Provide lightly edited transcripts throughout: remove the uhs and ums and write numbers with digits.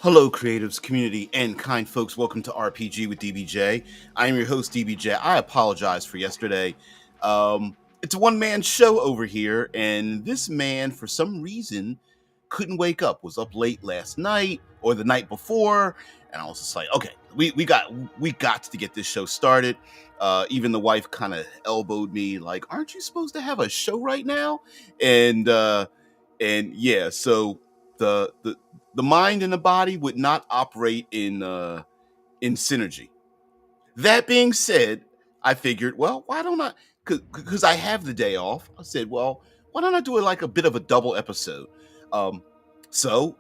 Hello, creatives, community, and kind folks. Welcome to RPG with DBJ. I am your host, DBJ. I apologize for yesterday. It's a one-man show over here, and this man, for some reason, couldn't wake up. Was up late last night or the night before, and I was just like, okay, we got to get this show started. Even the wife kind of elbowed me, like, "Aren't you supposed to have a show right now?" And yeah, so the mind and the body would not operate in synergy. That being said, I figured, well, why don't I? Because I have the day off. I said, well, why don't I do it like a bit of a double episode? Um, so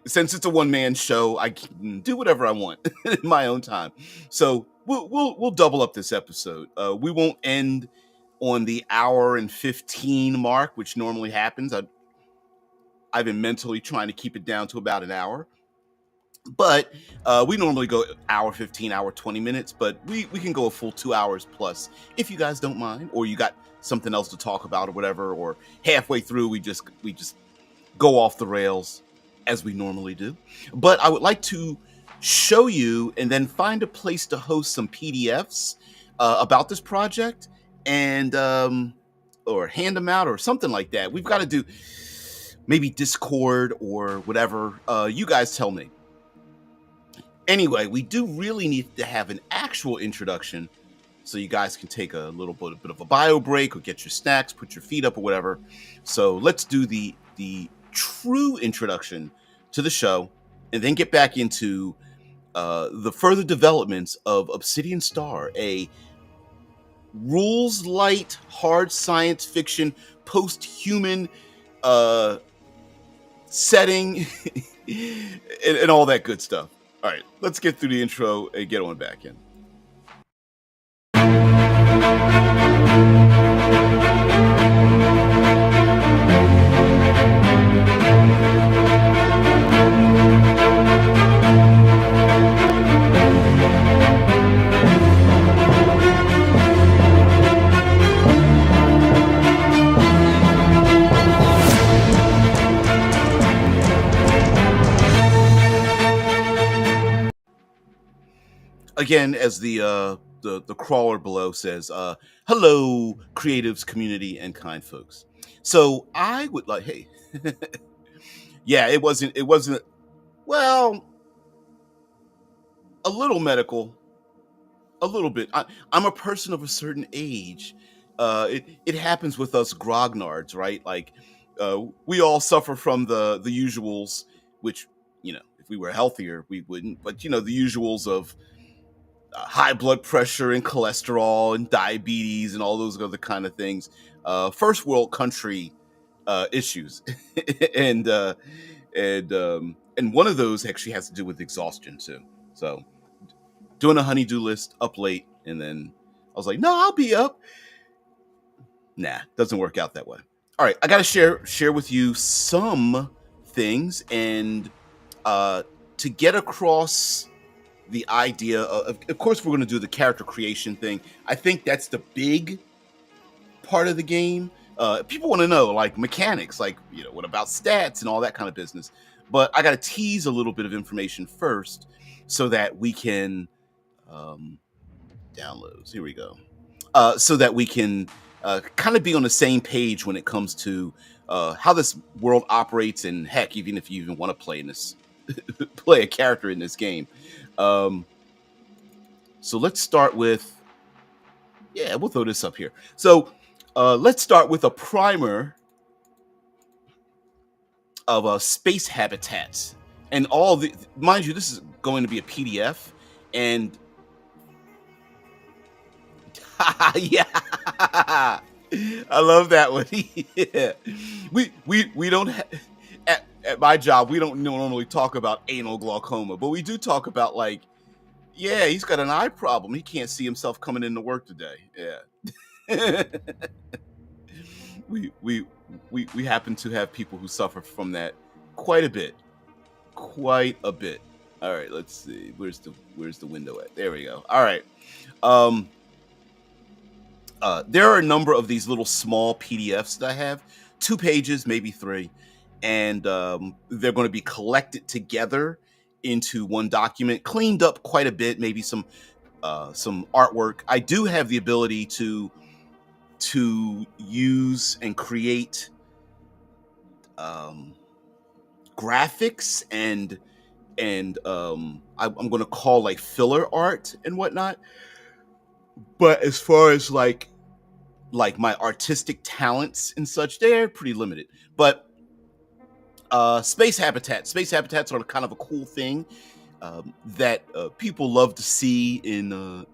since it's a one man show, I can do whatever I want in my own time. So we'll double up this episode. We won't end on the hour and 15 mark, which normally happens. I've been mentally trying to keep it down to about an hour, but we normally go hour 15, hour 20 minutes, but we can go a full 2 hours plus if you guys don't mind, or you got something else to talk about or whatever, or halfway through we just go off the rails as we normally do. But I would like to show you and then find a place to host some PDFs about this project and or hand them out or something like that. We've got to do maybe Discord or whatever. You guys tell me. Anyway, we do really need to have an actual introduction so you guys can take a little bit of a bio break or get your snacks, put your feet up or whatever. So let's do the true introduction to the show and then get back into the further developments of Obsidian Star, a rules light, hard science fiction, post-human setting and all that good stuff. All right, let's get through the intro and get on back in. Again, as the crawler below says, hello, creatives, community, and kind folks. So I would like, hey, yeah, it wasn't, well, a little medical, a little bit. I'm a person of a certain age. It happens with us grognards, right? Like, we all suffer from the usuals, which, if we were healthier, we wouldn't, but the usuals of high blood pressure and cholesterol and diabetes and all those other kind of things. First world country issues, and one of those actually has to do with exhaustion too. So doing a honeydew list, up late, and then I was like, no, I'll be up. Nah, doesn't work out that way. All right, I got to share with you some things, and to get across the idea of course, we're going to do the character creation thing. I think that's the big part of the game. People want to know, like, mechanics, like, what about stats and all that kind of business. But I got to tease a little bit of information first so that we can downloads. Here we go. So that we can kind of be on the same page when it comes to how this world operates, and heck, even if you even want to play in this, play a character in this game. So let's start with, we'll throw this up here. So let's start with a primer of space habitats, and all the, mind you, this is going to be a PDF, and yeah, I love that one. Yeah. We don't at my job, we don't normally talk about anal glaucoma, but we do talk about, like, yeah, he's got an eye problem. He can't see himself coming into work today. Yeah. we happen to have people who suffer from that quite a bit. All right, let's see. Where's the window at? There we go. All right. There are a number of these little small PDFs that I have, 2 pages, maybe 3, and they're going to be collected together into one document, cleaned up quite a bit, maybe some artwork. I do have the ability to use and create graphics and I'm going to call like filler art and whatnot. But as far as like my artistic talents and such, they're pretty limited. But space habitats are kind of a cool thing that people love to see in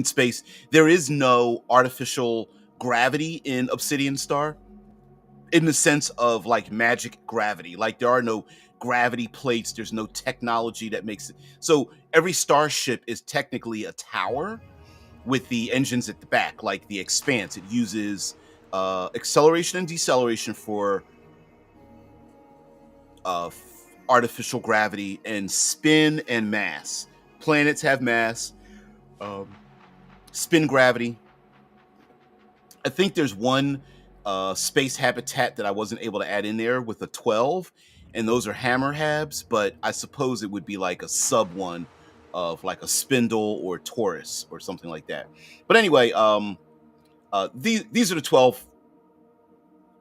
space. There is no artificial gravity in Obsidian Star, in the sense of like magic gravity. Like there are no gravity plates. There's no technology that makes it. So every starship is technically a tower with the engines at the back, like the Expanse. It uses acceleration and deceleration for artificial gravity, and spin and mass. Planets have mass, spin gravity. I think there's one space habitat that I wasn't able to add in there with a 12, and those are hammerhabs, but I suppose it would be like a sub one of like a spindle or Taurus or something like that. But anyway, these are the 12.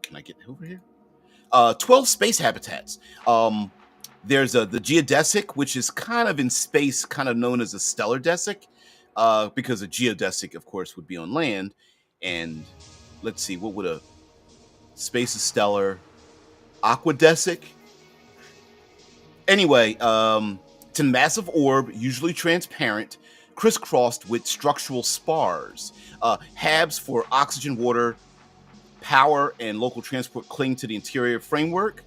Can I get over here? 12 space habitats. There's the geodesic, which is kind of in space, kind of known as a stellar desic, because a geodesic, of course, would be on land. And let's see, what would a space is stellar, aquadesic. Anyway, it's a massive orb, usually transparent, crisscrossed with structural spars. Habs for oxygen, water, power, and local transport cling to the interior framework.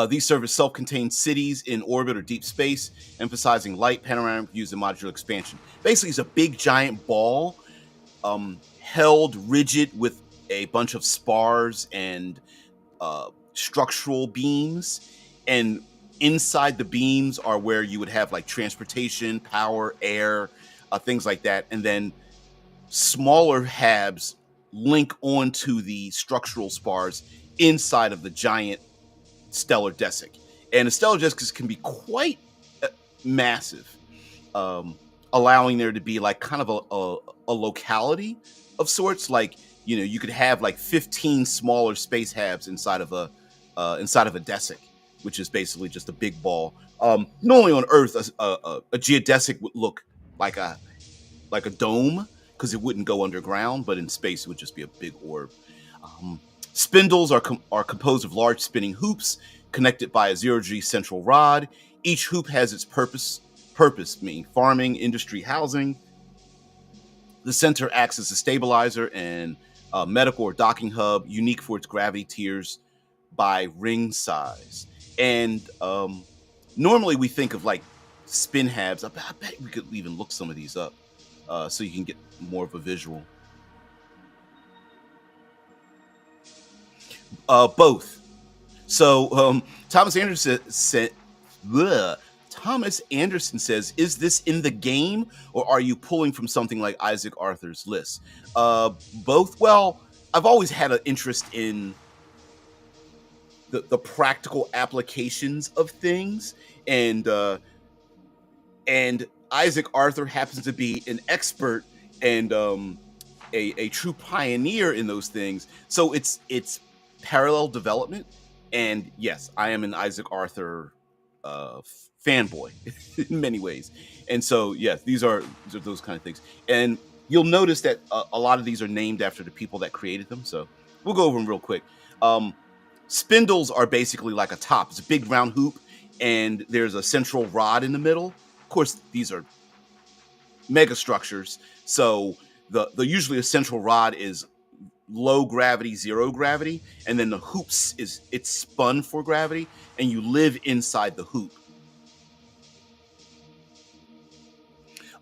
These serve as self-contained cities in orbit or deep space, emphasizing light, panoramic views, and modular expansion. Basically, it's a big, giant ball held rigid with a bunch of spars and structural beams. And inside the beams are where you would have like transportation, power, air, things like that. And then smaller habs link onto the structural spars inside of the giant stellar desic. And the stellar desic can be quite massive, allowing there to be like kind of a locality of sorts. Like, you know, you could have like 15 smaller space habs inside of a desic, which is basically just a big ball. Normally on Earth, a geodesic would look like a dome because it wouldn't go underground, but in space it would just be a big orb. Spindles are composed of large spinning hoops connected by a zero-G central rod. Each hoop has its purpose meaning farming, industry, housing. The center acts as a stabilizer and medical or docking hub, unique for its gravity tiers by ring size. And normally we think of like spin habs. I bet we could even look some of these up so you can get more of a visual. Both. So Thomas Anderson said, Thomas Anderson says, "Is this in the game, or are you pulling from something like Isaac Arthur's list?" Both. Well, I've always had an interest in the practical applications of things, and Isaac Arthur happens to be an expert and a true pioneer in those things. So it's parallel development. And yes, I am an Isaac Arthur fanboy in many ways. And so, yes, these are those kind of things. And you'll notice that a lot of these are named after the people that created them. So we'll go over them real quick. Spindles are basically like a top. It's a big round hoop, and there's a central rod in the middle. Of course, these are mega structures. So the usually a central rod is low gravity, zero gravity, and then the hoops it's spun for gravity, and you live inside the hoop.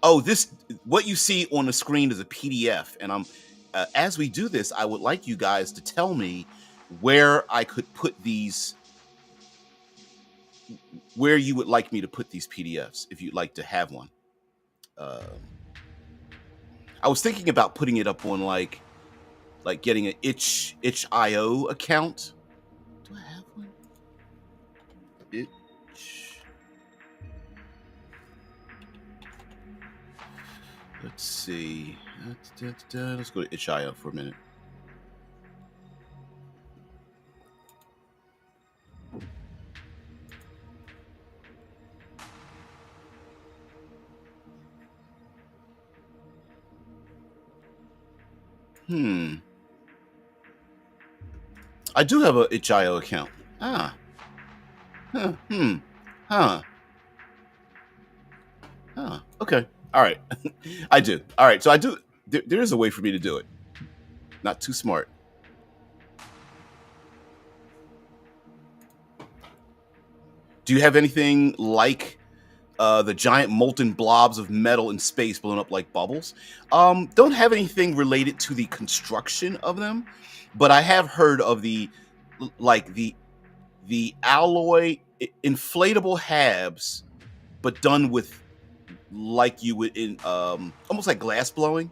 Oh, what you see on the screen is a PDF, and I'm as we do this, I would like you guys to tell me where I could put these, where you would like me to put these PDFs if you'd like to have one. I was thinking about putting it up on like getting an itch.io account. Do I have one? Itch. Let's see. Let's go to itch.io for a minute. I do have a itch.io account. Ah. Huh. Huh. Huh. Okay. All right. I do. All right. So I do. There is a way for me to do it. Not too smart. Do you have anything like the giant molten blobs of metal in space blowing up like bubbles? Don't have anything related to the construction of them, but I have heard of like the alloy inflatable habs, but done with like you would in almost like glass blowing.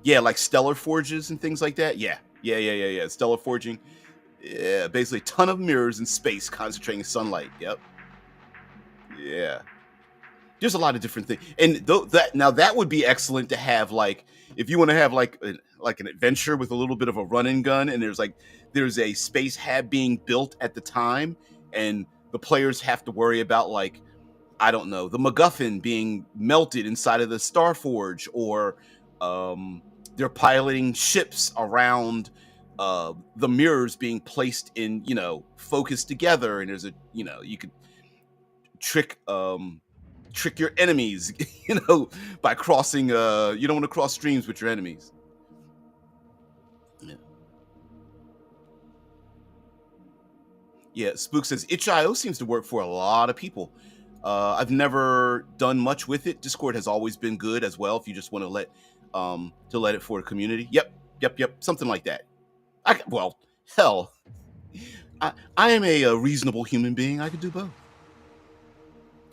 Yeah, like stellar forges and things like that. Yeah. Stellar forging. Yeah, basically a ton of mirrors in space concentrating sunlight. Yep. Yeah. There's a lot of different things, and that would be excellent to have. Like, if you want to have like an adventure with a little bit of a run and gun, and there's a space hab being built at the time, and the players have to worry about, like, I don't know, the MacGuffin being melted inside of the Starforge, or they're piloting ships around the mirrors being placed in, focused together, and there's you could trick trick your enemies, by crossing. You don't want to cross streams with your enemies. Yeah. Yeah, Spook says itch.io seems to work for a lot of people. I've never done much with it. Discord has always been good as well. If you just want to let it for a community. Yep, something like that. Well, hell, I am a reasonable human being. I could do both.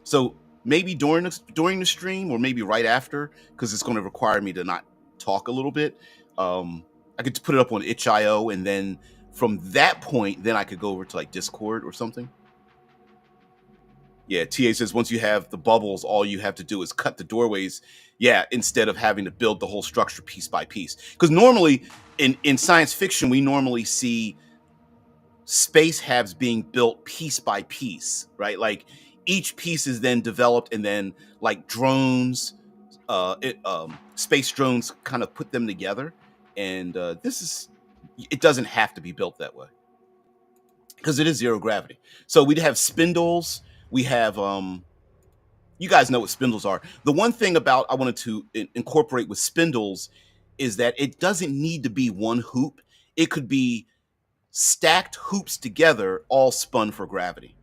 So maybe during the stream, or maybe right after, because it's going to require me to not talk a little bit. I could put it up on itch.io, and then from that point, then I could go over to like Discord or something. Yeah, TA says once you have the bubbles, all you have to do is cut the doorways. Yeah, instead of having to build the whole structure piece by piece. Because normally in science fiction, we normally see space habs being built piece by piece, right? Like each piece is then developed, and then like drones, space drones kind of put them together. And it doesn't have to be built that way, because it is zero gravity. So we'd have spindles. We have you guys know what spindles are. The one thing about I wanted to incorporate with spindles is that it doesn't need to be one hoop. It could be stacked hoops together, all spun for gravity.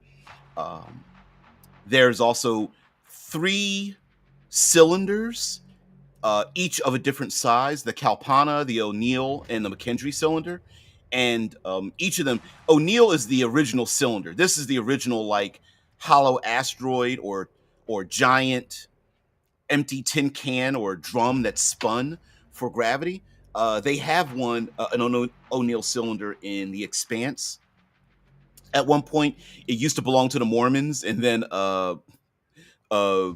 There's also 3 cylinders, each of a different size: the Kalpana, the O'Neill, and the McKendree cylinder. And each of them, O'Neill is the original cylinder. This is the original, like, hollow asteroid or giant empty tin can or drum that's spun for gravity. They have an O'Neill cylinder in The Expanse. At one point, it used to belong to the Mormons, and then uh, the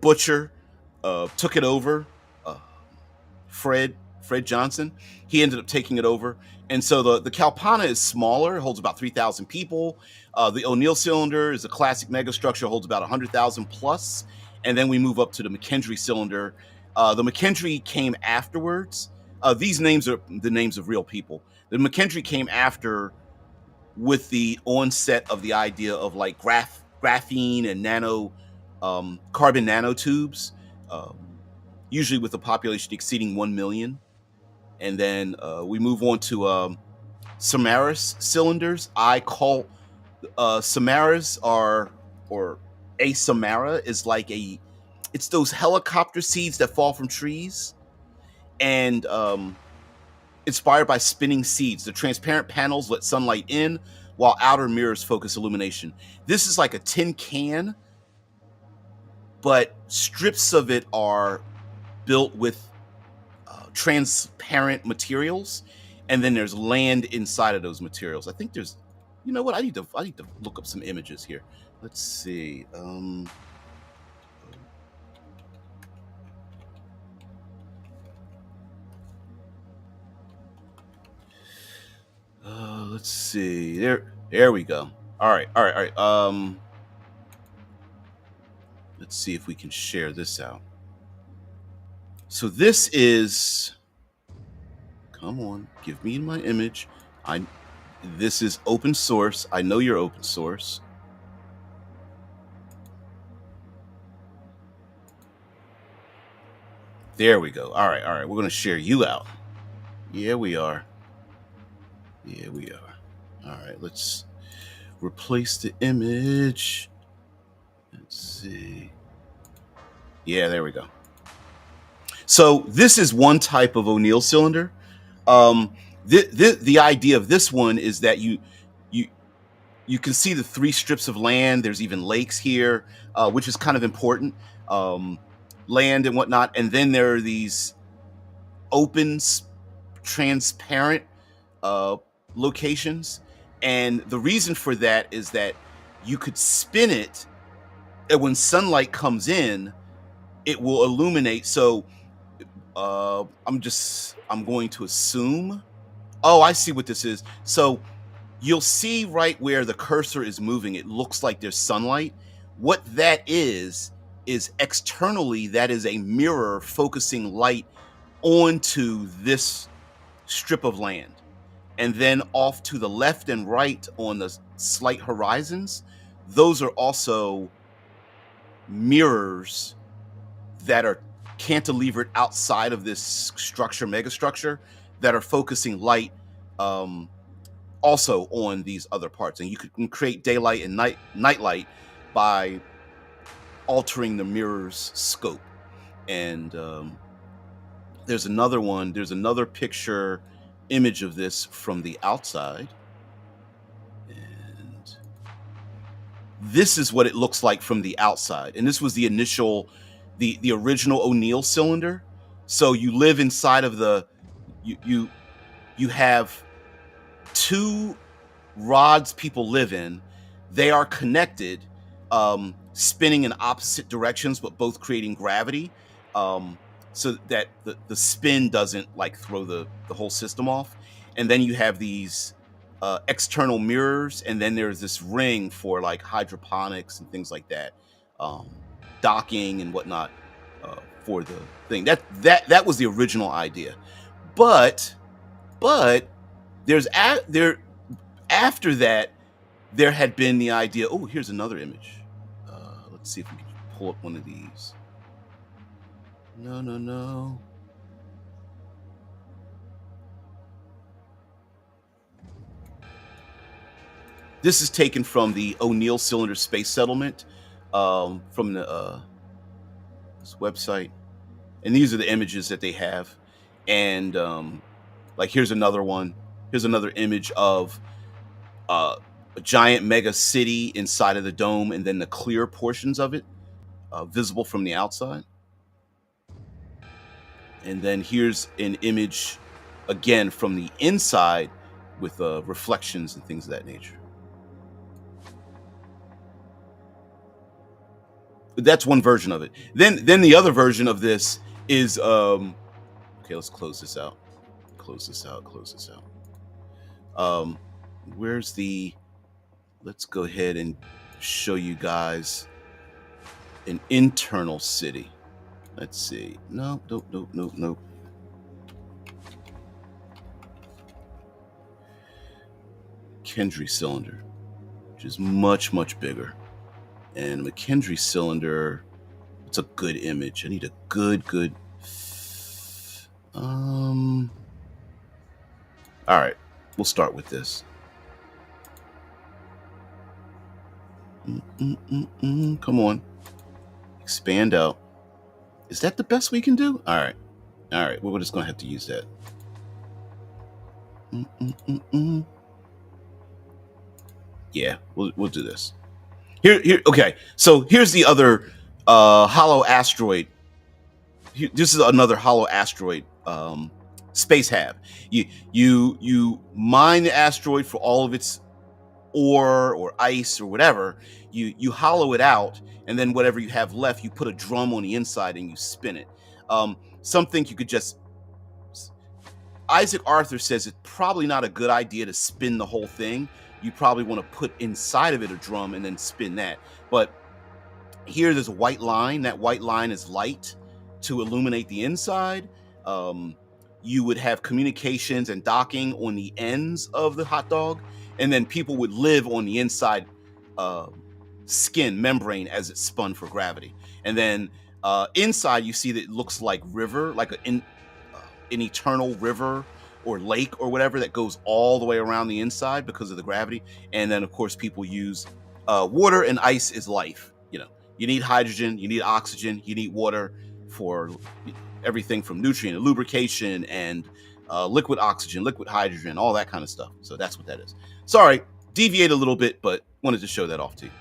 butcher took it over. Uh, Fred Johnson. He ended up taking it over, and so the Kalpana is smaller. It holds about 3,000 people. The O'Neill cylinder is a classic megastructure, holds about 100,000 plus, and then we move up to the McKendree cylinder. The McKendree came afterwards. These names are the names of real people. The McKendree came after, with the onset of the idea of like graphene and carbon nanotubes, usually with a population exceeding 1 million. And then we move on to Samaras cylinders. I call Samaras or a Samara is like it's those helicopter seeds that fall from trees, and inspired by spinning seeds. The transparent panels let sunlight in, while outer mirrors focus illumination. This is like a tin can, but strips of it are built with transparent materials, and then there's land inside of those materials. I think there's, you know what? I need to look up some images here. Let's see. let's see. There we go. All right. Let's see if we can share this out. So this is, come on, give me my image. This is open source. I know you're open source. There we go. All right. We're going to share you out. Yeah, we are. All right, let's replace the image. Let's see. Yeah, there we go. So this is one type of O'Neill cylinder. The idea of this one is that you can see the 3 strips of land. There's even lakes here, which is kind of important, land and whatnot. And then there are these open, transparent locations. And the reason for that is that you could spin it, and when sunlight comes in, it will illuminate. So I'm going to assume. Oh, I see what this is. So you'll see right where the cursor is moving, it looks like there's sunlight. What that is externally, that is a mirror focusing light onto this strip of land. And then off to the left and right on the slight horizons, those are also mirrors that are cantilevered outside of this structure, megastructure, that are focusing light also on these other parts. And you can create daylight and nightlight by altering the mirror's scope. And there's another one. There's another picture image of this from the outside. And this is what it looks like from the outside. And this was the initial, the original O'Neill cylinder. So you live inside of the, you have 2 rods people live in. They are connected, spinning in opposite directions, but both creating gravity, so that the spin doesn't like throw the whole system off. And then you have these external mirrors, and then there's this ring for like hydroponics and things like that, docking and whatnot, for the thing. That was the original idea. But there's after that, there had been the idea. Oh, here's another image. Let's see if we can pull up one of these. No. This is taken from the O'Neill Cylinder Space Settlement, from the this website, and these are the images that they have. And like here's another one. Here's another image of a giant mega city inside of the dome, and then the clear portions of it visible from the outside. And then here's an image again from the inside with reflections and things of that nature. That's one version of it. Then the other version of this is okay, let's close this out. Where's the, let's go ahead and show you guys an internal city. Let's see. Nope. McKendree cylinder, which is much bigger. And McKendree cylinder, it's a good image. I need a good. All right, we'll start with this. Come on, expand out. Is that the best we can do? All right. Well, we're just gonna have to use that. Yeah, we'll do this. Here. Okay, so here's the other hollow asteroid. This is another hollow asteroid space hab. You mine the asteroid for all of its ore or ice or whatever. You hollow it out, and then whatever you have left, you put a drum on the inside and you spin it. Some think you could just, Isaac Arthur says it's probably not a good idea to spin the whole thing. You probably want to put inside of it a drum and then spin that. But here there's a white line. That white line is light to illuminate the inside. You would have communications and docking on the ends of the hot dog, and then people would live on the inside skin membrane as it spun for gravity. And then inside you see that it looks like river, like an eternal river or lake or whatever that goes all the way around the inside because of the gravity. And then of course people use water, and ice is life. You need hydrogen, you need oxygen, you need water for everything from nutrient and lubrication and liquid oxygen, liquid hydrogen, all that kind of stuff. So that's what that is. Sorry, deviate a little bit, but wanted to show that off to you.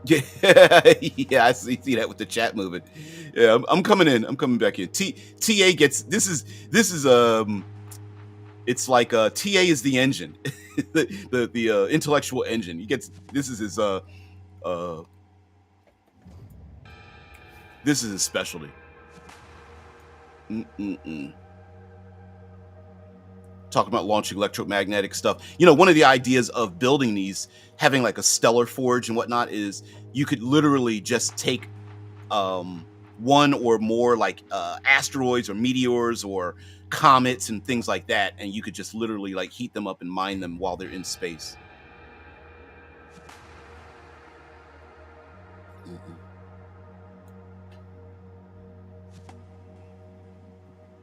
Yeah, yeah, I see that with the chat moving. Yeah, I'm coming in. I'm coming back in. TA gets this is it's like TA is the engine, the intellectual engine. He gets this is his specialty. Talking about launching electromagnetic stuff. One of the ideas of building these, having like a stellar forge and whatnot, is you could literally just take one or more like asteroids or meteors or comets and things like that, and you could just literally like heat them up and mine them while they're in space.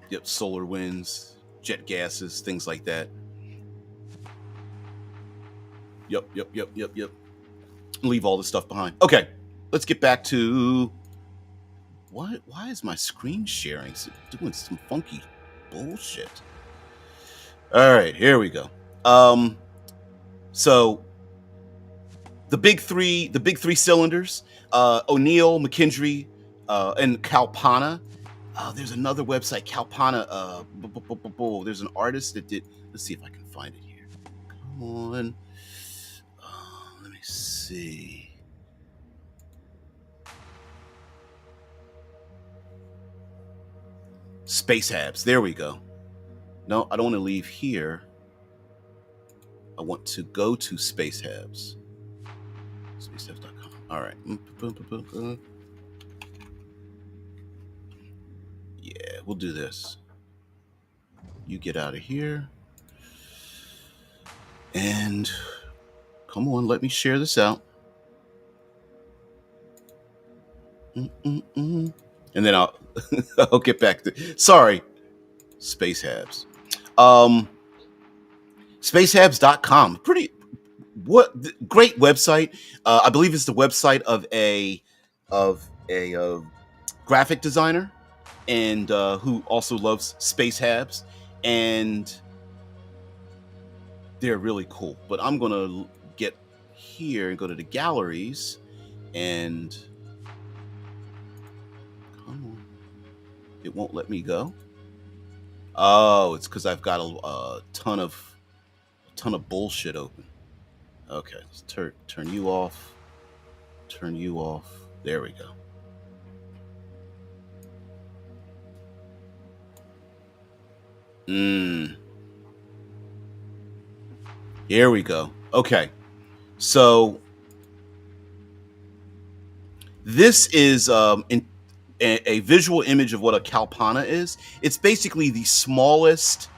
Yep, solar winds, jet gases, things like that. Yep. Leave all this stuff behind. Okay, let's get back to what? Why is my screen sharing? It's doing some funky bullshit. All right, here we go. So the big three cylinders: O'Neill, McKendree, and Kalpana. There's another website, Kalpana. There's an artist that did. Let's see if I can find it here. Come on. Let me see. Space Habs. There we go. No, I don't want to leave here. I want to go to Space Habs. Spacehabs.com. All right. Yeah, we'll do this. You get out of here. And come on, let me share this out. And then I'll I'll get back to. Sorry, Space Habs. Spacehabs.com. Great website. I believe it's the website of a graphic designer, and who also loves Space Habs, and they're really cool. But I'm gonna get here and go to the galleries, and come on, it won't let me go. Oh, it's because I've got a ton of bullshit open. Okay, let's turn you off. Turn you off. There we go. Here we go. Okay, so this is a visual image of what a Kalpana is. It's basically the smallest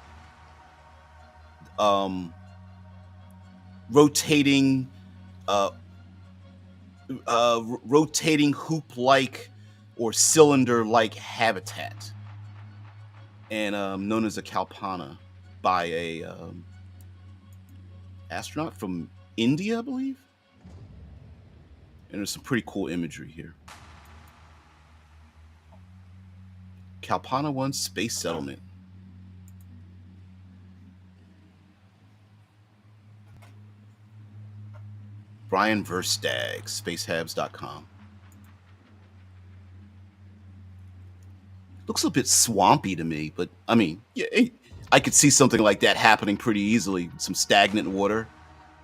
rotating hoop-like or cylinder-like habitat, and known as a Kalpana by a astronaut from India, I believe. And there's some pretty cool imagery here. Kalpana 1 Space Settlement. Brian Verstag, spacehabs.com. Looks a bit swampy to me, but I mean, yeah, I could see something like that happening pretty easily. Some stagnant water.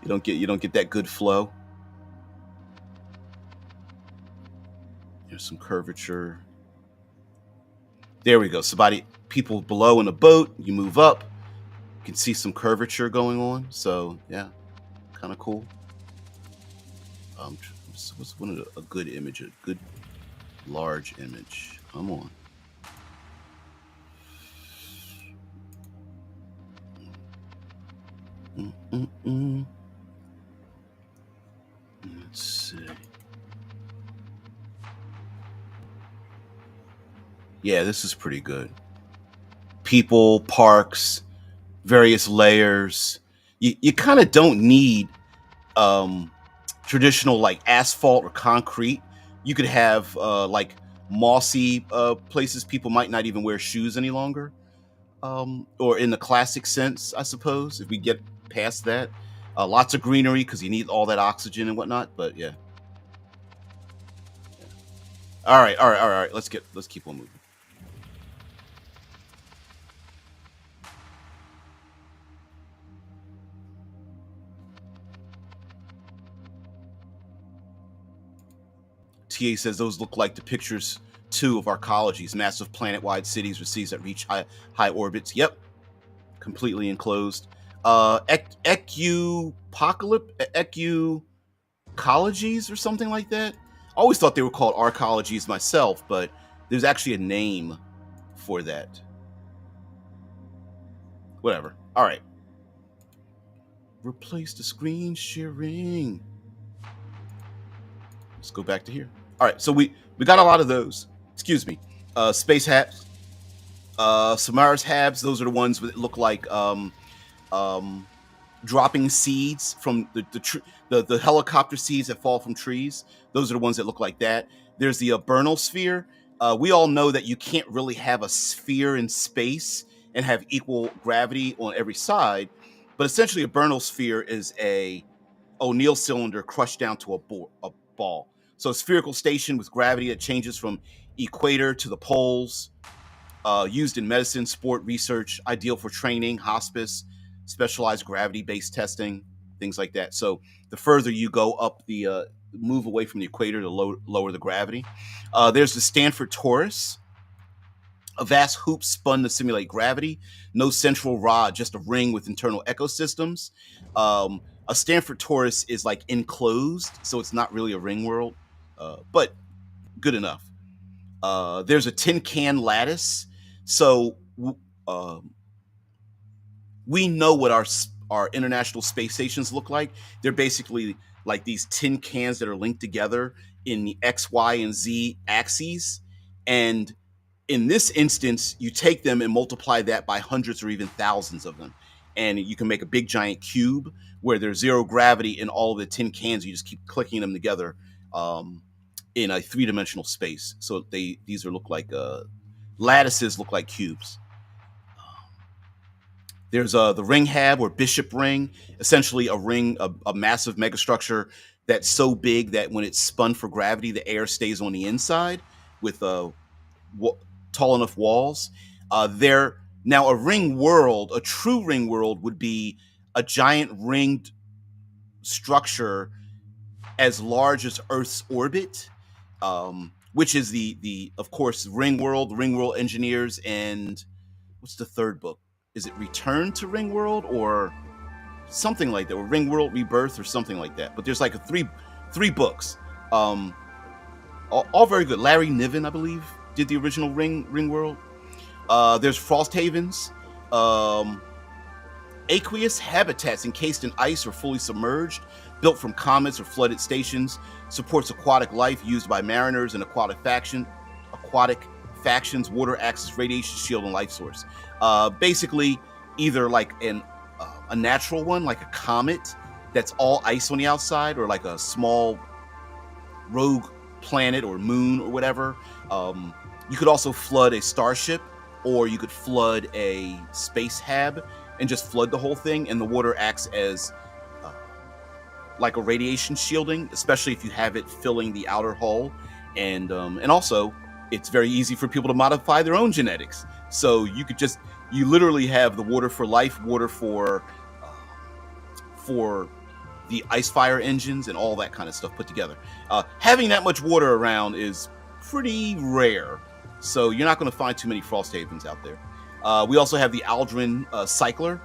You don't get that good flow. There's some curvature. There we go. People below in the boat, you move up, you can see some curvature going on. So yeah, kind of cool. What's a good image? A good large image. Come on. Let's see. Yeah, this is pretty good. People, parks, various layers. You kind of don't need traditional like asphalt or concrete. You could have like mossy places. People might not even wear shoes any longer, or in the classic sense, I suppose. If we get past that, lots of greenery because you need all that oxygen and whatnot. But yeah. All right. Let's keep on moving. TA says those look like the pictures too of arcologies, massive planet-wide cities with cities that reach high orbits. Yep, completely enclosed. Ecologies or something like that. I always thought they were called arcologies myself, but there's actually a name for that. Whatever. All right. Replace the screen sharing. Let's go back to here. All right, so we got a lot of those. Excuse me. Space habs, Samaras habs. Those are the ones that look like dropping seeds from the helicopter seeds that fall from trees. Those are the ones that look like that. There's the Bernal sphere. We all know that you can't really have a sphere in space and have equal gravity on every side, but essentially a Bernal sphere is a O'Neill cylinder crushed down to a ball. So a spherical station with gravity that changes from equator to the poles, used in medicine, sport, research, ideal for training, hospice, specialized gravity-based testing, things like that. So the further you go up move away from the equator, the lower the gravity. There's the Stanford torus, a vast hoop spun to simulate gravity. No central rod, just a ring with internal ecosystems. A Stanford torus is like enclosed, so it's not really a ring world, but good enough. There's a tin can lattice. So we know what our international space stations look like. They're basically like these tin cans that are linked together in the X, Y, and Z axes. And in this instance, you take them and multiply that by hundreds or even thousands of them. And you can make a big giant cube where there's zero gravity in all of the tin cans. You just keep clicking them together in a three-dimensional space. So these look like lattices, look like cubes. There's the ring hab or bishop ring, essentially a ring, a massive megastructure that's so big that when it's spun for gravity, the air stays on the inside with tall enough walls. Now a ring world, a true ring world, would be a giant ringed structure as large as Earth's orbit, which is the of course Ring World Engineers, and what's the third book? Is it Return to Ring World or something like that, or Ring World Rebirth or something like that? But there's like three books, all very good. Larry Niven, I believe, did the original Ring World. There's Frost Havens, aqueous habitats encased in ice or fully submerged, built from comets or flooded stations, supports aquatic life used by mariners and aquatic factions. Water acts as radiation shield and life source. Basically, either like a natural one, like a comet that's all ice on the outside, or like a small rogue planet or moon or whatever. You could also flood a starship, or you could flood a space hab and just flood the whole thing, and the water acts as like a radiation shielding, especially if you have it filling the outer hull. And also, it's very easy for people to modify their own genetics. So you literally have the water for life, water for the ice fire engines and all that kind of stuff put together. Having that much water around is pretty rare, so you're not going to find too many Frosthavens out there. We also have the Aldrin Cycler.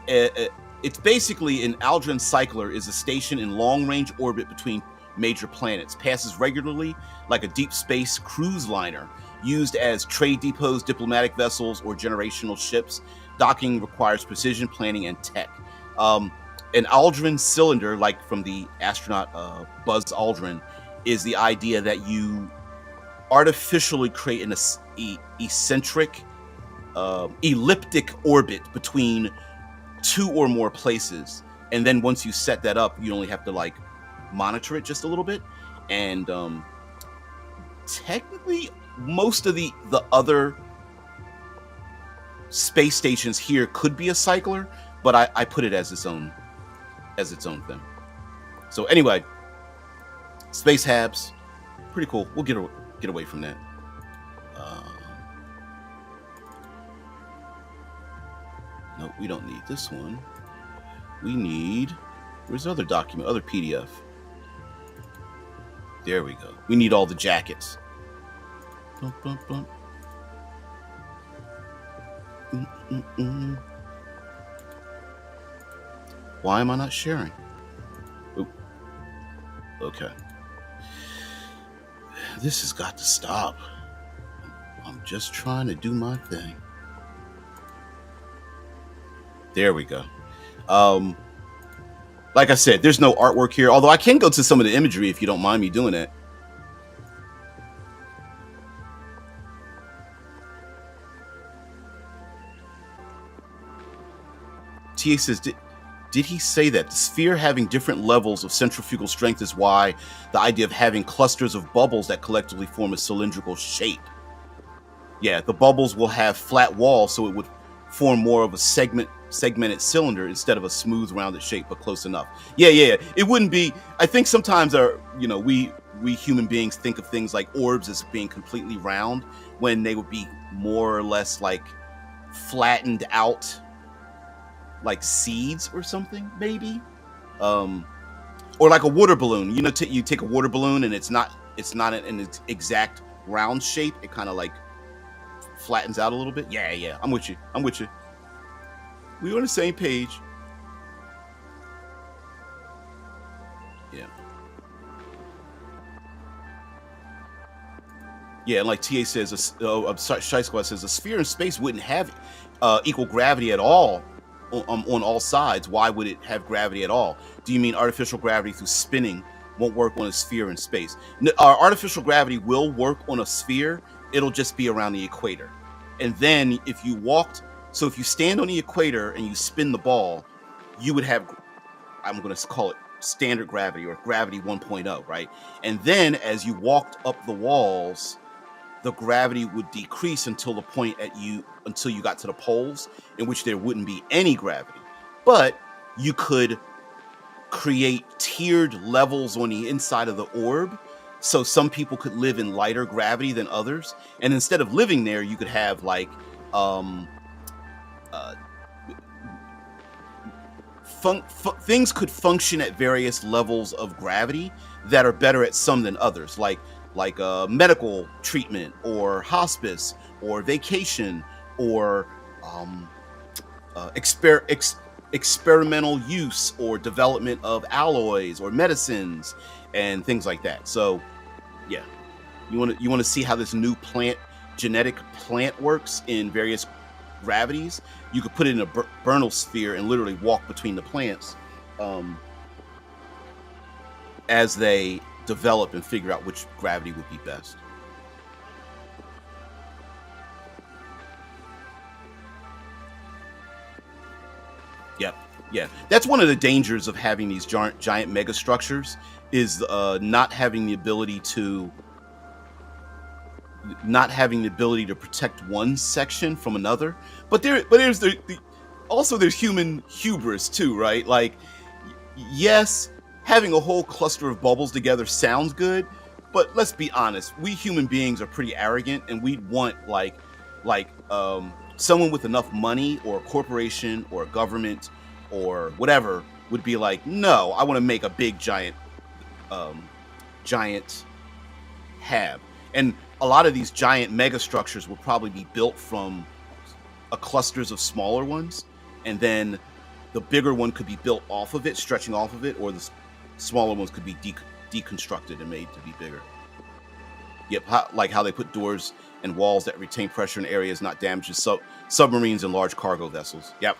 It's basically an Aldrin Cycler is a station in long-range orbit between major planets, passes regularly like a deep space cruise liner, used as trade depots, diplomatic vessels, or generational ships. Docking requires precision planning and tech. An Aldrin cylinder, like from the astronaut Buzz Aldrin, is the idea that you artificially create an eccentric, elliptic orbit between two or more places, and then once you set that up, you only have to like monitor it just a little bit. And technically, most of the other space stations here could be a cycler, but I put it as its own thing. So anyway, space habs, pretty cool. We'll get away from that. No, we don't need this one. We need, where's the other document, other PDF? There we go. We need all the jackets. Bum, bum, bum. Why am I not sharing? Oop. Okay. This has got to stop. I'm just trying to do my thing. There we go. Like I said, there's no artwork here, although I can go to some of the imagery if you don't mind me doing that. TA says, did he say that the sphere having different levels of centrifugal strength is why the idea of having clusters of bubbles that collectively form a cylindrical shape? Yeah, the bubbles will have flat walls, so it would form more of a segmented cylinder instead of a smooth rounded shape, but close enough. Yeah. It wouldn't be, I think sometimes we human beings think of things like orbs as being completely round when they would be more or less like flattened out like seeds or something, maybe. Or like a water balloon. You take a water balloon and it's not an exact round shape. It kind of like flattens out a little bit. Yeah. I'm with you. We're on the same page. Yeah, and like TA says, Shy Squad says, a sphere in space wouldn't have equal gravity at all on all sides. Why would it have gravity at all? Do you mean artificial gravity through spinning won't work on a sphere in space? Artificial gravity will work on a sphere. It'll just be around the equator. And then if you stand on the equator and you spin the ball, you would have, I'm going to call it standard gravity or gravity 1.0, right? And then as you walked up the walls, the gravity would decrease until you got to the poles, in which there wouldn't be any gravity. But you could create tiered levels on the inside of the orb, so some people could live in lighter gravity than others. And instead of living there, you could have like things could function at various levels of gravity that are better at some than others, like medical treatment or hospice or vacation or experimental use or development of alloys or medicines and things like that. So yeah, you want to see how this new genetic plant works in various gravities. You could put it in a Bernal sphere and literally walk between the plants as they develop and figure out which gravity would be best. Yeah. That's one of the dangers of having these giant megastructures is not having the ability to protect one section from another. But there's also there's human hubris too, right? Like, yes, having a whole cluster of bubbles together sounds good, but let's be honest, we human beings are pretty arrogant, and we'd want like someone with enough money or a corporation or a government or whatever would be like, no, I want to make a big giant hab. And a lot of these giant mega structures will probably be built from clusters of smaller ones, and then the bigger one could be built off of it, stretching off of it, or the smaller ones could be deconstructed and made to be bigger. Yep, like how they put doors and walls that retain pressure in areas not damaged to submarines and large cargo vessels. Yep.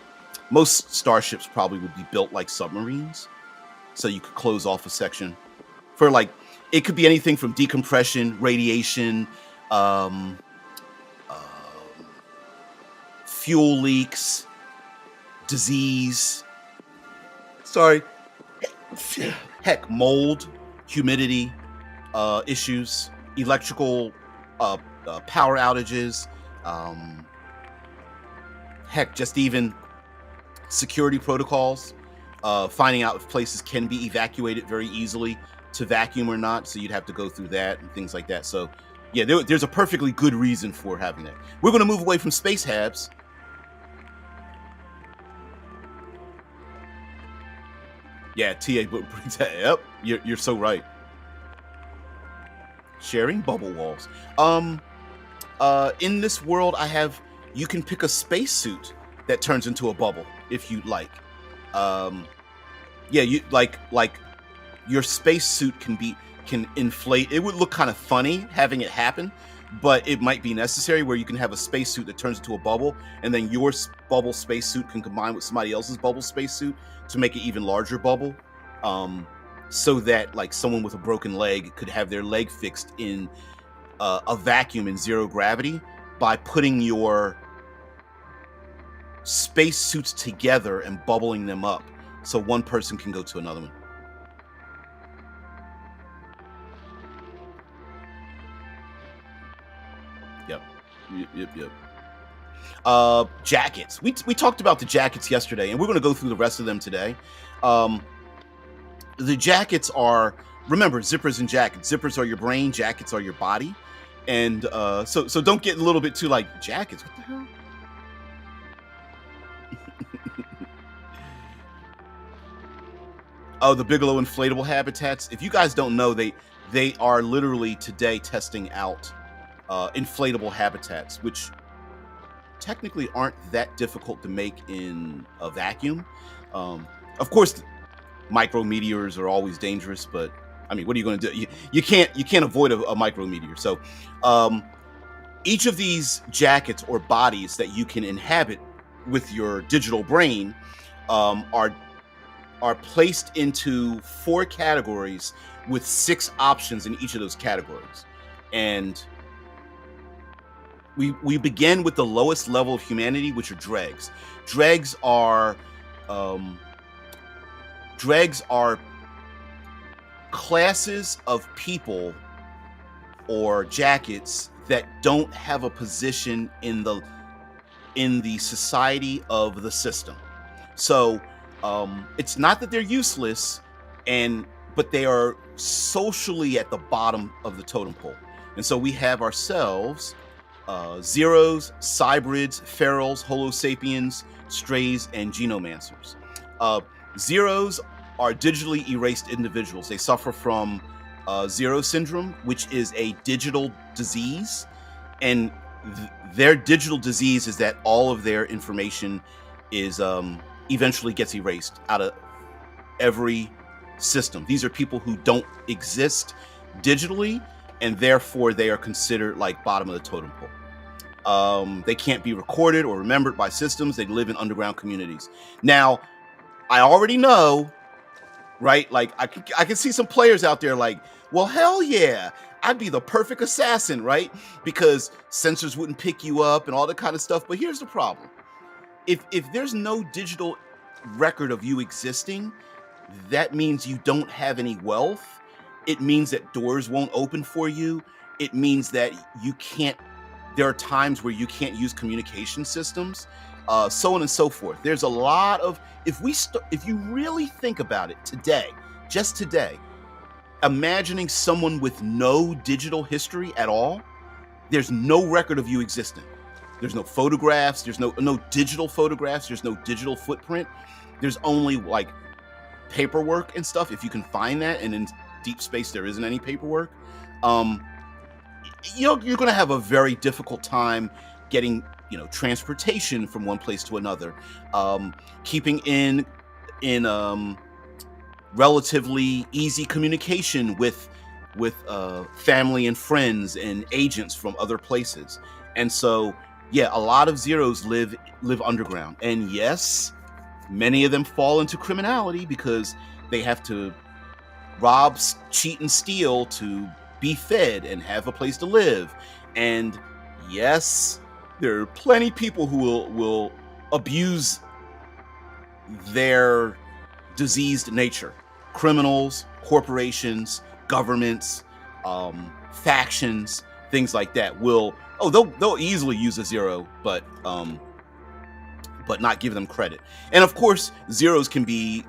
Most starships probably would be built like submarines, so you could close off a section for, like, it could be anything from decompression, radiation, fuel leaks, disease. Sorry. Heck, mold, humidity issues, electrical power outages, heck, just even security protocols, finding out if places can be evacuated very easily to vacuum or not. So you'd have to go through that and things like that. So yeah, there's a perfectly good reason for having that. We're going to move away from space habs. Yeah, TA brings that. Yep, you're so right. Sharing bubble walls. In this world, you can pick a spacesuit that turns into a bubble if you like. Yeah, you like your spacesuit can inflate. It would look kind of funny having it happen, but it might be necessary where you can have a spacesuit that turns into a bubble, and then your bubble spacesuit can combine with somebody else's bubble spacesuit to make an even larger bubble. So that, like, someone with a broken leg could have their leg fixed in a vacuum in zero gravity by putting your spacesuits together and bubbling them up, so one person can go to another one. Yep. Jackets. We talked about the jackets yesterday, and we're going to go through the rest of them today. The jackets are, remember, zippers and jackets. Zippers are your brain, jackets are your body. And so don't get a little bit too like, jackets, what the hell? Oh, the Bigelow inflatable habitats. If you guys don't know, they are literally today testing out inflatable habitats, which technically aren't that difficult to make in a vacuum. Of course, micrometeors are always dangerous, but I mean, what are you going to do? You can't avoid a micrometeor. So each of these jackets or bodies that you can inhabit with your digital brain are placed into 4 categories with 6 options in each of those categories. And we begin with the lowest level of humanity, which are dregs. Dregs are classes of people or jackets that don't have a position in the society of the system. So it's not that they're useless, but they are socially at the bottom of the totem pole. And so we have ourselves Zeros, Cybrids, Ferals, Homo sapiens, Strays, and Genomancers. Zeros are digitally erased individuals. They suffer from Zero syndrome, which is a digital disease. And their digital disease is that all of their information is eventually gets erased out of every system. These are people who don't exist digitally, and therefore they are considered like bottom of the totem pole. They can't be recorded or remembered by systems. They live in underground communities. Now, I already know, right? Like, I can see some players out there like, well, hell yeah, I'd be the perfect assassin, right? Because sensors wouldn't pick you up and all that kind of stuff. But here's the problem. If there's no digital record of you existing, that means you don't have any wealth. It means that doors won't open for you. It means that you can't, there are times where you can't use communication systems, so on and so forth. There's a lot of, if you really think about it today, just today, imagining someone with no digital history at all, there's no record of you existing. There's no photographs, there's no digital photographs, there's no digital footprint. There's only like paperwork and stuff, if you can find that, and in deep space there isn't any paperwork. you're going to have a very difficult time getting, transportation from one place to another, keeping in relatively easy communication with family and friends and agents from other places. And so, yeah, a lot of zeros live underground. And yes, many of them fall into criminality because they have to rob, cheat, and steal to be fed and have a place to live. And yes, there are plenty of people who will abuse their diseased nature. Criminals, corporations, governments, factions, things like that will they'll easily use a zero, but not give them credit. And of course, zeros can be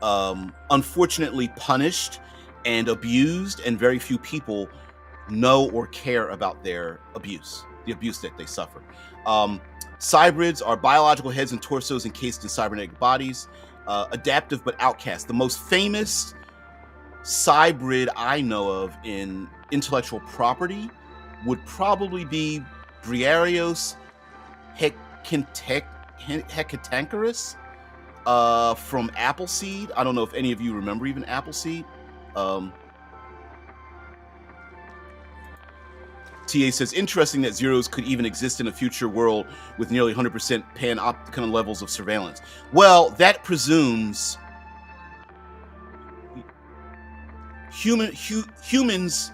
unfortunately punished and abused, and very few people know or care about the abuse that they suffer. Cybrids are biological heads and torsos encased in cybernetic bodies, adaptive but outcast. The most famous cybrid I know of in intellectual property would probably be Briareos Hecatankerus from Appleseed. I don't know if any of you remember even Appleseed. TA says, interesting that zeros could even exist in a future world with nearly 100% panopticon levels of surveillance. Well, that presumes humans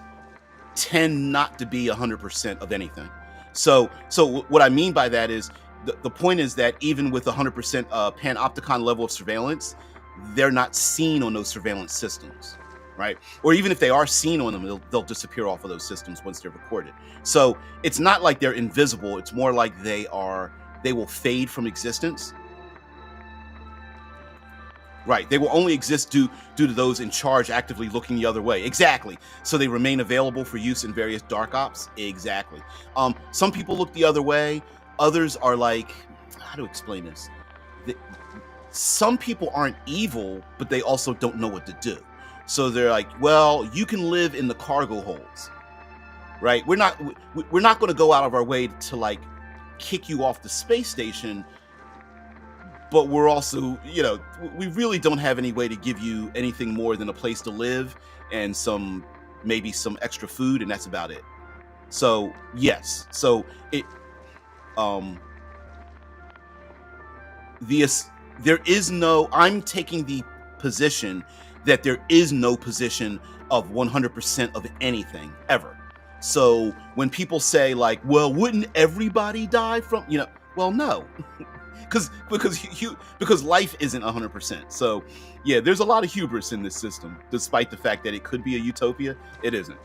tend not to be 100% of anything. So what I mean by that is the point is that even with 100% panopticon level of surveillance, they're not seen on those surveillance systems, right? Or even if they are seen on them, they'll disappear off of those systems once they're recorded. So it's not like they're invisible. It's more like they will fade from existence. Right. They will only exist due to those in charge actively looking the other way. Exactly. So they remain available for use in various dark ops. Exactly. Some people look the other way. Others are like, how to explain this? Some people aren't evil, but they also don't know what to do. So they're like, well, you can live in the cargo holds, right? We're not going to go out of our way to like kick you off the space station, but we're also, we really don't have any way to give you anything more than a place to live and maybe some extra food, and that's about it. So yes, so it there is no, I'm taking the position that there is no position of 100% of anything ever. So when people say like, well, wouldn't everybody die from, well, no, because life isn't 100%. So yeah, there's a lot of hubris in this system, despite the fact that it could be a utopia. It isn't.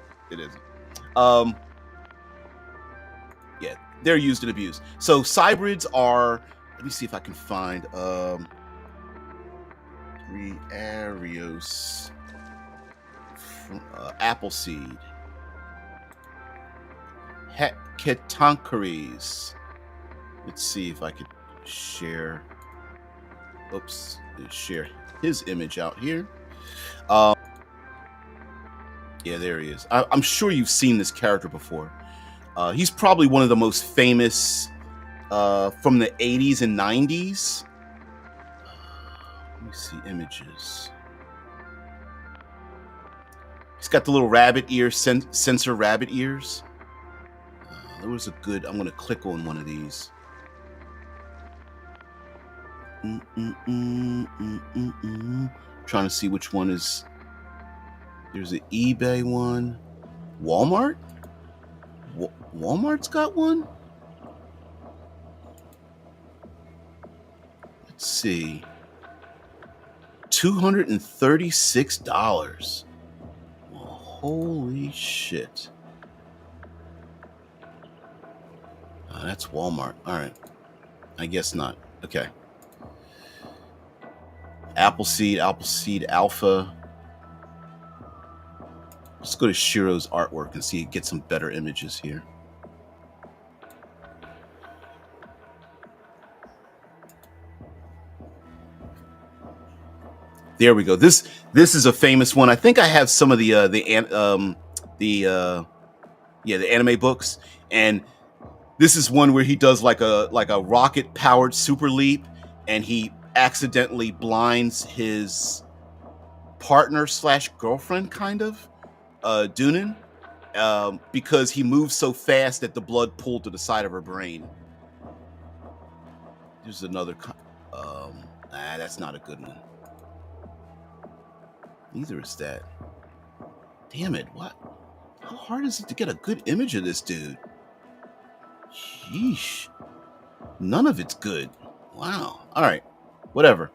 Yeah, they're used and abused. So cybrids are, let me see if I can find Briareos from Appleseed. Hecatankerus. Let's see if I could share his image out here. Yeah, there he is. I'm sure you've seen this character before. He's probably one of the most famous from the 80s and 90s. Let me see images. He's got the little rabbit ear, sensor rabbit ears. There was a good, I'm going to click on one of these. Trying to see which one is. There's an eBay one. Walmart? Walmart's got one? Let's see. $236. Well, holy shit. That's Walmart. All right. I guess not. Okay. Appleseed Alpha. Let's go to Shiro's artwork and see, get some better images here. There we go. This is a famous one. I think I have some of the Yeah, the anime books. And this is one where he does like a rocket powered super leap, and he accidentally blinds his partner slash girlfriend, kind of, Dunin, because he moves so fast that the blood pulled to the side of her brain. There's another. That's not a good one. Neither is that. Damn it! What? How hard is it to get a good image of this dude? Sheesh. None of it's good. Wow. All right. Whatever.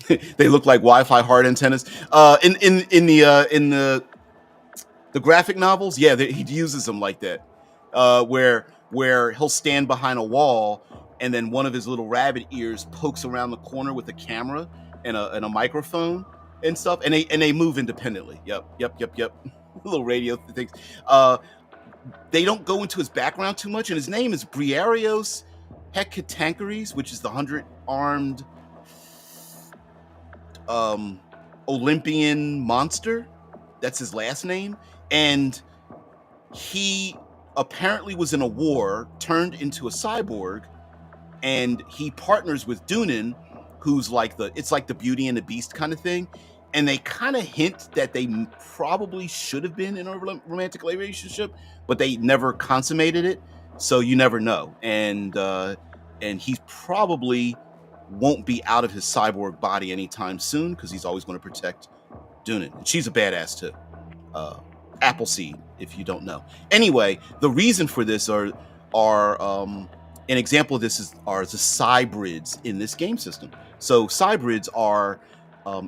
They look like Wi-Fi hard antennas. In the graphic novels, yeah, he uses them like that, where he'll stand behind a wall, and then one of his little rabbit ears pokes around the corner with a camera and a microphone and stuff, and they move independently. Yep. Little radio things. They don't go into his background too much, and his name is Briarios Hecatankeres, which is the 100-armed Olympian monster. That's his last name. And he apparently was in a war, turned into a cyborg, and he partners with Dunin, who's like it's like the Beauty and the Beast kind of thing. And they kind of hint that they probably should have been in a romantic relationship, but they never consummated it. So you never know. And he probably won't be out of his cyborg body anytime soon, because he's always going to protect Dunin. And she's a badass too. Appleseed, if you don't know. Anyway, the reason for this are an example of this are the cybrids in this game system. So cybrids are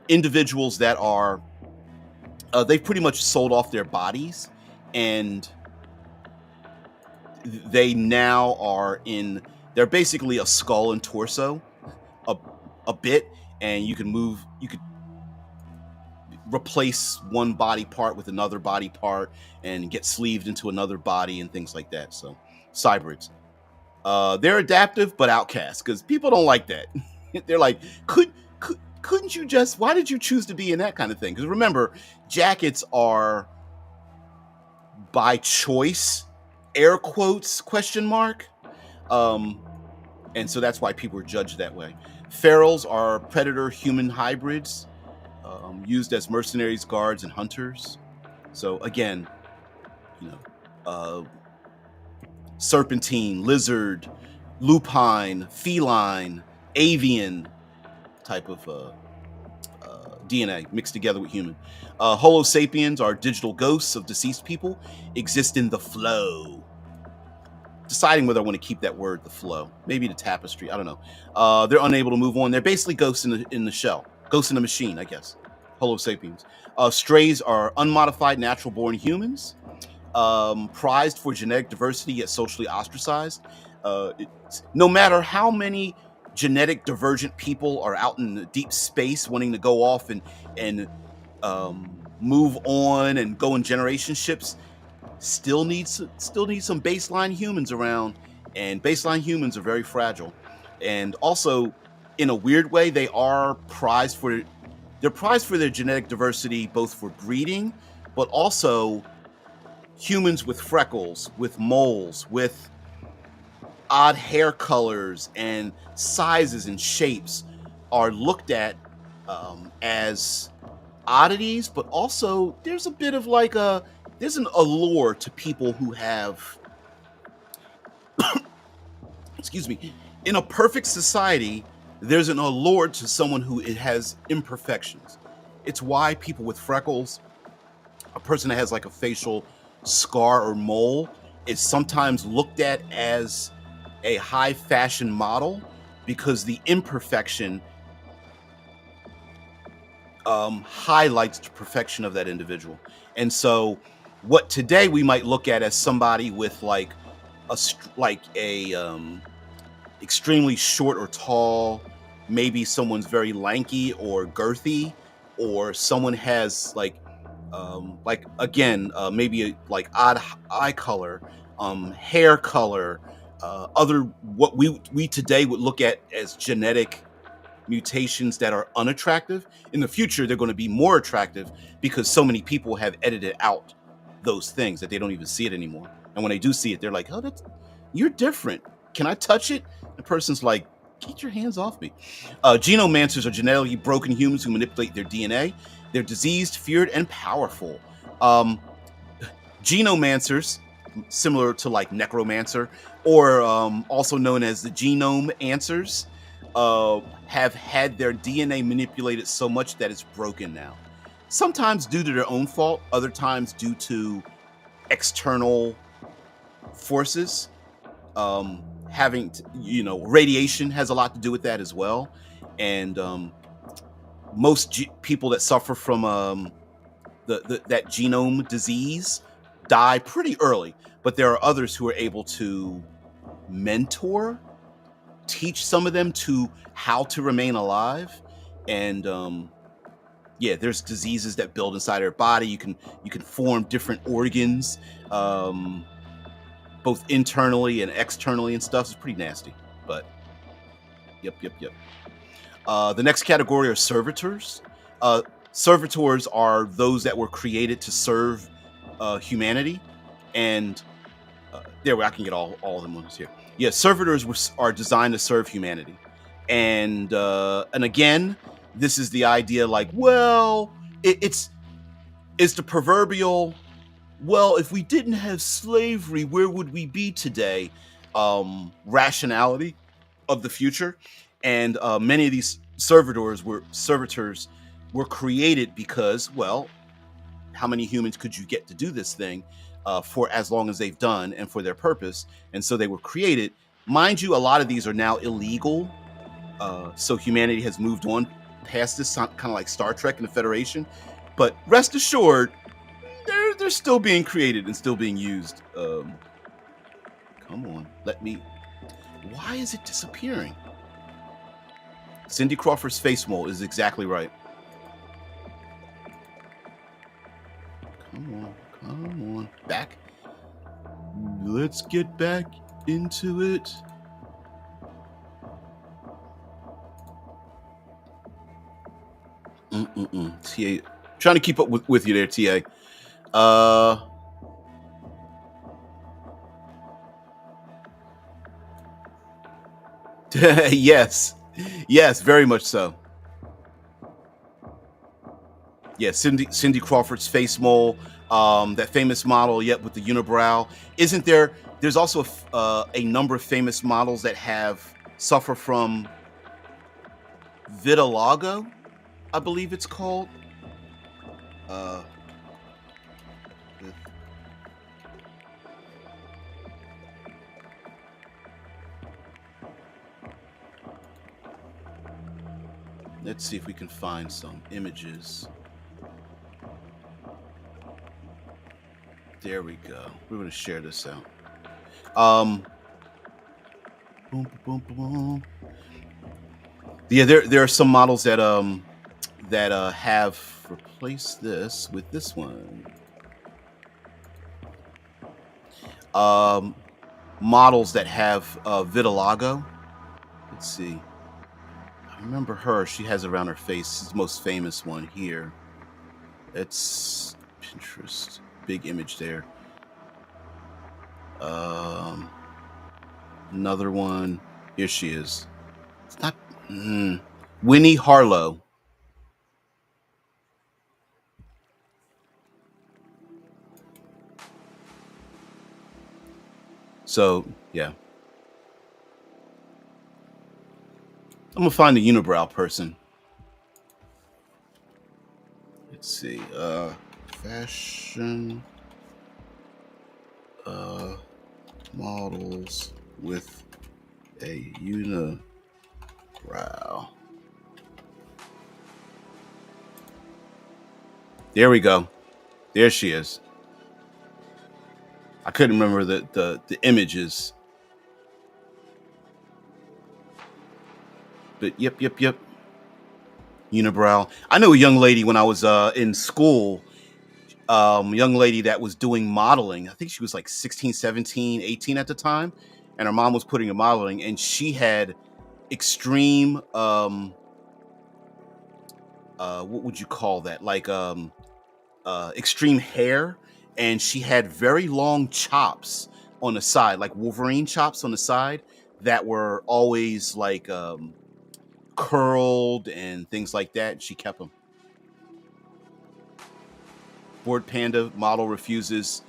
individuals that are they've pretty much sold off their bodies, and they now they're basically a skull and torso a bit, and you could replace one body part with another body part and get sleeved into another body and things like that. So cybrids, they're adaptive but outcast, because people don't like that. They're like, couldn't you just, why did you choose to be in that kind of thing? Because remember, jackets are by choice, air quotes, question mark. And so that's why people are judged that way. Ferals are predator-human hybrids, used as mercenaries, guards, and hunters. So again, serpentine, lizard, lupine, feline, avian type of DNA mixed together with human. Homo sapiens are digital ghosts of deceased people, exist in the flow. Deciding whether I want to keep that word, the flow, maybe the tapestry, I don't know. They're unable to move on. They're basically ghosts in the shell, ghosts in the machine, I guess. Homo sapiens. Strays are unmodified natural-born humans, prized for genetic diversity yet socially ostracized. No matter how many genetic divergent people are out in deep space wanting to go off and move on and go in generation ships, still need some baseline humans around, and baseline humans are very fragile. And also, in a weird way, they're prized for their genetic diversity, both for breeding, but also humans with freckles, with moles, with odd hair colors and sizes and shapes are looked at as oddities, but also there's a bit of there's an allure to people who have excuse me, in a perfect society, there's an allure to someone who has imperfections. It's why people with freckles, a person that has like a facial scar or mole, is sometimes looked at as a high fashion model, because the imperfection highlights the perfection of that individual. And so what today we might look at as somebody with extremely short or tall, maybe someone's very lanky or girthy, or someone has maybe odd eye color, hair color, other what we today would look at as genetic mutations that are unattractive. In the future, they're going to be more attractive because so many people have edited out those things that they don't even see it anymore. And when they do see it, they're like, "Oh, you're different. Can I touch it?" The person's like, "Get your hands off me." Genomancers are genetically broken humans who manipulate their DNA. They're diseased, feared, and powerful. Genomancers, similar to like necromancer, or also known as the genome answers, have had their DNA manipulated so much that it's broken now. Sometimes due to their own fault, other times due to external forces. Radiation has a lot to do with that as well. And most people that suffer from that genome disease die pretty early, but there are others who are able to mentor, teach some of them to how to remain alive. And there's diseases that build inside their body. You can form different organs, both internally and externally and stuff. It's pretty nasty, but yep. The next category are servitors. Servitors are those that were created to serve humanity, and I can get all of them ones here. Yeah, servitors are designed to serve humanity, and again, this is the idea. Like, well, it's the proverbial. Well, if we didn't have slavery, where would we be today? Rationality of the future, and many of these servitors were created because, well, how many humans could you get to do this thing for as long as they've done and for their purpose? And so they were created. Mind you, a lot of these are now illegal. So humanity has moved on past this, kind of like Star Trek and the Federation. But rest assured, they're still being created and still being used. Come on, why is it disappearing? Cindy Crawford's face mole is exactly right. Come on, back. Let's get back into it. TA, trying to keep up with you there, TA. Yes, very much so. Yeah, Cindy Crawford's face mole, that famous model, yet with the unibrow. Isn't there? There's also a number of famous models that suffer from vitiligo, I believe it's called. Let's see if we can find some images. There we go. We're going to share this out. Boom, boom, boom. Yeah, there are some models that have replaced this with this one. Models that have vitiligo. Let's see. I remember her. She has it around her face. It's the most famous one here. It's Pinterest. Big image there. Another one. Here she is. It's not Winnie Harlow. So yeah, I'm gonna find the unibrow person. Let's see. Fashion models with a unibrow. There we go. There she is. I couldn't remember the images. But yep. Unibrow. I know a young lady when I was in school, young lady that was doing modeling. I think she was like 16, 17, 18 at the time. And her mom was putting her modeling, and she had extreme what would you call that? Like extreme hair, and she had very long chops on the side, like Wolverine chops on the side that were always like curled and things like that. She kept them. Bored panda model refuses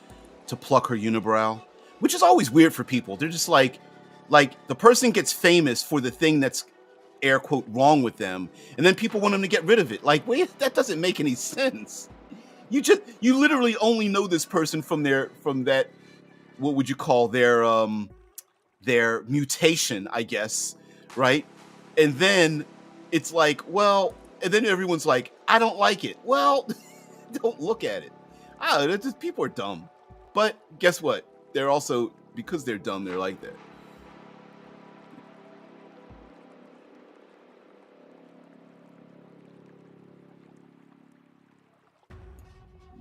to pluck her unibrow, which is always weird for people. They're just like the person gets famous for the thing that's air quote wrong with them, and then people want them to get rid of it. Like, wait, that doesn't make any sense. You literally only know this person from that, what would you call their mutation, I guess, right? And then it's like, well, and then everyone's like, I don't like it. Well, don't look at it. People are dumb. But guess what? They're also, because they're dumb, they're like that.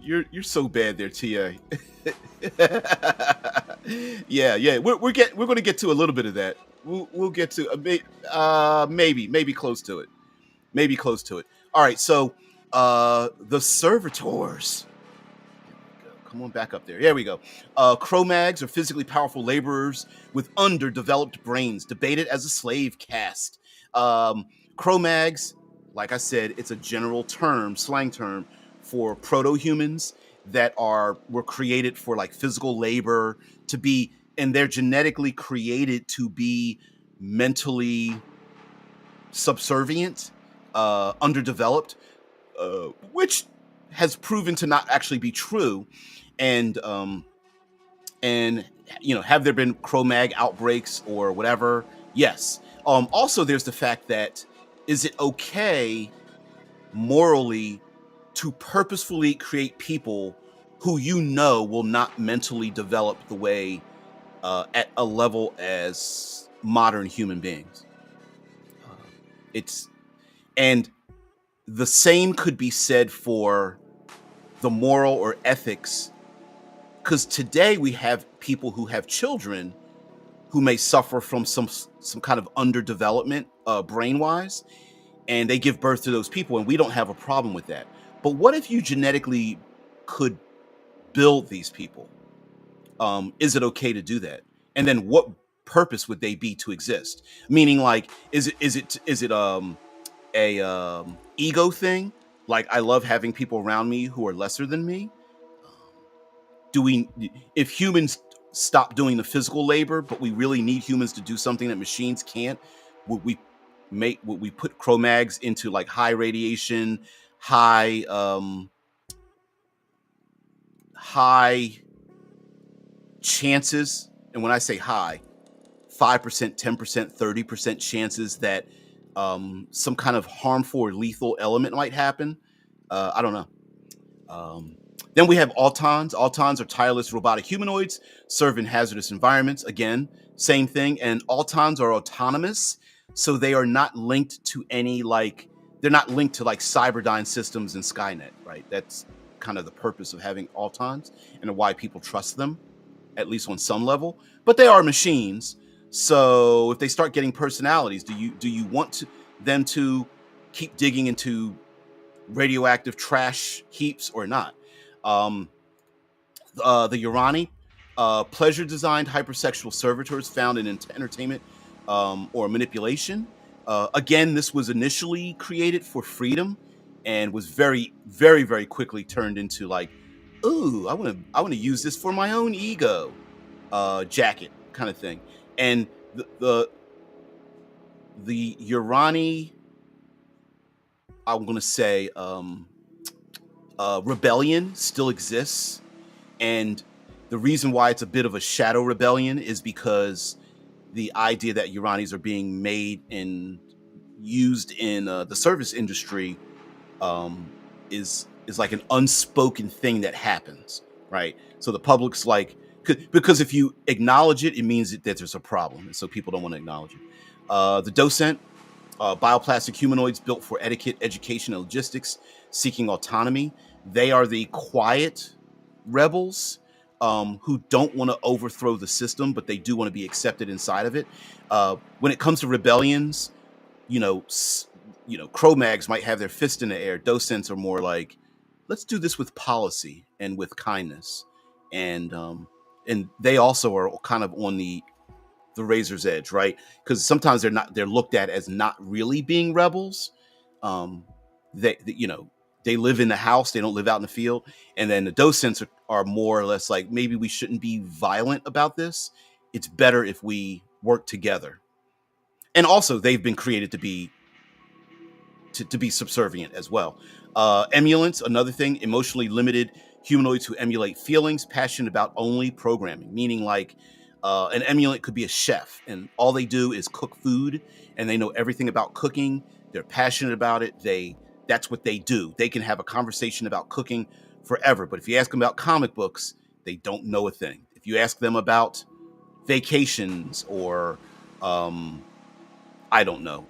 You're so bad there, TA. Yeah. We're going to get to a little bit of that. We'll get to maybe close to it. Maybe close to it. All right, so the servitors. Come on back up there. There we go. Cro-Mags are physically powerful laborers with underdeveloped brains, debated as a slave caste. Cro-Mags, like I said, it's a general term, slang term for proto-humans that were created for like physical labor to be, and they're genetically created to be mentally subservient, underdeveloped, which has proven to not actually be true. And have there been Cro-Mag outbreaks or whatever? Yes. Also, there's the fact that, is it okay morally to purposefully create people who will not mentally develop the way at a level as modern human beings? It's and the same could be said for the moral or ethics, because today we have people who have children who may suffer from some kind of underdevelopment brain wise, and they give birth to those people, and we don't have a problem with that. But what if you genetically could build these people? Is it okay to do that? And then what purpose would they be to exist? Meaning, like, is it a ego thing? Like, I love having people around me who are lesser than me. Do we, if humans stop doing the physical labor, but we really need humans to do something that machines can't, would we put Cro-Mags into like high radiation, high chances? And when I say high, 5%, 10%, 30% chances that some kind of harmful or lethal element might happen? I don't know. Then we have Autons. Autons are tireless robotic humanoids, serve in hazardous environments. Again, same thing. And Autons are autonomous, so they are not linked to they're not linked to like Cyberdyne systems and Skynet, right? That's kind of the purpose of having Autons and why people trust them, at least on some level. But they are machines, so if they start getting personalities, do you want them to keep digging into radioactive trash heaps or not? Um, the Urani, pleasure designed hypersexual servitors found in entertainment or manipulation. Again, this was initially created for freedom and was very, very, very quickly turned into like, ooh, I want to use this for my own ego, jacket kind of thing. And the Urani, I'm gonna say, rebellion still exists, and the reason why it's a bit of a shadow rebellion is because the idea that Uranis are being made and used in the service industry is like an unspoken thing that happens, right? So the public's like, because if you acknowledge it, it means that there's a problem, and so people don't want to acknowledge it. The docent, bioplastic humanoids built for etiquette, education, and logistics, seeking autonomy. They are the quiet rebels who don't want to overthrow the system, but they do want to be accepted inside of it. When it comes to rebellions, you know, Cro-Mags might have their fist in the air. Docents are more like, let's do this with policy and with kindness, and they also are kind of on the razor's edge, right? Because sometimes they're looked at as not really being rebels. Um, they live in the house, they don't live out in the field, and then the docents are more or less like, maybe we shouldn't be violent about this. It's better if we work together. And also, they've been created to be subservient as well. Emulants, another thing, emotionally limited humanoids who emulate feelings, passionate about only programming, meaning like an emulant could be a chef and all they do is cook food and they know everything about cooking. They're passionate about it. That's what they do. They can have a conversation about cooking forever. But if you ask them about comic books, they don't know a thing. If you ask them about vacations or I don't know,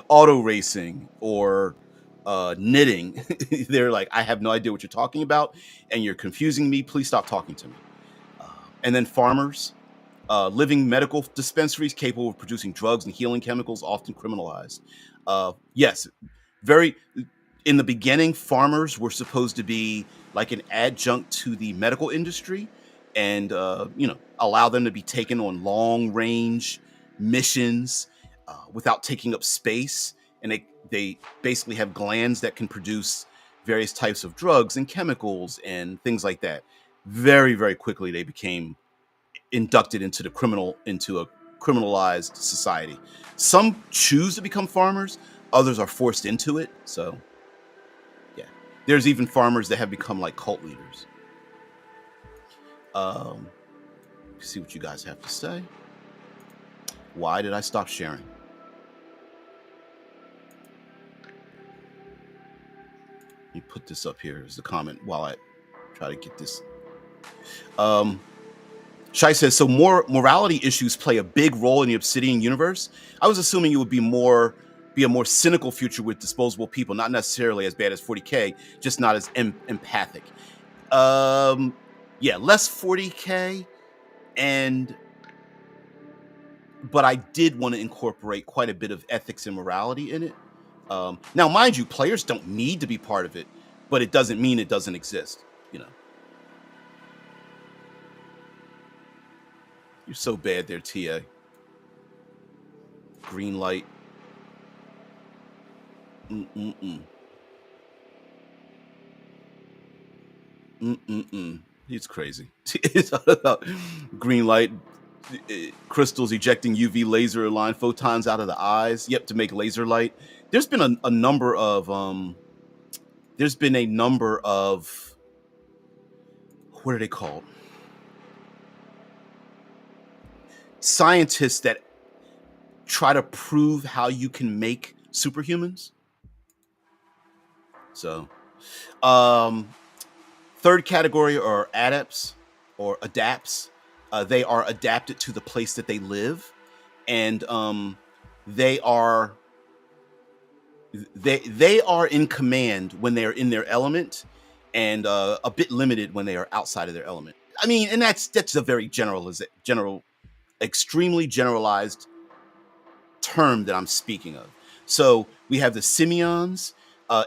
auto racing or knitting, they're like, I have no idea what you're talking about, and you're confusing me. Please stop talking to me. And then farmers, living medical dispensaries capable of producing drugs and healing chemicals, often criminalized. Yes, very. In the beginning, farmers were supposed to be like an adjunct to the medical industry, and allow them to be taken on long range missions without taking up space. And they basically have glands that can produce various types of drugs and chemicals and things like that. Very, very quickly, they became inducted into a criminalized society. Some choose to become farmers, others are forced into it. So, yeah, there's even farmers that have become like cult leaders. See what you guys have to say. Why did I stop sharing? Let me put this up here as a comment while I try to get this. Shai says, so more morality issues play a big role in the Obsidian universe. I was assuming it would be a more cynical future with disposable people, not necessarily as bad as 40K, just not as empathic. Yeah, less 40K, but I did want to incorporate quite a bit of ethics and morality in it. Now, mind you, players don't need to be part of it, but it doesn't mean it doesn't exist. You're so bad there, TA. Green light. He's crazy. Green light, crystals ejecting UV laser aligned photons out of the eyes. Yep, to make laser light. There's been a number of what are they called? Scientists that try to prove how you can make superhumans. So, third category are adapts or adapts. They are adapted to the place that they live, and they are in command when they are in their element, and a bit limited when they are outside of their element. I mean, and that's a very extremely generalized term that I'm speaking of. So we have the simians,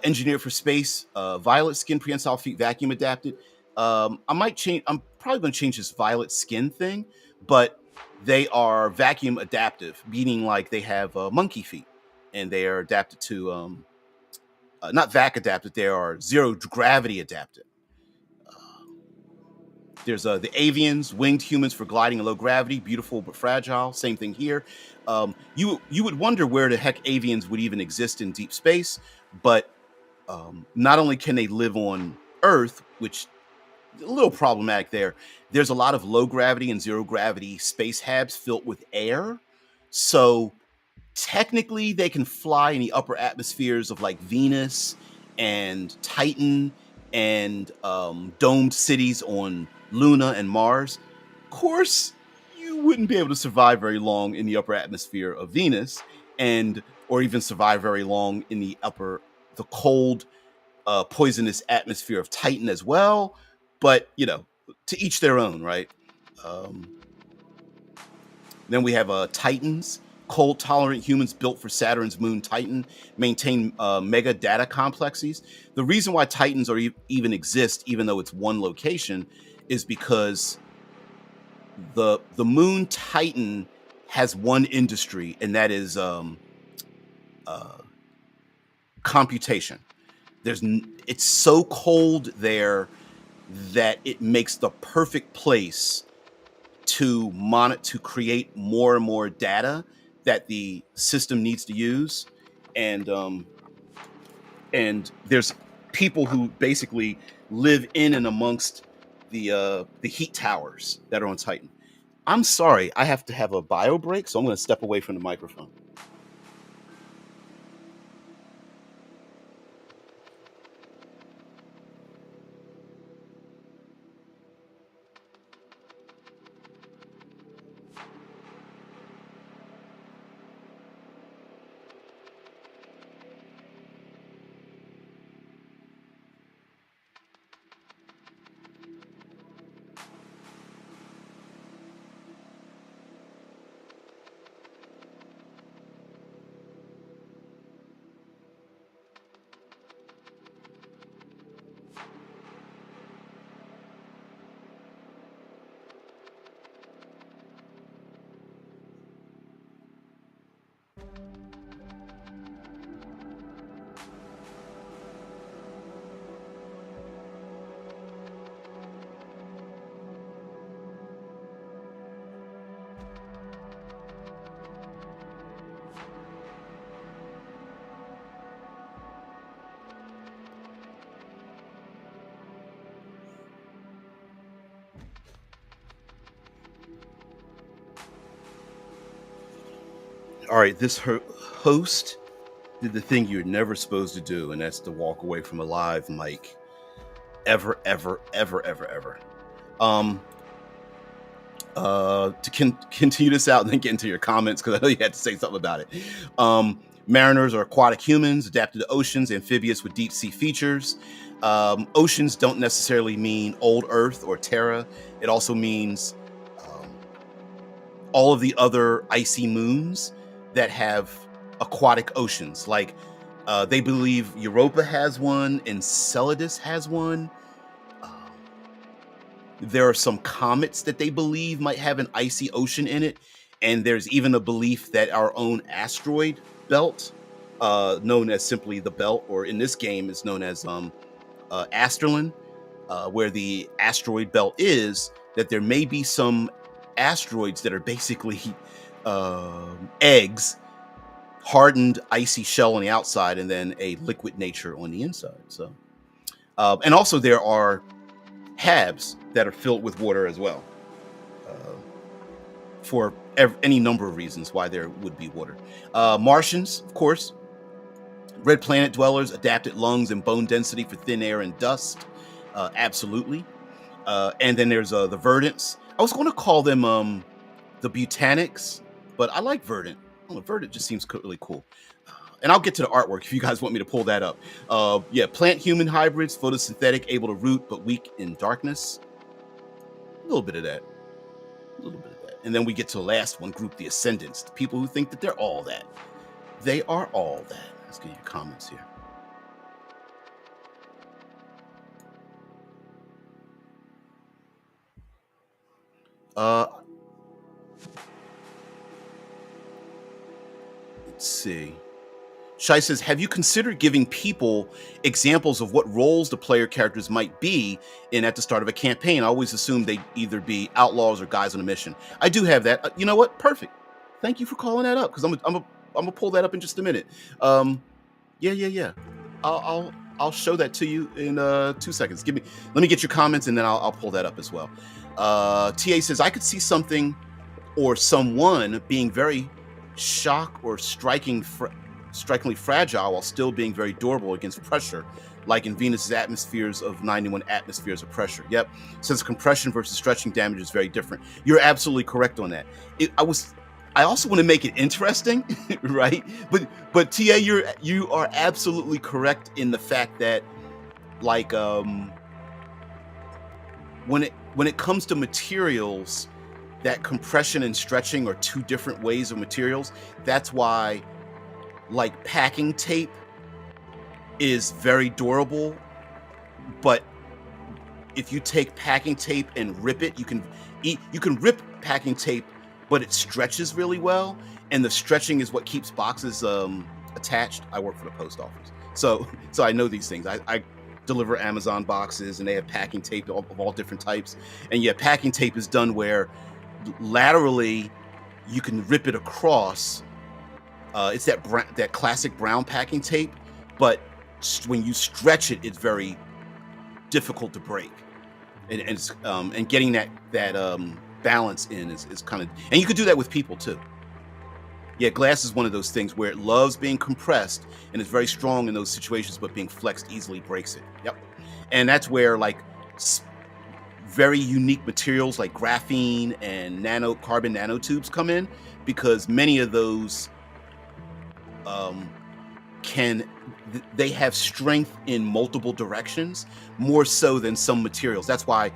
engineered for space, violet skin, prehensile feet, vacuum adapted. I'm probably going to change this violet skin thing, but they are vacuum adaptive, meaning like they have monkey feet, and they are adapted to not vac adapted. They are zero gravity adapted. There's the avians, winged humans for gliding in low gravity, beautiful but fragile. Same thing here. You would wonder where the heck avians would even exist in deep space, but not only can they live on Earth, which is a little problematic there, there's a lot of low gravity and zero gravity space habs filled with air. So technically they can fly in the upper atmospheres of like Venus and Titan and domed cities on Luna and Mars. Of course, you wouldn't be able to survive very long in the upper atmosphere of Venus, or even survive very long in the cold, poisonous atmosphere of Titan as well. But to each their own, right? Then we have Titans. Cold tolerant humans built for Saturn's moon Titan maintain mega data complexes. The reason why Titans are even exist, even though it's one location, is because the moon Titan has one industry, and that is uh, computation. It's so cold there that it makes the perfect place to create more and more data that the system needs to use, and there's people who basically live in and amongst the heat towers that are on Titan. I'm sorry, I have to have a bio break, so I'm going to step away from the microphone. All right, this host did the thing you're never supposed to do, and that's to walk away from a live mic ever, ever, ever, ever, ever. To continue this out and then get into your comments, because I know you had to say something about it. Mariners are aquatic humans adapted to oceans, amphibious with deep sea features. Oceans don't necessarily mean old Earth or Terra. It also means all of the other icy moons that have aquatic oceans. Like they believe Europa has one, Enceladus has one. There are some comets that they believe might have an icy ocean in it. And there's even a belief that our own asteroid belt, known as simply the belt, or in this game is known as Asterlin, where the asteroid belt is, that there may be some asteroids that are basically eggs, hardened icy shell on the outside, and then a liquid nature on the inside. So, and also there are HABs that are filled with water as well, for any number of reasons why there would be water. Martians, of course, red planet dwellers, adapted lungs and bone density for thin air and dust. Absolutely. And then there's the verdants. I was going to call them the butanics, but I like verdant. Verdant just seems really cool. And I'll get to the artwork if you guys want me to pull that up. Yeah, plant-human hybrids, photosynthetic, able to root, but weak in darkness. A little bit of that. A little bit of that. And then we get to the last one group, the ascendants, the people who think that they're all that. They are all that. Let's get your comments here. Let's see. Shai says, have you considered giving people examples of what roles the player characters might be in at the start of a campaign? I always assume they'd either be outlaws or guys on a mission. I do have that. You know what? Perfect. Thank you for calling that up, because I'm gonna pull that up in just a minute. Yeah. I'll show that to you in 2 seconds. Let me get your comments, and then I'll pull that up as well. TA says, I could see something or someone being very shock or strikingly fragile while still being very durable against pressure, like in Venus's atmospheres of 91 atmospheres of pressure. Yep. Since compression versus stretching damage is very different. You're absolutely correct on that. I also want to make it interesting, right? But TA, you are absolutely correct in the fact that, like, when it comes to materials, that compression and stretching are two different ways of materials. That's why, like, packing tape is very durable, but if you take packing tape and rip it, you can rip packing tape, but it stretches really well, and the stretching is what keeps boxes attached. I work for the post office, so I know these things. I deliver Amazon boxes, and they have packing tape of all different types. And yeah, packing tape is done where laterally you can rip it across. It's that classic brown packing tape, but when you stretch it, it's very difficult to break. And getting that balance in is kind of, and you could do that with people too. Yeah, glass is one of those things where it loves being compressed and is very strong in those situations, but being flexed easily breaks it. Yep. And that's where, like, very unique materials like graphene and carbon nanotubes come in, because many of those they have strength in multiple directions, more so than some materials. That's why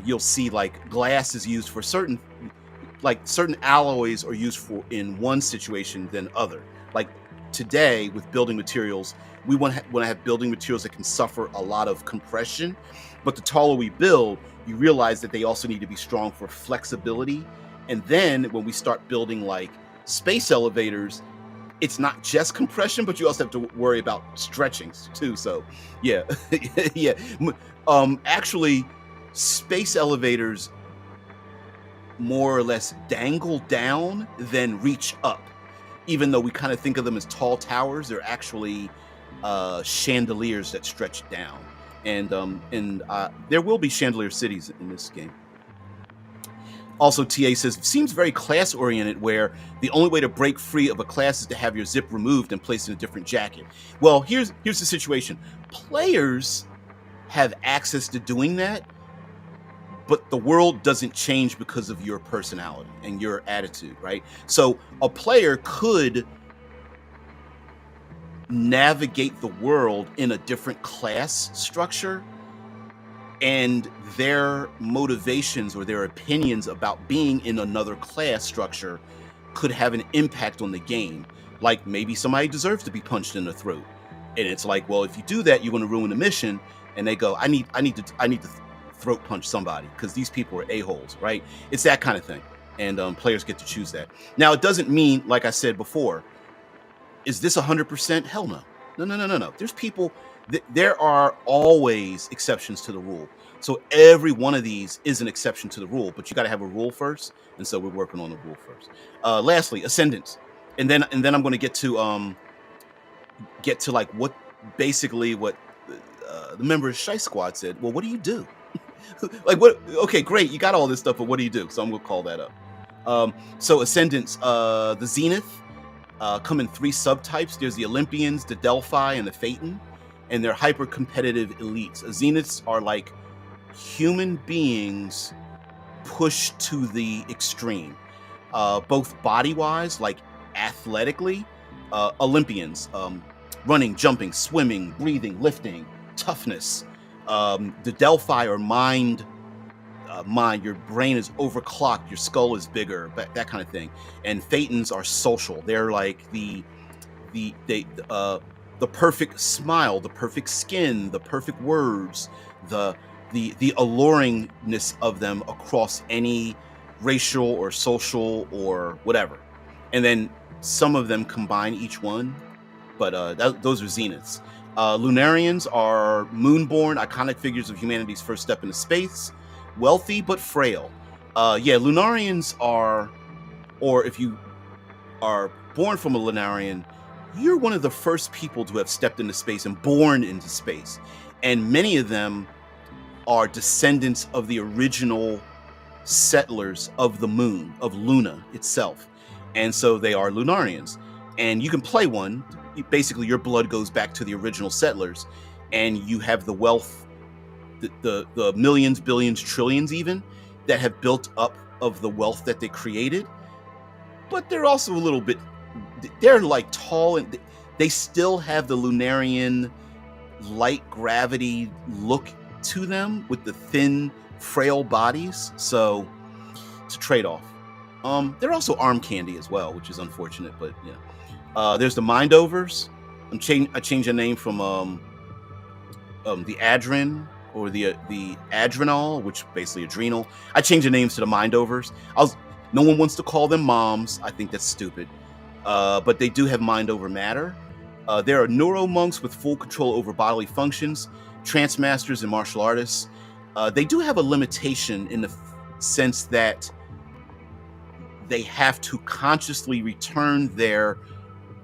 you'll see, like, glass is used for certain alloys are used for in one situation than other. Like today with building materials, we want to have building materials that can suffer a lot of compression, but the taller we build, you realize that they also need to be strong for flexibility. And then when we start building like space elevators, it's not just compression, but you also have to worry about stretching too. So yeah, yeah. Actually, space elevators more or less dangle down than reach up. Even though we kind of think of them as tall towers, they're actually chandeliers that stretch down. And there will be chandelier cities in this game. Also, TA says, seems very class-oriented, where the only way to break free of a class is to have your zip removed and placed in a different jacket. Well, here's the situation. Players have access to doing that, but the world doesn't change because of your personality and your attitude, right? So a player could navigate the world in a different class structure, and their motivations or their opinions about being in another class structure could have an impact on the game. Like maybe somebody deserves to be punched in the throat, and it's like, well, if you do that, you're going to ruin the mission. And they go, I need to throat punch somebody because these people are a-holes, right? It's that kind of thing, and players get to choose that. Now, it doesn't mean, like I said before, is this 100%? Hell no. No. There's people. There are always exceptions to the rule. So every one of these is an exception to the rule, but you got to have a rule first, and so we're working on the rule first. Lastly, ascendants, and then I'm going to get to like what the member of Shy Squad said. Well, what do you do? Like what? Okay, great, you got all this stuff, but what do you do? So I'm going to call that up. So ascendants, the Zenith, come in 3 subtypes. There's the Olympians, the Delphi, and the Phaeton. And they're hyper-competitive elites. Zeniths are like human beings pushed to the extreme, both body-wise, like athletically. Olympians, running, jumping, swimming, breathing, lifting, toughness. The Delphi are mind. Your brain is overclocked, your skull is bigger, that kind of thing. And Phaetons are social. They're like the perfect smile, the perfect skin, the perfect words, the alluringness of them across any racial or social or whatever. And then some of them combine each one, but those are Zeniths. Lunarians are moonborn, iconic figures of humanity's first step into space, wealthy but frail. Lunarians are, or if you are born from a Lunarian, you're one of the first people to have stepped into space and born into space. And many of them are descendants of the original settlers of the moon, of Luna itself. And so they are Lunarians. And you can play one. Basically, your blood goes back to the original settlers, and you have the wealth, the millions, billions, trillions even, that have built up of the wealth that they created. But they're also a little bit, they're like tall, and they still have the Lunarian light gravity look to them with the thin, frail bodies. So it's a trade-off. They're also arm candy as well, which is unfortunate, but yeah. There's the Mindovers. I changed the name from the Adren, or the Adrenal, which basically adrenal. I changed the names to the Mindovers. No one wants to call them moms. I think that's stupid. But they do have mind over matter. There are neuromonks with full control over bodily functions, trance masters, and martial artists. They do have a limitation in the sense that they have to consciously return their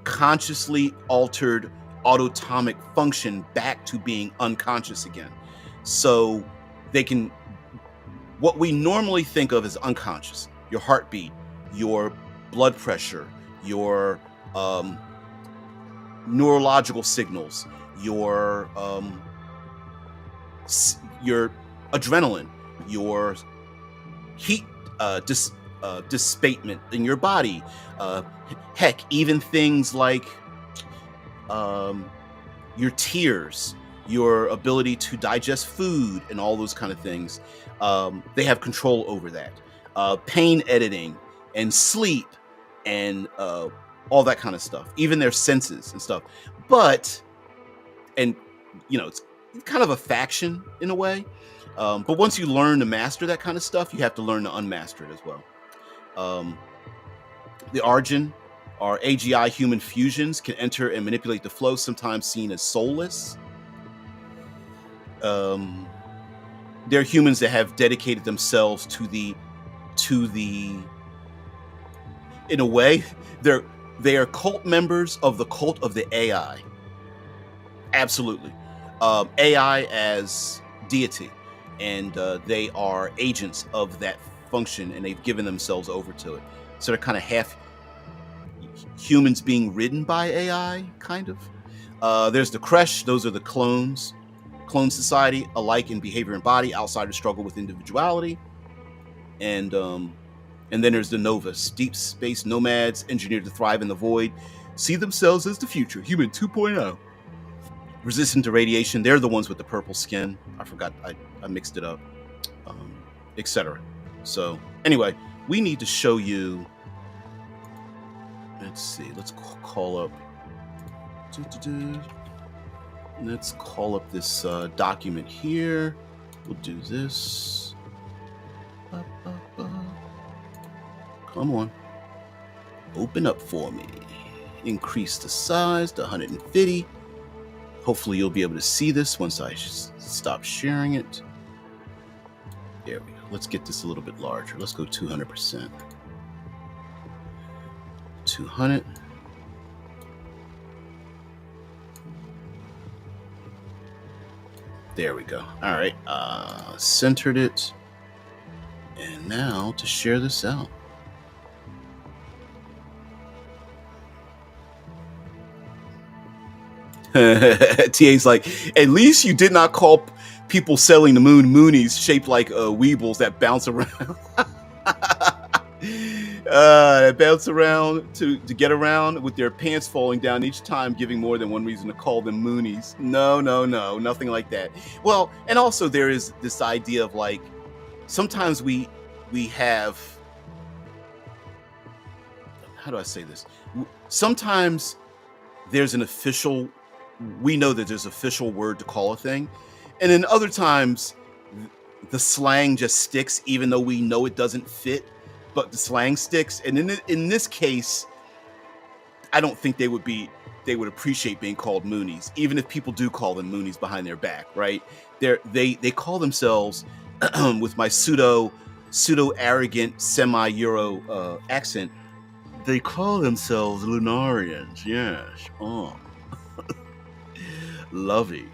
consciously altered autotomic function back to being unconscious again. So they can, what we normally think of as unconscious, your heartbeat, your blood pressure, your neurological signals, your adrenaline, your heat dissipation in your body, heck, even things like your tears, your ability to digest food, and all those kind of things. They have control over that. Pain editing and sleep and all that kind of stuff, even their senses and stuff. But, and it's kind of a faction in a way. But once you learn to master that kind of stuff, you have to learn to unmaster it as well. The Arjun are AGI human fusions, can enter and manipulate the flow, sometimes seen as soulless. They're humans that have dedicated themselves to the in a way, they are cult members of the cult of the AI. Absolutely. AI as deity, and they are agents of that function, and they've given themselves over to it. So they're kind of half humans being ridden by AI, kind of. There's the Kresh. Those are the clones. Clone society, alike in behavior and body, outsiders struggle with individuality. And then there's the Novus, deep space nomads, engineered to thrive in the void, see themselves as the future, human 2.0. Resistant to radiation, they're the ones with the purple skin. I forgot, I mixed it up, etc. So anyway, we need to show you, let's see, let's call up, let's call up this document here. We'll do this. Come on. Open up for me. Increase the size to 150. Hopefully you'll be able to see this once I stop sharing it. There we go. Let's get this a little bit larger. Let's go 200%. 200. There we go. All right. Centered it. And now to share this out. TA's like, at least you did not call people selling the moon moonies shaped like weebles that bounce around. That bounce around to get around with their pants falling down each time, giving more than one reason to call them moonies. No, nothing like that. Well, and also there is this idea of like, sometimes we have, how do I say this? Sometimes there's an official, we know that there's an official word to call a thing. And then other times the slang just sticks, even though we know it doesn't fit, but the slang sticks. And in this case, I don't think they would appreciate being called moonies, even if people do call them moonies behind their back, right? They call themselves, with my pseudo arrogant semi-Euro accent, they call themselves Lunarians. Yes. Oh. Lovey.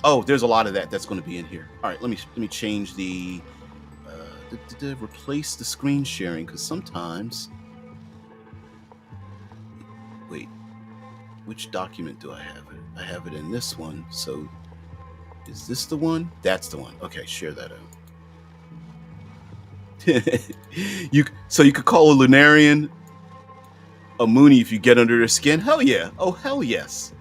Oh, there's a lot of that's going to be in here. All right, let me change the replace the screen sharing, because sometimes, wait, which document do I have it? I have it in this one. So is this the one? That's the one. Okay, share that out. So you could call a Lunarian a Mooney if you get under their skin. Hell yeah. Oh, hell yes.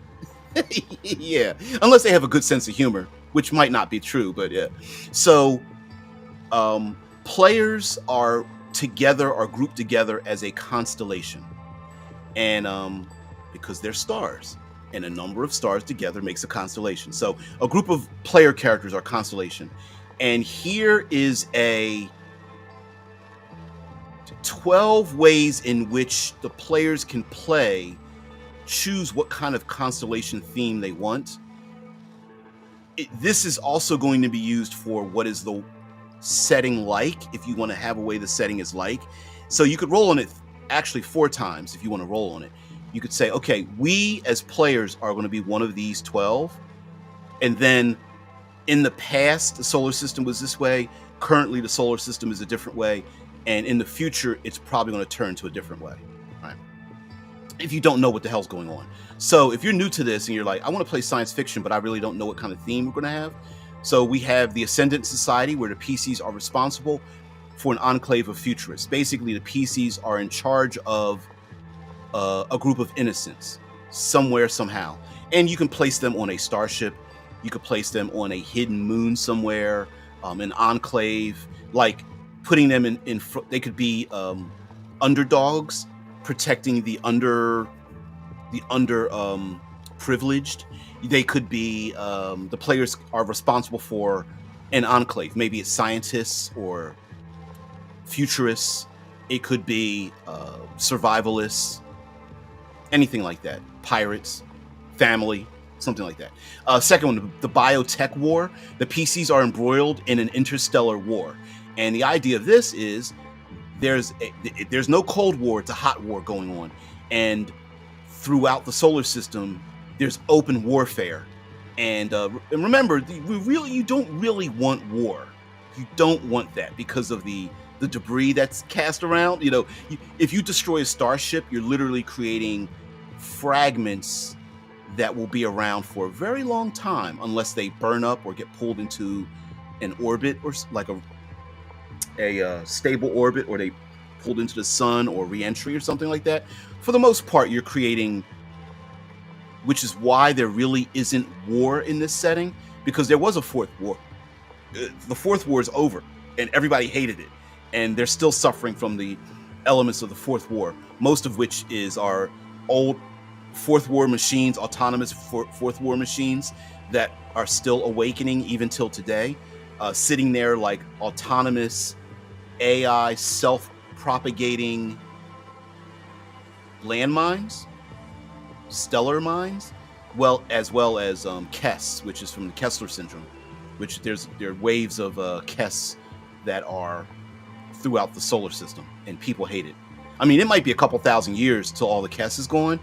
Yeah, unless they have a good sense of humor, which might not be true, but yeah. So players are together, are grouped together as a constellation, and because they're stars, and a number of stars together makes a constellation. So a group of player characters are constellation, and here is a 12 ways in which the players can play, choose what kind of constellation theme they want. This is also going to be used for what is the setting like, if you want to have a way the setting is like. So you could roll on it actually 4 times if you want to roll on it. You could say, okay, we as players are going to be one of these 12. And then in the past, the solar system was this way. Currently, the solar system is a different way. And in the future, it's probably going to turn to a different way. Right? If you don't know what the hell's going on. So if you're new to this and you're like, I want to play science fiction, but I really don't know what kind of theme we're going to have. So we have the Ascendant Society, where the PCs are responsible for an enclave of futurists. Basically, the PCs are in charge of a group of innocents somewhere, somehow. And you can place them on a starship. You could place them on a hidden moon somewhere, an enclave, like putting them in they could be underdogs protecting the under privileged. They could be the players are responsible for an enclave. Maybe it's scientists or futurists. It could be survivalists, anything like that. Pirates, family, something like that. Second one, the biotech war. The PCs are embroiled in an interstellar war, and the idea of this is there's no Cold War; it's a hot war going on, and throughout the solar system, there's open warfare. And remember, you don't really want war. You don't want that because of the debris that's cast around. If you destroy a starship, you're literally creating fragments that will be around for a very long time, unless they burn up or get pulled into an orbit, or like a stable orbit, or they pulled into the sun or re-entry or something like that. For the most part, you're creating, which is why there really isn't war in this setting, because there was a fourth war. The fourth war is over, and everybody hated it, and they're still suffering from the elements of the fourth war, most of which is our old fourth war machines, autonomous fourth war machines that are still awakening even till today, sitting there like autonomous AI self-propagating landmines, stellar mines, as well as Kess, which is from the Kessler syndrome, which there are waves of Kess that are throughout the solar system, and people hate it. I mean, it might be a couple thousand years till all the Kess is gone.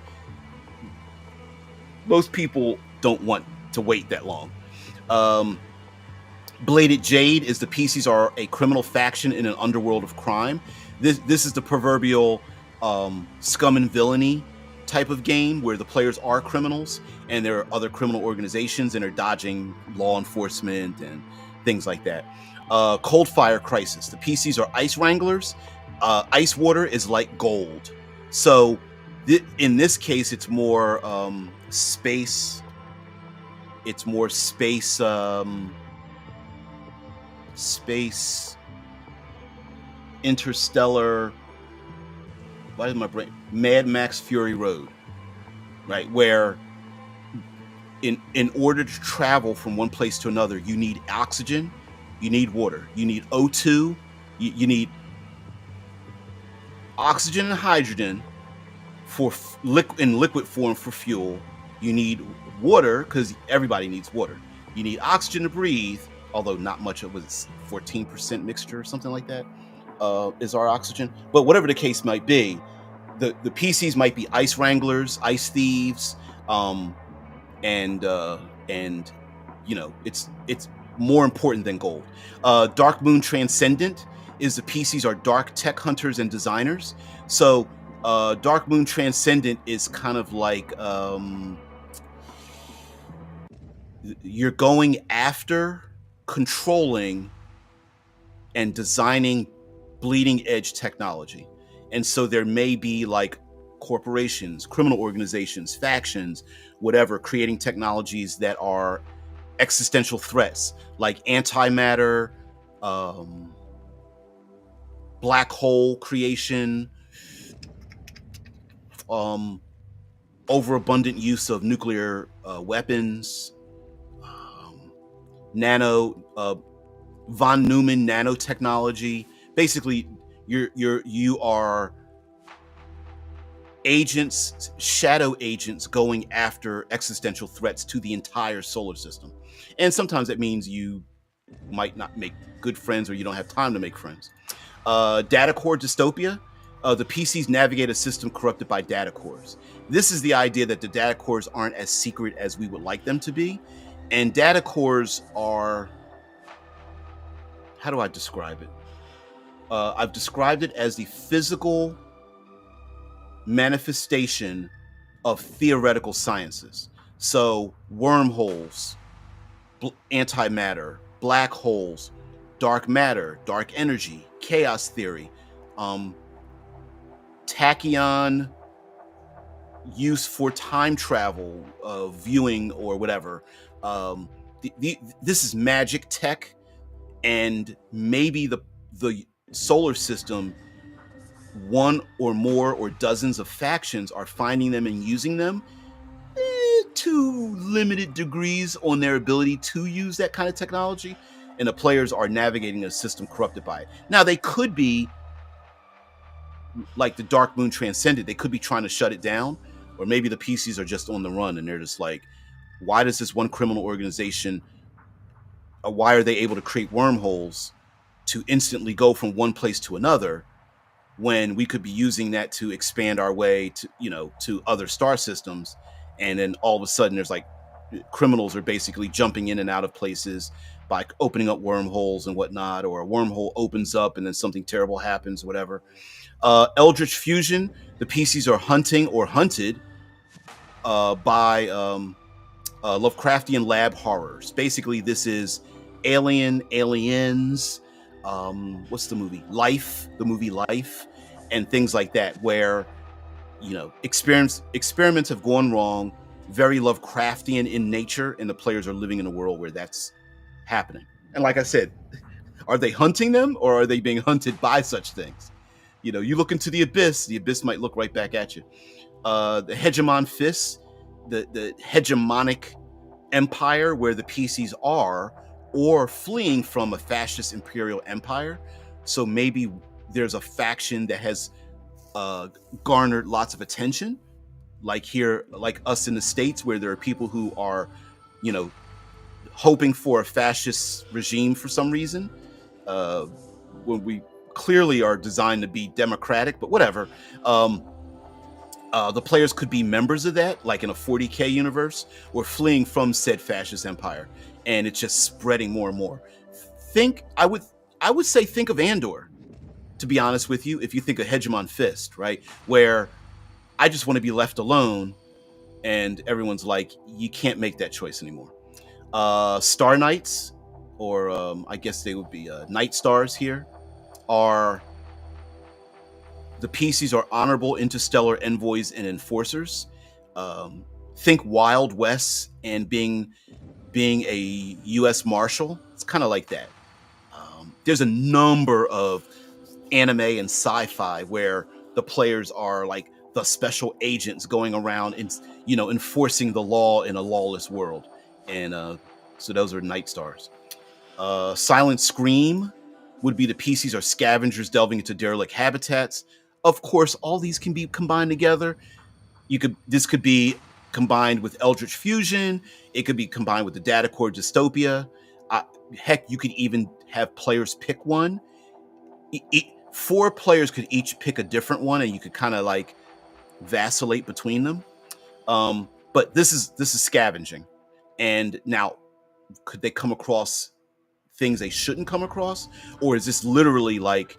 Most people don't want to wait that long. Bladed Jade is the PCs are a criminal faction in an underworld of crime. This is the proverbial scum and villainy type of game where the players are criminals and there are other criminal organizations and are dodging law enforcement and things like that. Cold Fire Crisis. The PCs are ice wranglers. Ice water is like gold. So in this case, it's more space. It's more space. Space. Interstellar. Why is my brain? Mad Max Fury Road, right? Where in order to travel from one place to another, you need oxygen, you need water, you need O2, you need oxygen and hydrogen for in liquid form for fuel. You need water because everybody needs water. You need oxygen to breathe, although not much of it was 14% mixture or something like that is our oxygen. But whatever the case might be, the PCs might be ice wranglers, ice thieves, and it's more important than gold. Dark Moon Transcendent is the PCs are dark tech hunters and designers. So Dark Moon Transcendent is kind of like you're going after, controlling, and designing bleeding edge technology. And so there may be like corporations, criminal organizations, factions, whatever, creating technologies that are existential threats like antimatter, black hole creation, overabundant use of nuclear weapons, nano von Neumann nanotechnology. Basically, you are agents, shadow agents, going after existential threats to the entire solar system. And sometimes that means you might not make good friends, or you don't have time to make friends. Data core dystopia. The PCs navigate a system corrupted by data cores. This is the idea that the data cores aren't as secret as we would like them to be. And data cores are, how do I describe it? I've described it as the physical manifestation of theoretical sciences. So wormholes, antimatter, black holes, dark matter, dark energy, chaos theory, tachyon use for time travel, viewing or whatever. This is magic tech, and maybe the solar system, one or more or dozens of factions are finding them and using them to limited degrees on their ability to use that kind of technology, and the players are navigating a system corrupted by it. Now, they could be like the Dark Moon Transcended. They could be trying to shut it down, or maybe the PCs are just on the run and they're just like, why does this one criminal organization, why are they able to create wormholes to instantly go from one place to another, when we could be using that to expand our way to, to other star systems? And then all of a sudden there's like, criminals are basically jumping in and out of places by opening up wormholes and whatnot, or a wormhole opens up and then something terrible happens, whatever. Eldritch fusion. The PCs are hunting or hunted by Lovecraftian lab horrors. Basically, this is aliens. What's the movie? Life, the movie Life, and things like that, where experiments have gone wrong, very Lovecraftian in nature, and the players are living in a world where that's happening. And like I said, are they hunting them, or are they being hunted by such things? You look into the abyss might look right back at you. The hegemon fists, the hegemonic empire where the PCs are, or fleeing from a fascist imperial empire. So maybe there's a faction that has garnered lots of attention, like here, like us in the States, where there are people who are, hoping for a fascist regime for some reason, when we clearly are designed to be democratic, but whatever. The players could be members of that, like in a 40K universe, or fleeing from said fascist empire, and it's just spreading more and more. I would say think of Andor, to be honest with you, if you think of Hegemon Fist, right? Where I just want to be left alone, and everyone's like, you can't make that choice anymore. Star Knights, or I guess they would be Night Stars here, are the PCs are honorable interstellar envoys and enforcers. Think Wild West and being a U.S. Marshal. It's kind of like that. There's a number of anime and sci-fi where the players are like the special agents going around and enforcing the law in a lawless world. And so those are Night Stars. Silent Scream would be the PCs are scavengers delving into derelict habitats. Of course, all these can be combined together. This could be combined with Eldritch Fusion. It could be combined with the data core dystopia. Heck, you could even have players pick one. 4 players could each pick a different one, and you could kind of like vacillate between them. But this is scavenging. And now, could they come across things they shouldn't come across, or is this literally like,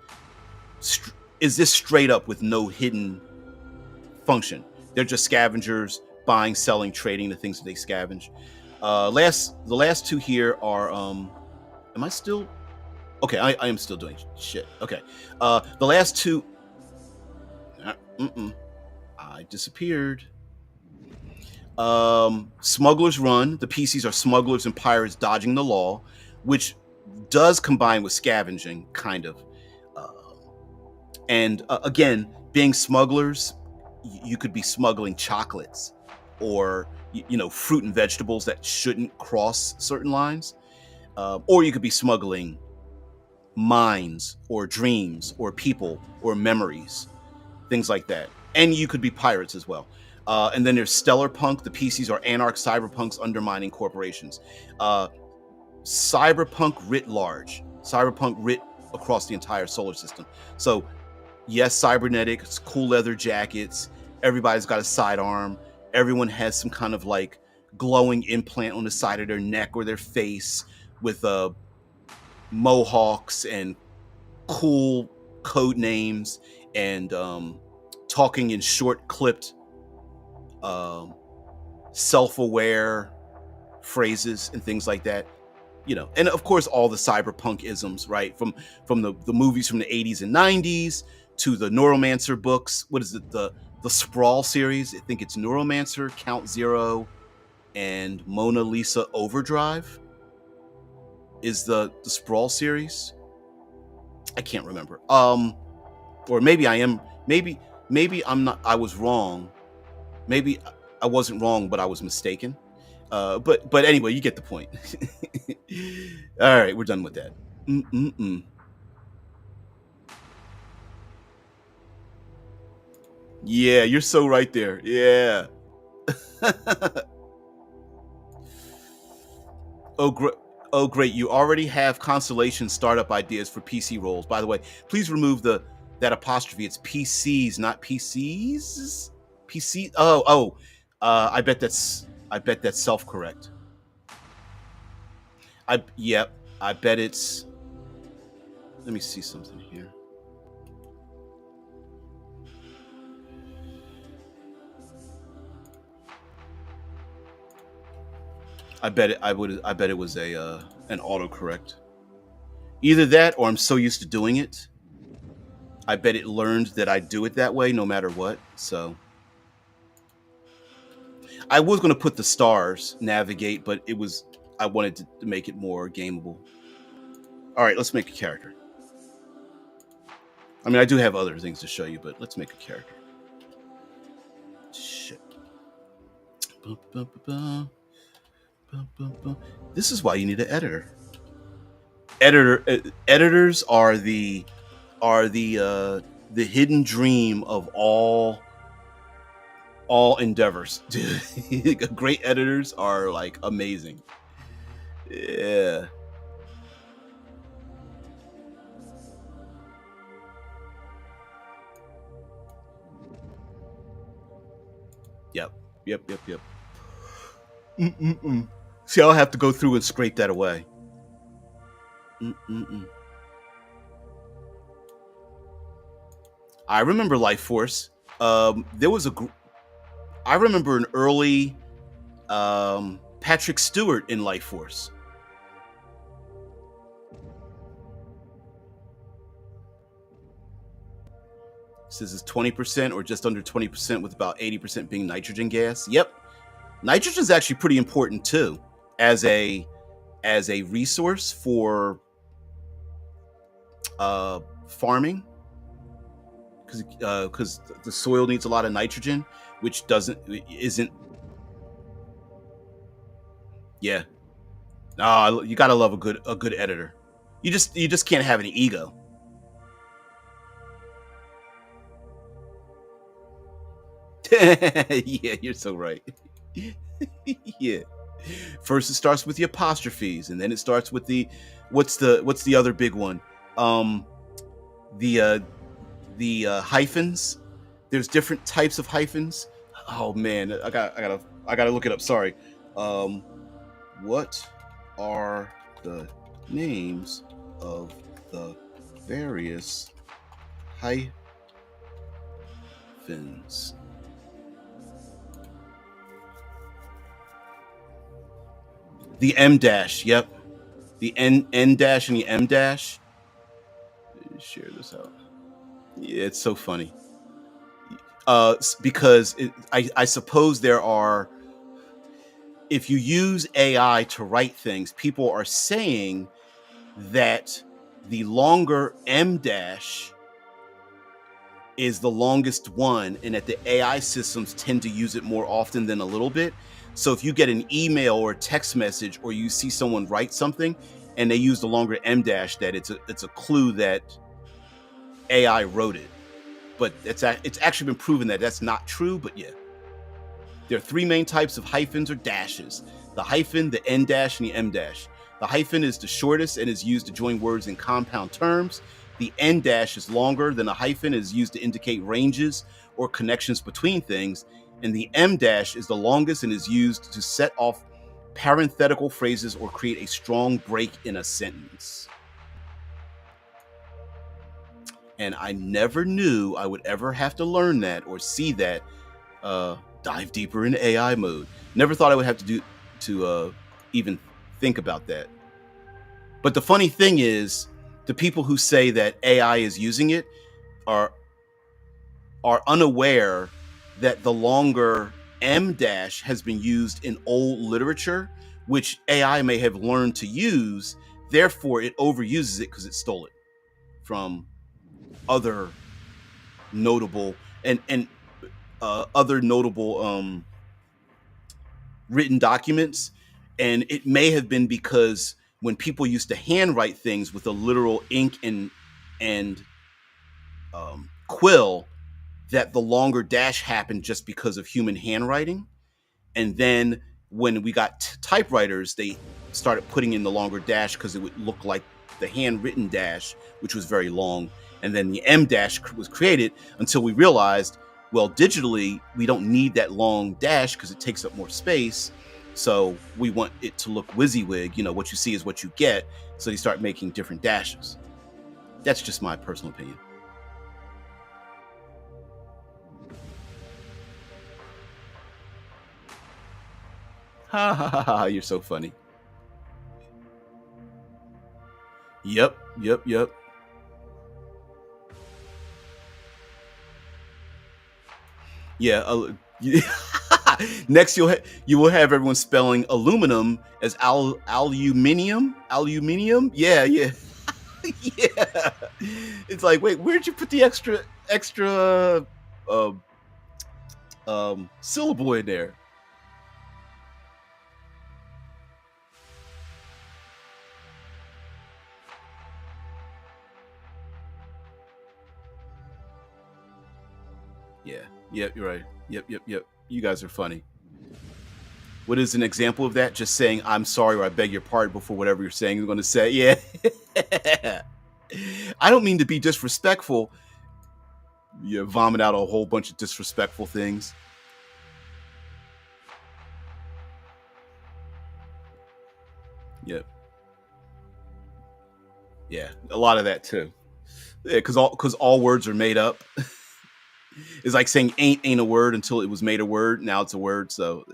is this straight up with no hidden function? They're just scavengers, buying, selling, trading the things that they scavenge. The last 2 here are am I still okay? I am still doing shit. Okay. The last 2 I disappeared. Smugglers Run. The PCs are smugglers and pirates dodging the law, which does combine with scavenging, kind of. And again, being smugglers, you could be smuggling chocolates or fruit and vegetables that shouldn't cross certain lines, or you could be smuggling minds or dreams or people or memories, things like that. And you could be pirates as well. And then there's Stellar Punk. The PCs are anarch cyberpunks undermining corporations. Cyberpunk writ large. Cyberpunk writ across the entire solar system. So yes, cybernetics, cool leather jackets. Everybody's got a sidearm. Everyone has some kind of like glowing implant on the side of their neck or their face with mohawks and cool code names and talking in short clipped self-aware phrases and things like that. And of course all the cyberpunk isms, right, from the movies from the 80s and 90s to the Neuromancer books. What is it, the Sprawl series? I think it's Neuromancer, Count Zero, and Mona Lisa Overdrive is the Sprawl series. I can't remember. Or maybe I am. Maybe I'm not. I was wrong. Maybe I wasn't wrong, but I was mistaken. But anyway, you get the point. All right, we're done with that. Yeah, you're so right there. Yeah. Oh, great. You already have Constellation startup ideas for PC roles. By the way, please remove that apostrophe. It's PCs, not PCs. PC. Oh. I bet that's self-correct. Yep. I bet it's. Let me see something here. I bet it was an autocorrect. Either that, or I'm so used to doing it. I bet it learned that I do it that way no matter what. So I was going to put the stars navigate, but I wanted to make it more gameable. All right, let's make a character. I mean, I do have other things to show you, but let's make a character. Shit. This is why you need an editor. Editors are the hidden dream of all endeavors. Great editors are like amazing. Yeah. Yep. See, I'll have to go through and scrape that away. I remember Life Force. There was I remember an early Patrick Stewart in Life Force. Says it's 20% or just under 20%, with about 80% being nitrogen gas. Yep. Nitrogen is actually pretty important too, as a resource for farming, because the soil needs a lot of nitrogen, which isn't. Yeah. You gotta love a good editor. You just can't have any ego. Yeah, you're so right. Yeah. First it starts with the apostrophes, and then it starts with the what's the other big one? The hyphens. There's different types of hyphens. Oh man, I gotta look it up. Sorry. What are the names of the various hyphens? The M dash, yep. The N dash and the M dash. Share this out. Yeah, it's so funny. Because I suppose there are, if you use AI to write things, people are saying that the longer M dash is the longest one, and that the AI systems tend to use it more often than a little bit. So if you get an email or a text message, or you see someone write something and they use the longer M dash, that it's a clue that AI wrote it. But it's actually been proven that that's not true. But yeah, there are three main types of hyphens or dashes: the hyphen, the N dash, and the M dash. The hyphen is the shortest and is used to join words in compound terms. The N dash is longer than a hyphen, is used to indicate ranges or connections between things. And the M dash is the longest and is used to set off parenthetical phrases or create a strong break in a sentence. And I never knew I would ever have to learn that or see that. Dive deeper into AI mode. Never thought I would have to even think about that. But the funny thing is, the people who say that AI is using it are unaware that the longer M dash has been used in old literature, which AI may have learned to use. Therefore, it overuses it because it stole it from other notable and other notable written documents. And it may have been because when people used to handwrite things with a literal ink and quill, that the longer dash happened just because of human handwriting. And then when we got typewriters, they started putting in the longer dash because it would look like the handwritten dash, which was very long. And then the M dash was created until we realized, well, digitally, we don't need that long dash because it takes up more space. So we want it to look WYSIWYG. What you see is what you get. So they start making different dashes. That's just my personal opinion. Ha ha ha ha! You're so funny. Yep, yep, yep. Yeah. Next, you will have everyone spelling aluminum as aluminium. Aluminium. Yeah, yeah, yeah. It's like, wait, where'd you put the extra uh, syllable in there? Yeah. Yep. You're right. Yep. Yep. Yep. You guys are funny. What is an example of that? Just saying "I'm sorry" or "I beg your pardon" before whatever you're saying is going to say. Yeah. I don't mean to be disrespectful. You vomit out a whole bunch of disrespectful things. Yep. Yeah. A lot of that too. Yeah, because all words are made up. It's like saying ain't a word until it was made a word. Now it's a word. So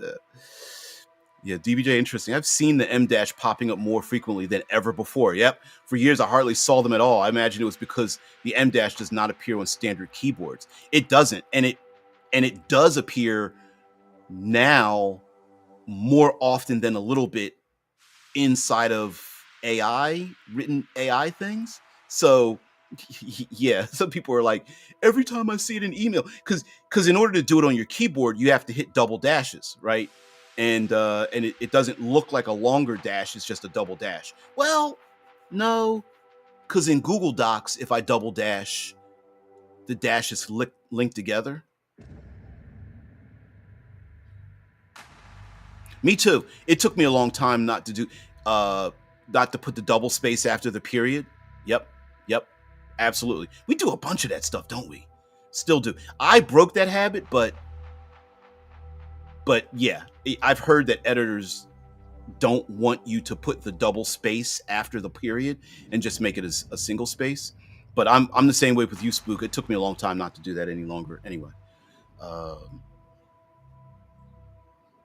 yeah, DBJ, interesting. I've seen the M dash popping up more frequently than ever before. Yep. For years, I hardly saw them at all. I imagine it was because the M dash does not appear on standard keyboards. It doesn't, and it does appear now more often than a little bit inside of AI, written AI things. So yeah, some people are like, every time I see it in email, because in order to do it on your keyboard, you have to hit double dashes, right? And it doesn't look like a longer dash; it's just a double dash. Well, no, because in Google Docs, if I double dash, the dash is linked together. Me too. It took me a long time uh, not to put the double space after the period. Yep, yep, absolutely. We do a bunch of that stuff, don't we? Still do. I broke that habit, but yeah, I've heard that editors don't want you to put the double space after the period and just make it as a single space. But I'm the same way with you, Spook. It took me a long time not to do that any longer. Anyway, um,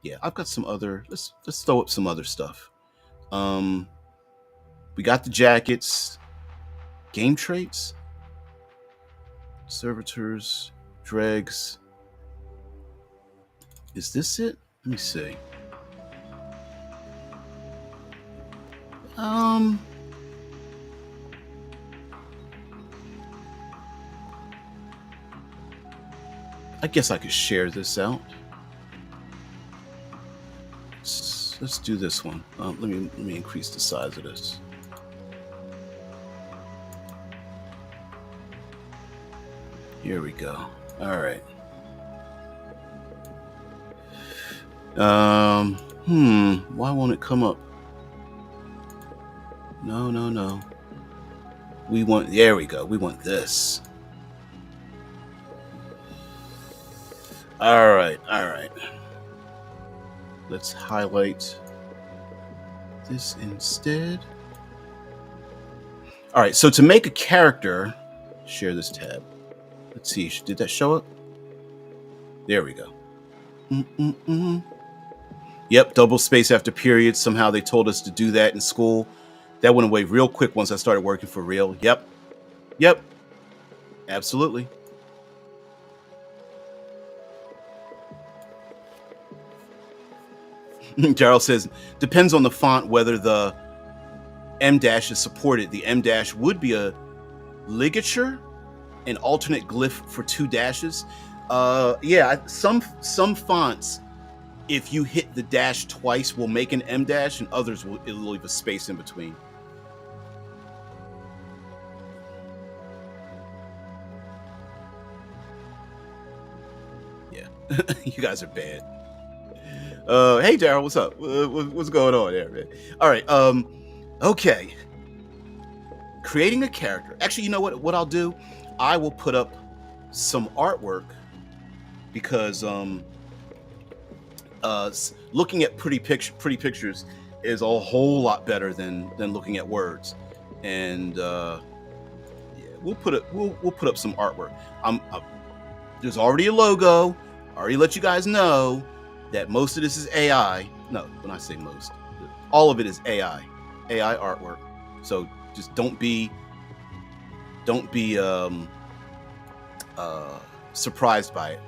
yeah, I've got some other. Let's throw up some other stuff. Um, we got the jackets, game traits, servitors, dregs. Is this it? Let me see. I guess I could share this out. Let's do this one. Let me increase the size of this. Here we go. All right. Why won't it come up? No. There we go. We want this. All right. Let's highlight this instead. All right, so to make a character, share this tab. Let's see, did that show up? There we go. Yep, double space after period. Somehow they told us to do that in school. That went away real quick once I started working for real. Yep. Absolutely. Gerald says, depends on the font whether the M- is supported. The M- would be a ligature, an alternate glyph for 2 dashes. Yeah, some fonts, if you hit the dash twice, will make an M-, and others will leave a space in between. Yeah, you guys are bad. Hey, Daryl, what's up? What's going on there, man? All right. Okay. Creating a character. Actually, you know what? What I'll do, I will put up some artwork because looking at pretty pictures is a whole lot better than looking at words. And yeah, we'll put up some artwork. There's already a logo. I already let you guys know that most of this is AI. No, when I say most, all of it is AI artwork. So just don't be surprised by it.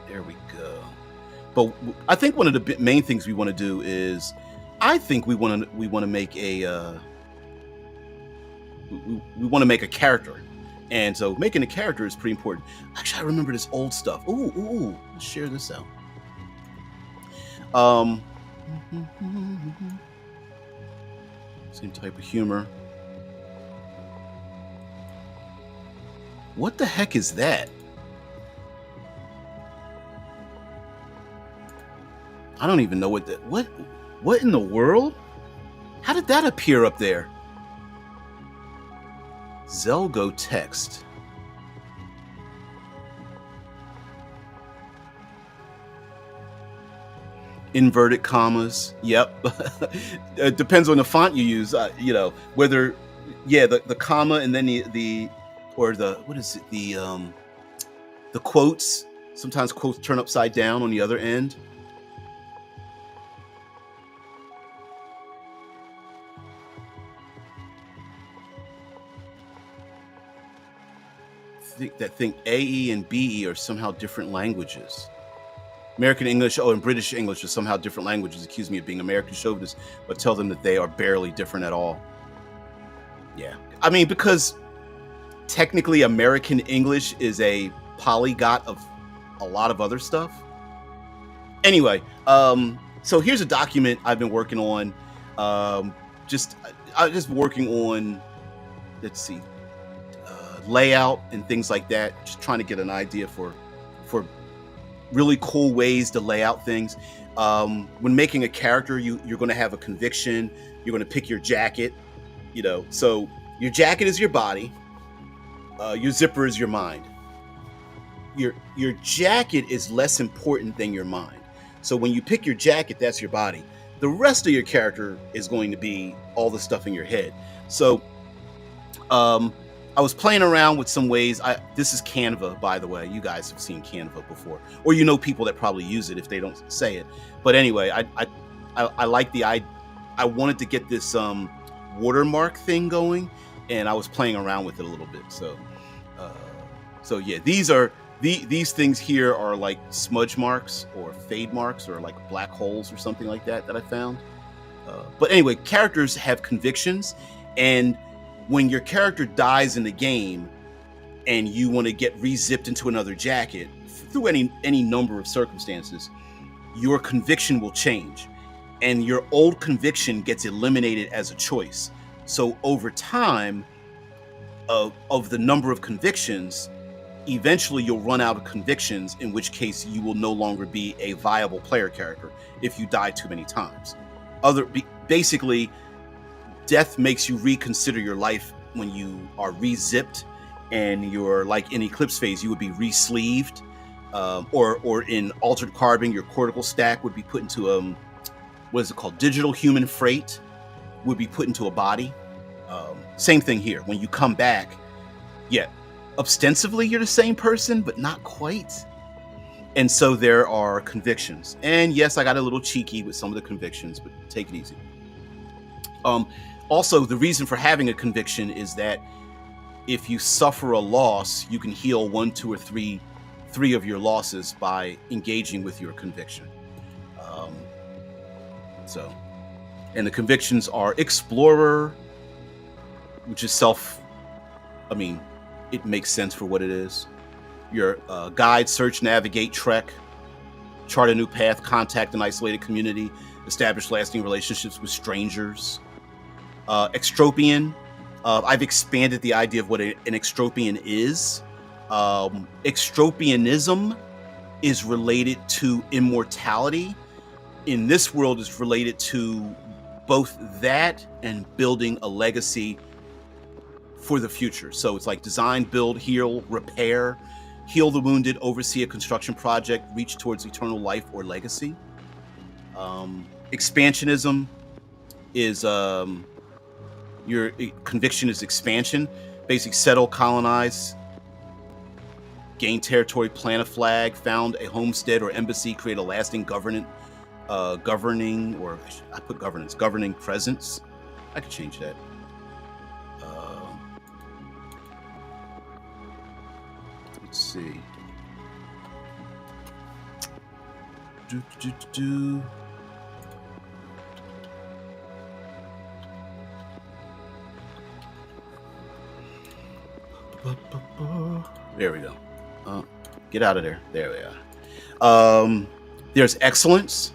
There we go. But I think one of the main things we want to do is, I think we want to make a we want to make a character. And so making a character is pretty important. Actually, I remember this old stuff. Ooh, let's share this out. Same type of humor. What the heck is that? I don't even know what in the world? How did that appear up there? Zelgo text. Inverted commas. Yep. It depends on the font you use. You know, whether, yeah, the comma and then the what is it? The quotes. Sometimes quotes turn upside down on the other end. Think AE and BE are somehow different languages. American English, and British English are somehow different languages. Accuse me of being American chauvinist, but tell them that they are barely different at all. Yeah. I mean, because technically American English is a polyglot of a lot of other stuff. Anyway, so here's a document I've been working on. I'm just working on, let's see, layout and things like that. Just trying to get an idea for really cool ways to lay out things. When making a character, you're going to have a conviction. You're going to pick your jacket. You know, so your jacket is your body. Your zipper is your mind. Your jacket is less important than your mind. So when you pick your jacket, that's your body. The rest of your character is going to be all the stuff in your head. So I was playing around with some ways. This is Canva, by the way. You guys have seen Canva before, or you know people that probably use it if they don't say it. But anyway, I like I wanted to get this watermark thing going, and I was playing around with it a little bit. So So yeah, these things here are like smudge marks or fade marks or like black holes or something like that I found. But anyway, characters have convictions, and when your character dies in the game and you want to get re-zipped into another jacket through any number of circumstances, your conviction will change, and your old conviction gets eliminated as a choice. So over time, of the number of convictions, eventually you'll run out of convictions, in which case you will no longer be a viable player character if you die too many times. Basically, death makes you reconsider your life when you are re-zipped, and you're like in Eclipse phase, you would be re-sleeved, or in Altered Carbon, your cortical stack would be put into what is it called? Digital human freight would be put into a body. Same thing here. When you come back, yeah, ostensibly you're the same person, but not quite. And so there are convictions. And yes, I got a little cheeky with some of the convictions, but take it easy. Also, the reason for having a conviction is that if you suffer a loss, you can heal 1, 2, or 3 of your losses by engaging with your conviction. And the convictions are Explorer, which is it makes sense for what it is. Your Guide, Search, Navigate, Trek, Chart a New Path, Contact an Isolated Community, Establish Lasting Relationships with Strangers. Extropian, I've expanded the idea of what an extropian is. Extropianism is related to immortality. In this world, it's related to both that and building a legacy for the future. So it's like design, build, heal, repair, heal the wounded, oversee a construction project, reach towards eternal life or legacy. Expansionism is your conviction is expansion. Basically, settle, colonize, gain territory, plant a flag, found a homestead or embassy, create a lasting governing presence. I could change that. Let's see. There we go. Get out of there. There we are. There's excellence,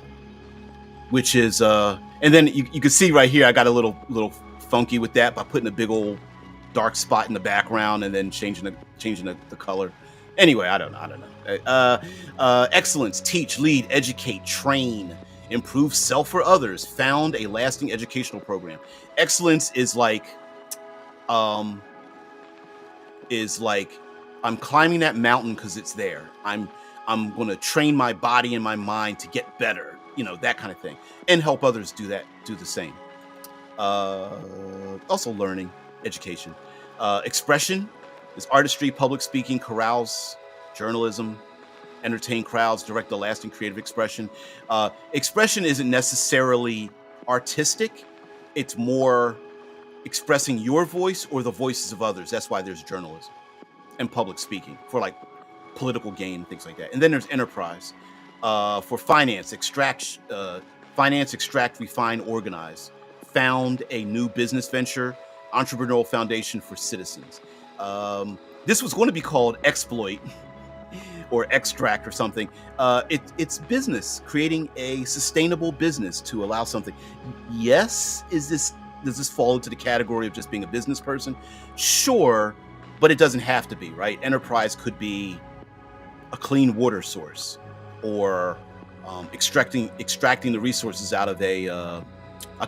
which is and then you can see right here I got a little funky with that by putting a big old dark spot in the background and then changing the color. Anyway, I don't know. Excellence: teach, lead, educate, train, improve self or others, found a lasting educational program. Excellence is like I'm climbing that mountain because it's there. I'm going to train my body and my mind to get better, that kind of thing, and help others do the same. Also learning, education. Expression is artistry, public speaking, carouse, journalism, entertain crowds, direct a lasting creative expression. Expression isn't necessarily artistic. It's more expressing your voice or the voices of others. That's why there's journalism and public speaking for like political gain, things like that. And then there's enterprise for finance, extract, refine, organize, found a new business venture, entrepreneurial foundation for citizens. This was going to be called exploit or extract or something. It's business, creating a sustainable business to allow something. Yes, does this fall into the category of just being a business person? Sure, but it doesn't have to be, right? Enterprise could be a clean water source, or extracting the resources out of a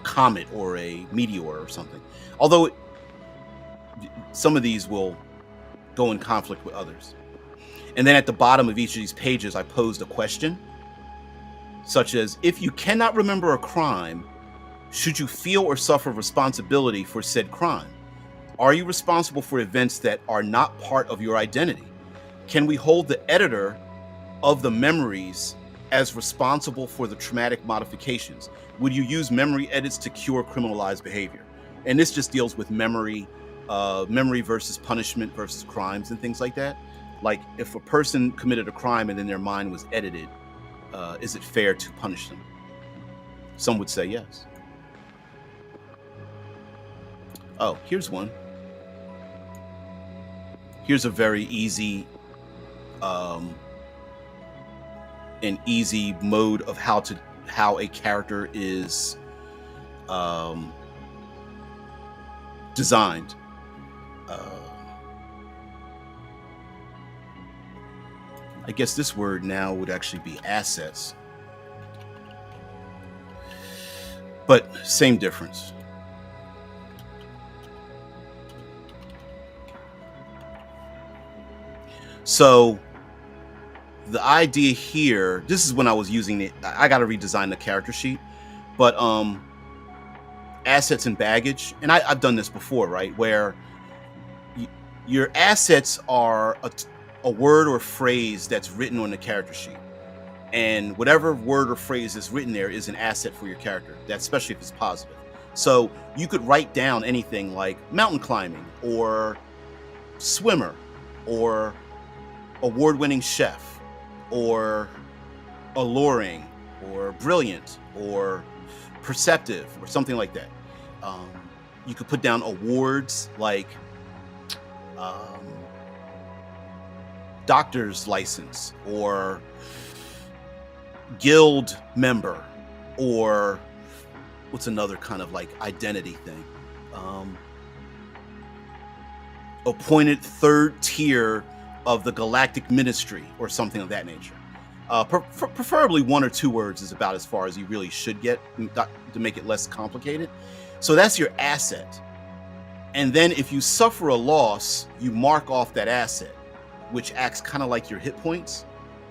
comet or a meteor or something. Although some of these will go in conflict with others. And then at the bottom of each of these pages, I posed a question, such as, if you cannot remember a crime, should you feel or suffer responsibility for said crime? Are you responsible for events that are not part of your identity? Can we hold the editor of the memories as responsible for the traumatic modifications? Would you use memory edits to cure criminalized behavior? And this just deals with memory versus punishment versus crimes and things like that. Like, if a person committed a crime and then their mind was edited, is it fair to punish them? Some would say yes. Oh, here's one. Here's a very easy, an easy mode of how a character is designed. I guess this word now would actually be assets, but same difference. So the idea here, this is when I was using it. I got to redesign the character sheet, but assets and baggage, and I've done this before, right? Where your assets are a word or phrase that's written on the character sheet, and whatever word or phrase is written there is an asset for your character. That's especially if it's positive. So you could write down anything like mountain climbing, or swimmer, or award-winning chef, or alluring, or brilliant, or perceptive, or something like that. You could put down awards like doctor's license, or guild member, or what's another kind of like identity thing? Appointed third tier of the galactic ministry, or something of that nature. Preferably 1 or 2 words is about as far as you really should get to make it less complicated. So that's your asset. And then if you suffer a loss, you mark off that asset, which acts kind of like your hit points.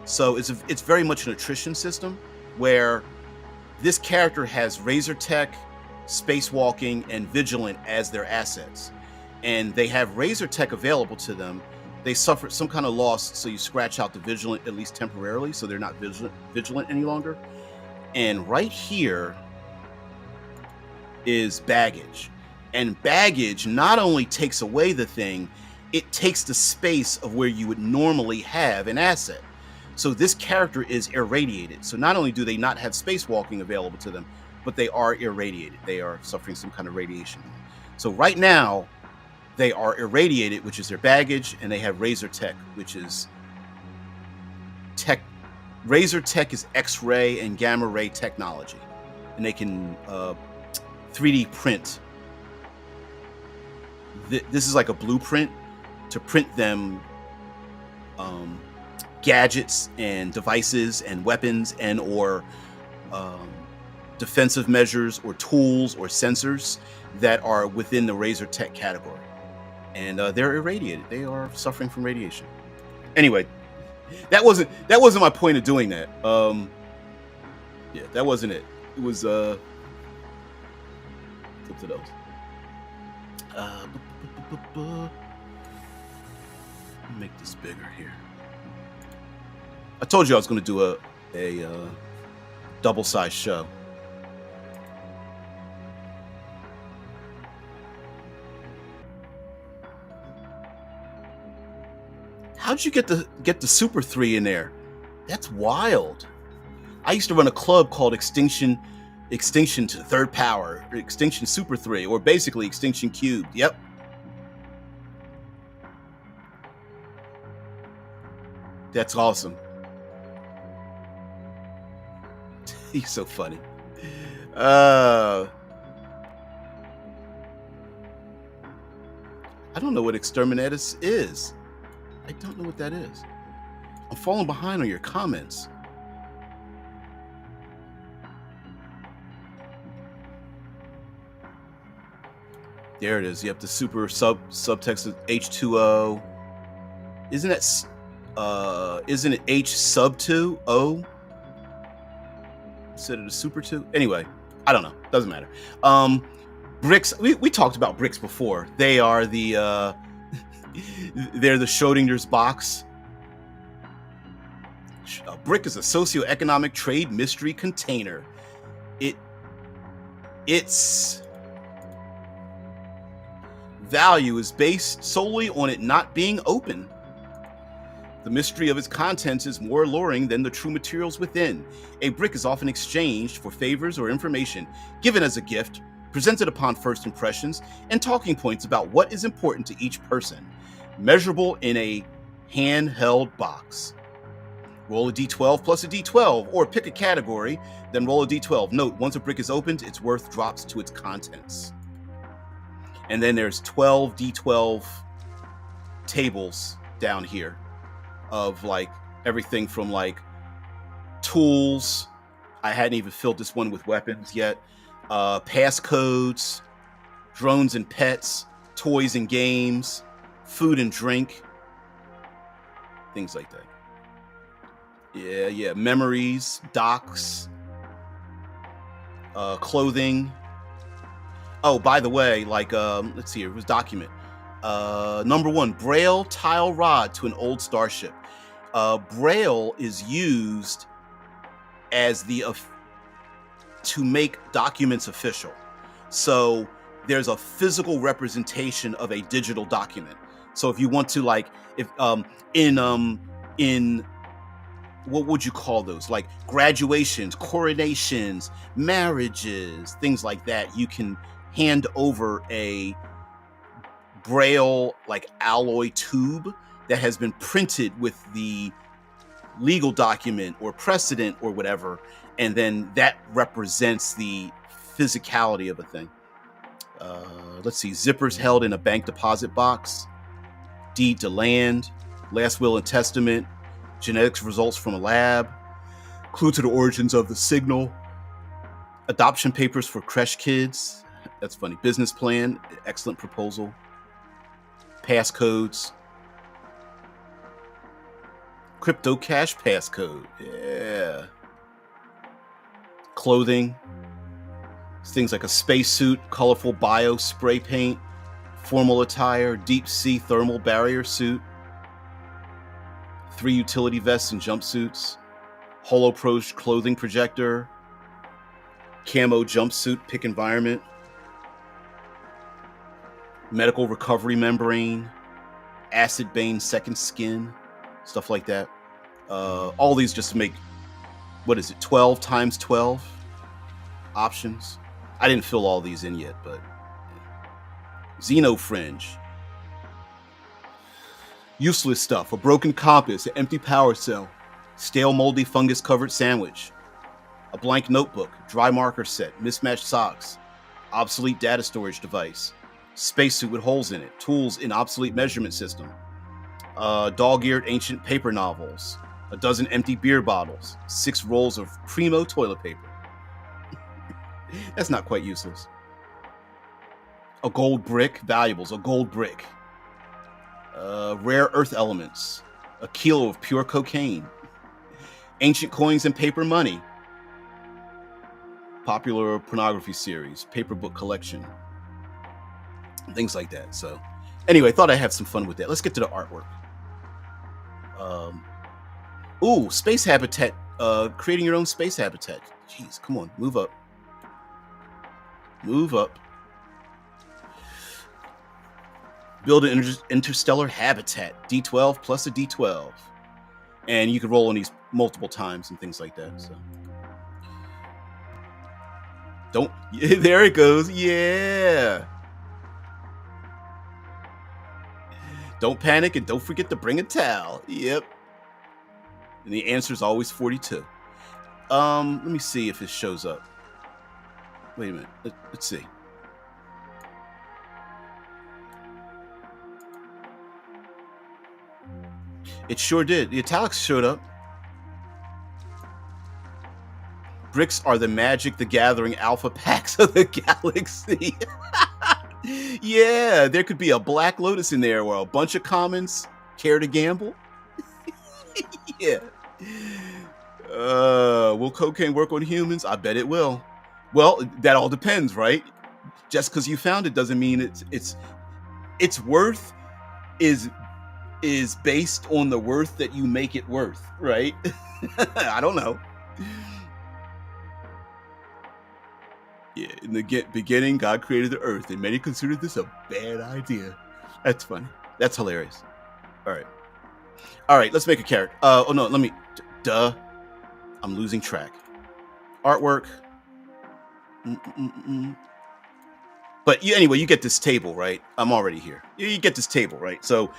So it's very much an attrition system, where this character has Razor Tech, Spacewalking, and Vigilant as their assets. And they have Razor Tech available to them. They suffered some kind of loss, so you scratch out the Vigilant, at least temporarily, so they're not vigilant any longer. And right here is baggage. And baggage not only takes away the thing, it takes the space of where you would normally have an asset. So this character is irradiated. So not only do they not have spacewalking available to them, but they are irradiated. They are suffering some kind of radiation. So right now, they are irradiated, which is their baggage, and they have Razor Tech, which is tech. Razor Tech is X-ray and gamma ray technology, and they can 3D print. This is like a blueprint to print them gadgets and devices and weapons and or defensive measures or tools or sensors that are within the Razor Tech category. And they're irradiated. They are suffering from radiation. Anyway, that wasn't my point of doing that. Yeah, that wasn't it. It was flip to those. Make this bigger here. I told you I was going to do a double-sized show. How'd you get the Super 3 in there? That's wild. I used to run a club called Extinction to Third Power, or Extinction Super 3, or basically Extinction Cubed. Yep. That's awesome. He's so funny. I don't know what Exterminatus is. I don't know what that is. I'm falling behind on your comments. There it is. Yep, the super subtext of H2O. Isn't it H sub 2 O? Instead of the super 2? Anyway, I don't know. Doesn't matter. Bricks. We talked about bricks before. They are the they're the Schrodinger's box. A brick is a socioeconomic trade mystery container. Its value is based solely on it not being open. The mystery of its contents is more alluring than the true materials within. A brick is often exchanged for favors or information, given as a gift, presented upon first impressions, and talking points about what is important to each person, measurable in a handheld box. Roll a d12 plus a d12, or pick a category, then roll a d12. Note, once a brick is opened, its worth drops to its contents. And then there's 12 d12 tables down here of like everything from like tools. I hadn't even filled this one with weapons yet. Passcodes, drones and pets, toys and games, food and drink, things like that. Yeah. Memories, docs, clothing. Oh, by the way, like, let's see here, it was document. Number 1, Braille tile rod to an old starship. Braille is used as to make documents official. So there's a physical representation of a digital document. So if you want to, like, if in what would you call those? Like graduations, coronations, marriages, things like that, you can hand over a Braille like alloy tube that has been printed with the legal document or precedent or whatever, and then that represents the physicality of a thing. Let's see, zippers held in a bank deposit box, deed to land, last will and testament, genetics results from a lab, clue to the origins of the signal, adoption papers for creche kids, that's funny, business plan, excellent proposal, passcodes, crypto cash passcode, yeah, clothing, things like a spacesuit, colorful bio spray paint, formal attire, deep sea thermal barrier suit, 3 utility vests and jumpsuits, HoloPro clothing projector, camo jumpsuit, pick environment, medical recovery membrane, acid bane second skin, stuff like that. All these just to make, 12 times 12 options. I didn't fill all these in yet, but Xeno fringe. Useless stuff, a broken compass, an empty power cell, stale moldy fungus covered sandwich, a blank notebook, dry marker set, mismatched socks, obsolete data storage device, spacesuit with holes in it, tools in obsolete measurement system, dog-eared ancient paper novels, a dozen empty beer bottles, 6 rolls of primo toilet paper. That's not quite useless. A gold brick, valuables, a gold brick. Rare earth elements, a kilo of pure cocaine, ancient coins and paper money, popular pornography series, paper book collection, things like that. So anyway, I thought I'd have some fun with that. Let's get to the artwork. Space habitat, creating your own space habitat. Jeez, come on, move up. Build an interstellar habitat, D12 plus a D12. And you can roll on these multiple times and things like that. So there it goes. Yeah. Don't panic and don't forget to bring a towel. Yep. And the answer is always 42. Let me see if it shows up. Wait a minute. Let's see. It sure did. The italics showed up. Bricks are the Magic the Gathering alpha packs of the galaxy. Yeah, there could be a Black Lotus in there or a bunch of commons. Care to gamble? Yeah. Will cocaine work on humans? I bet it will. Well, that all depends, right? Just because you found it doesn't mean its worth is based on the worth that you make it worth, right? I don't know. Yeah, in the beginning, God created the earth, and many considered this a bad idea. That's funny. That's hilarious. All right. All right, let's make a character. Oh no, let me. Duh, I'm losing track. Artwork. Mm-mm-mm. But anyway, you get this table, right? I'm already here. You get this table, right? So,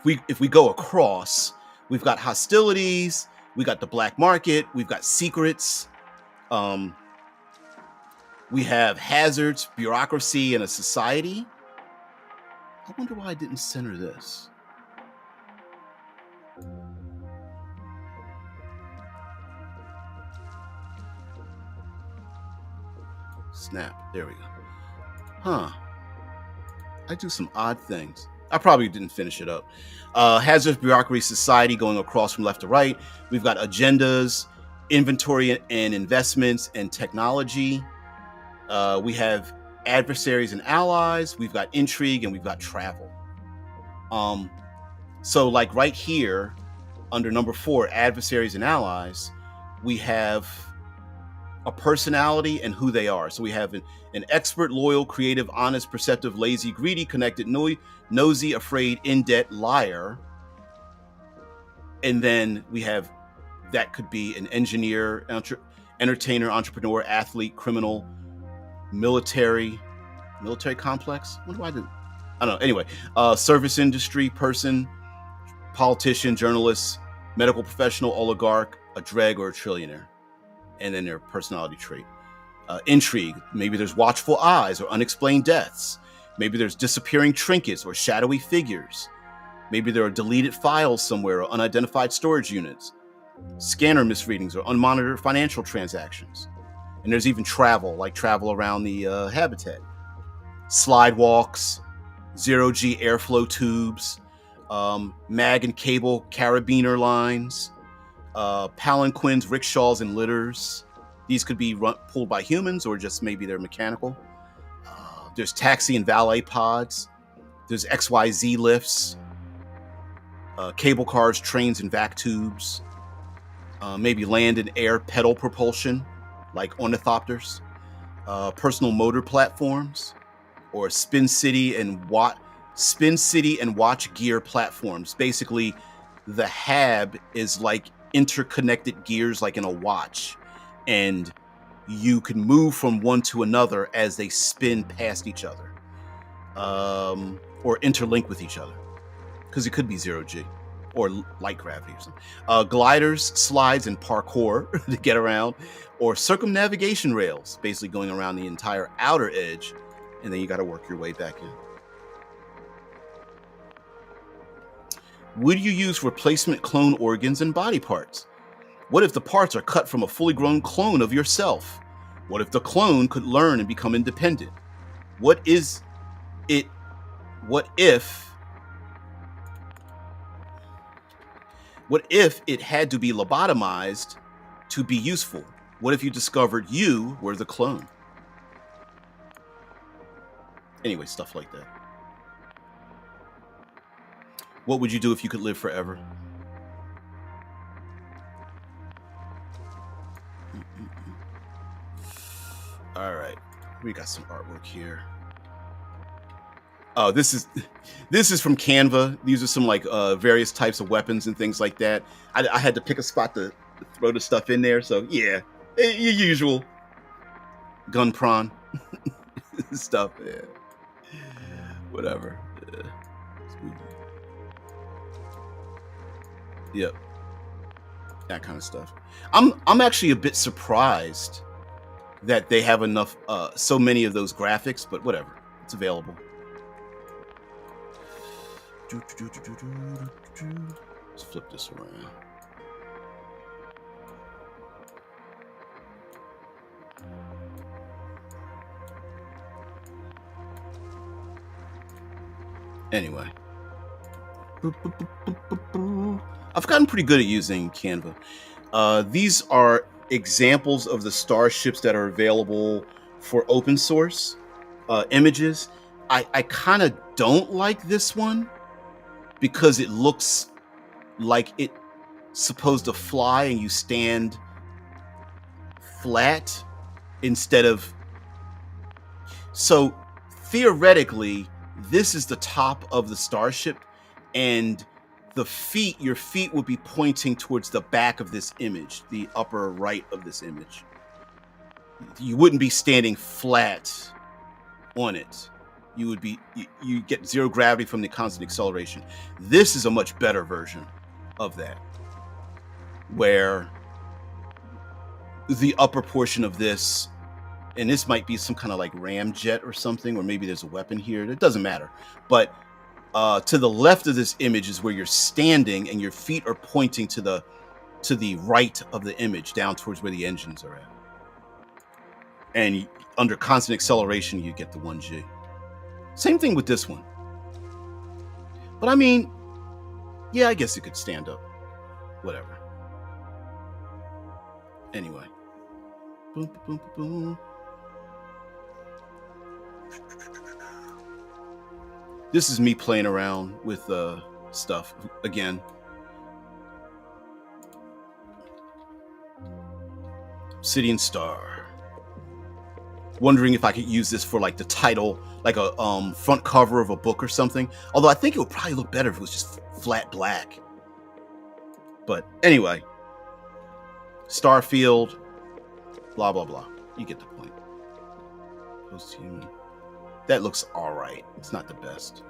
if we go across, we've got hostilities, we got the black market, we've got secrets, um, we have hazards, bureaucracy, and a society. I wonder why I didn't center this. Snap. There we go. Huh. I do some odd things. I probably didn't finish it up. Hazards, bureaucracy, society going across from left to right. We've got agendas, inventory and investments, and technology. We have adversaries and allies. We've got intrigue, and we've got travel. So like right here, under number 4, adversaries and allies, we have a personality and who they are. So we have an expert, loyal, creative, honest, perceptive, lazy, greedy, connected, nosy, afraid, in debt, liar. And then we have, that could be an engineer, entertainer, entrepreneur, athlete, criminal, military complex. What do I do? I don't know. Anyway, service industry person, politician, journalist, medical professional, oligarch, a dreg, or a trillionaire. And then their personality trait. Intrigue. Maybe there's watchful eyes or unexplained deaths. Maybe there's disappearing trinkets or shadowy figures. Maybe there are deleted files somewhere or unidentified storage units. Scanner misreadings or unmonitored financial transactions. And there's even travel, like travel around the habitat. Slide walks, zero-G airflow tubes, mag and cable carabiner lines, palanquins, rickshaws, and litters. These could be pulled by humans or just maybe they're mechanical. There's taxi and valet pods. There's XYZ lifts, cable cars, trains, and vac tubes. Maybe land and air pedal propulsion, like ornithopters. Personal motor platforms, or spin city and watch gear platforms. Basically, the hab is like interconnected gears, like in a watch, and you can move from one to another as they spin past each other, or interlink with each other, because it could be zero-G or light gravity or something. Gliders, slides, and parkour to get around, or circumnavigation rails, basically going around the entire outer edge, and then you got to work your way back in. Would you use replacement clone organs and body parts? What if the parts are cut from a fully grown clone of yourself? What if the clone could learn and become independent? What if it had to be lobotomized to be useful? What if you discovered you were the clone? Anyway, stuff like that. What would you do if you could live forever? All right, we got some artwork here. Oh, this is from Canva. These are some like various types of weapons and things like that. I had to pick a spot to throw the stuff in there. So yeah, your usual gun prawn stuff. Yeah. Whatever. Yep. That kind of stuff. I'm actually a bit surprised that they have enough, so many of those graphics, but whatever. It's available. Let's flip this around. Anyway. I've gotten pretty good at using Canva. These are examples of the starships that are available for open source images. I kind of don't like this one because it looks like it's supposed to fly and you stand flat instead of... So theoretically, this is the top of the starship, and the feet, your feet would be pointing towards the back of this image, the upper right of this image. You wouldn't be standing flat on it. You would be, you get zero gravity from the constant acceleration. This is a much better version of that, where the upper portion of this, and this might be some kind of like ramjet or something, or maybe there's a weapon here. It doesn't matter. But to the left of this image is where you're standing, and your feet are pointing to the right of the image, down towards where the engines are at. And under constant acceleration, you get the 1G. Same thing with this one. But I mean, yeah, I guess it could stand up. Whatever. Anyway. Boom, boom, boom, boom. This is me playing around with stuff again. Obsidian Star. Wondering if I could use this for like the title, like a front cover of a book or something. Although I think it would probably look better if it was just flat black. But anyway, Starfield, blah blah blah. You get the point. Posthuman. That looks all right. It's not the best.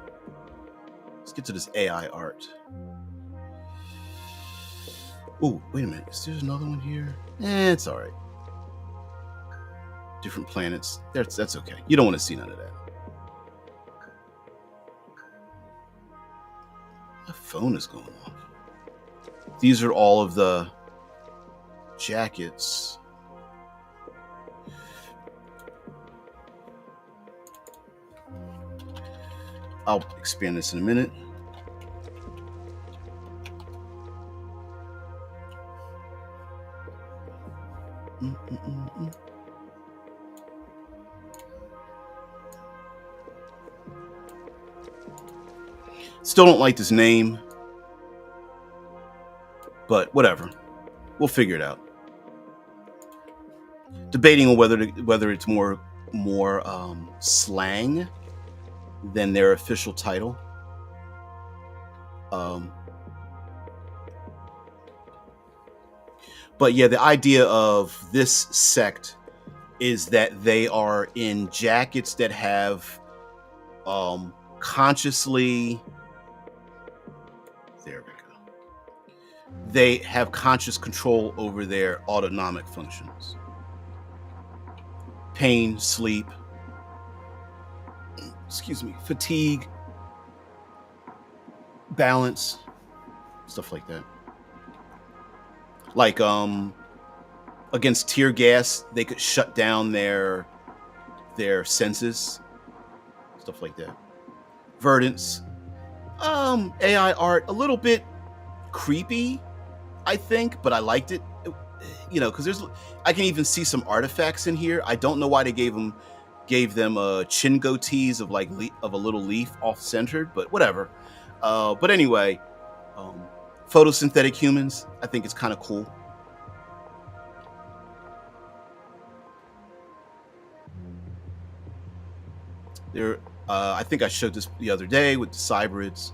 Let's get to this AI art. Oh, wait a minute. Is there another one here? It's all right. Different planets. That's okay. You don't want to see none of that. My phone is going off. These are all of the jackets. I'll expand this in a minute. Still don't like this name, but whatever. We'll figure it out. Debating on whether it's more slang than their official title. But yeah, the idea of this sect is that they are in jackets that have consciously, there we go. They have conscious control over their autonomic functions. Pain, sleep, fatigue, balance, stuff like that. Like against tear gas, they could shut down their senses, stuff like that. Verdants, AI art, a little bit creepy, I think, but I liked it. You know, because I can even see some artifacts in here. I don't know why they gave them chin goatees of like of a little leaf off centered, but whatever. But anyway, photosynthetic humans, I think it's kind of cool. There, I think I showed this the other day with the cybrids,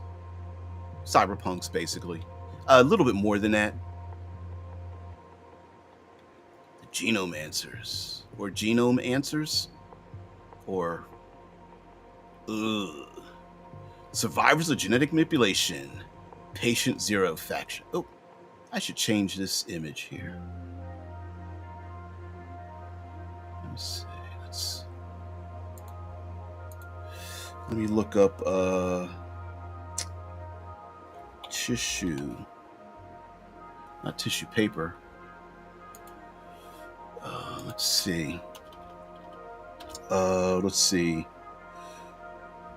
cyberpunks, basically. A little bit more than that. The genome answers, or genome answers, or survivors of genetic manipulation, patient zero faction. Oh, I should change this image here. Let me see. Let me look up tissue, not tissue paper. Let's see.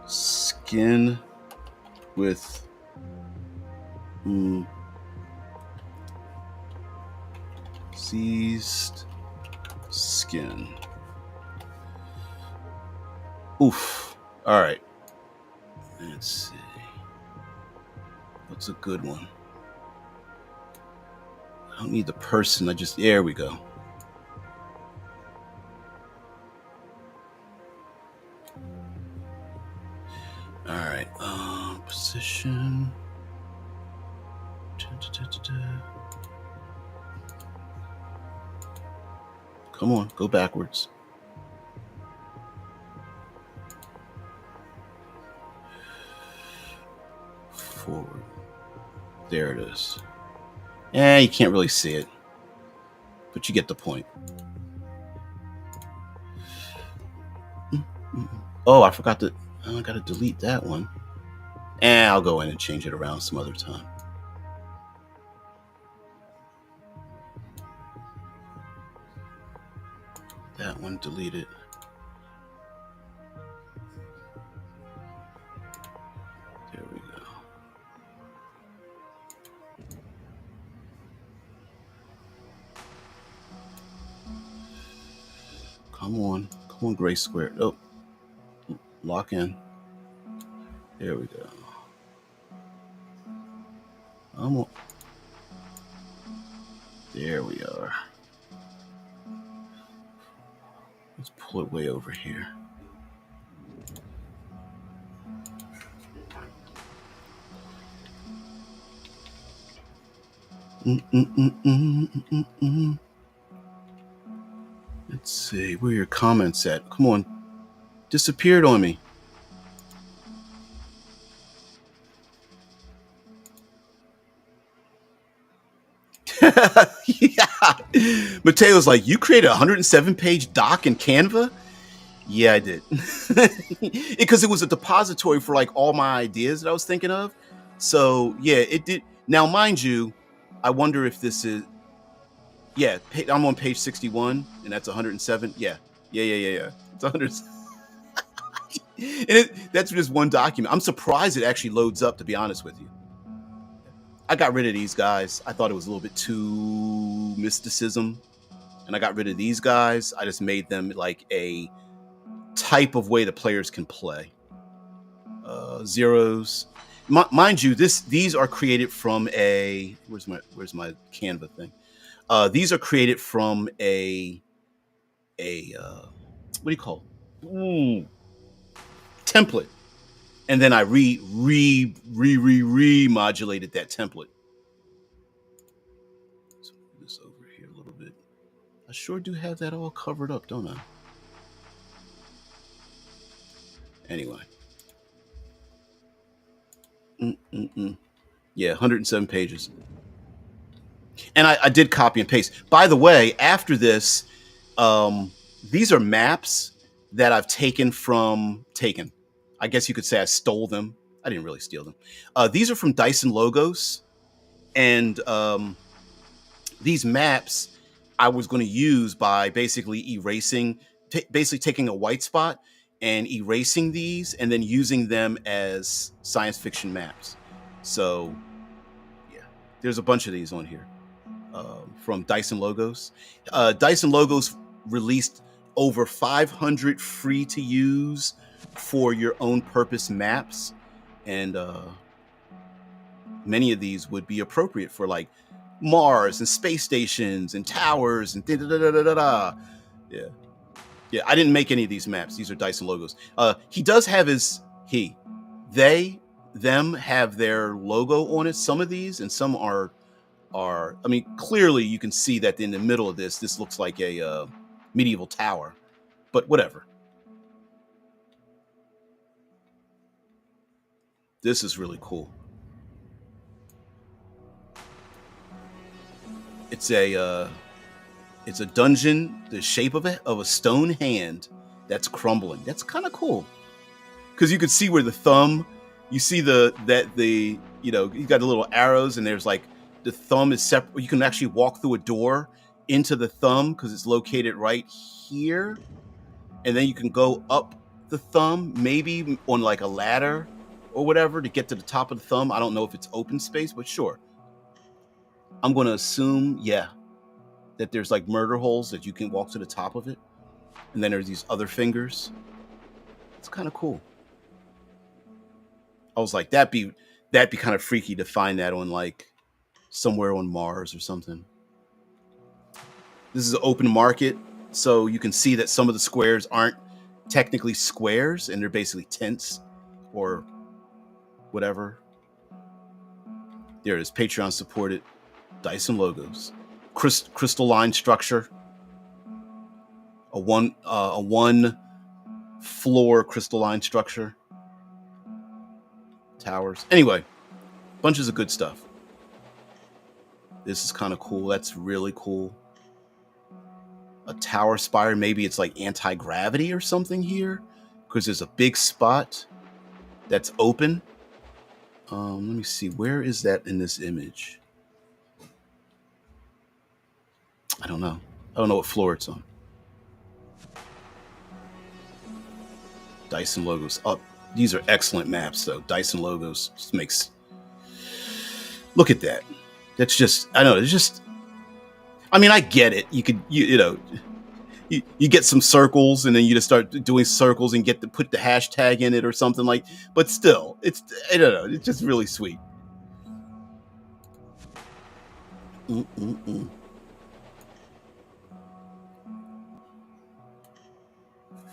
Skin with seized skin. Oof. All right. Let's see. What's a good one? I don't need the person. There we go. All right. Position. Come on, go backwards. Forward. There it is. You can't really see it, but you get the point. Oh, I forgot to. I gotta delete that one. I'll go in and change it around some other time. That one deleted. There we go. Come on, gray square. Oh, lock in. There we go. There we are. Let's pull it way over here. Let's see, where are your comments at? Come on. Disappeared on me. Yeah. Mateo's like, you created a 107-page doc in Canva? Yeah, I did. Because it was a depository for like all my ideas that I was thinking of. So yeah, it did. Now, mind you, I wonder if this is. Yeah, I'm on page 61, and that's 107. Yeah. It's 100. And that's just one document. I'm surprised it actually loads up, to be honest with you. I got rid of these guys. I thought it was a little bit too mysticism, and I got rid of these guys. I just made them like a type of way the players can play. Zeros, mind you, these are created from a where's my Canva thing? These are created from a what do you call it? Template, and then I remodulated that template. Let's move this over here a little bit. I sure do have that all covered up, don't I? Anyway. Yeah, 107 pages. And I did copy and paste. By the way, after this, these are maps that I've taken. I guess you could say I stole them. I didn't really steal them. These are from Dyson Logos. And these maps I was going to use by basically erasing, basically taking a white spot and erasing these and then using them as science fiction maps. So, yeah, there's a bunch of these on here from Dyson Logos. Dyson Logos released over 500 free to use for your own purpose maps. And many of these would be appropriate for like Mars and space stations and towers and da-da-da-da-da-da. Yeah, I didn't make any of these maps. These are Dyson Logos. He does have them have their logo on it. Some of these, and some are. I mean, clearly you can see that in the middle of this looks like a medieval tower, but whatever. This is really cool. It's a dungeon, the shape of a stone hand that's crumbling. That's kind of cool because you can see where the thumb. You see you got the little arrows, and there's like the thumb is separate. You can actually walk through a door into the thumb because it's located right here, and then you can go up the thumb, maybe on like a ladder or whatever to get to the top of the thumb. I don't know if it's open space, but sure. I'm going to assume, that there's like murder holes that you can walk to the top of it. And then there's these other fingers. It's kind of cool. I was like, that'd be kind of freaky to find that on like somewhere on Mars or something. This is an open market, so you can see that some of the squares aren't technically squares and they're basically tents or whatever. There it is, Patreon supported dice and logos. Crystalline structure. A one floor crystalline structure. Towers. Anyway, bunches of good stuff. This is kind of cool. That's really cool. A tower spire. Maybe it's like anti-gravity or something here, because there's a big spot that's open. Let me see. Where is that in this image? I don't know. I don't know what floor it's on. Dice and logos. Oh, these are excellent maps, though. Dice and logos just makes. Look at that. That's just. I know. It's just. I mean, I get it. You could. You know. You get some circles, and then you just start doing circles and get to put the hashtag in it or something like. But still, it's. I don't know. It's just really sweet.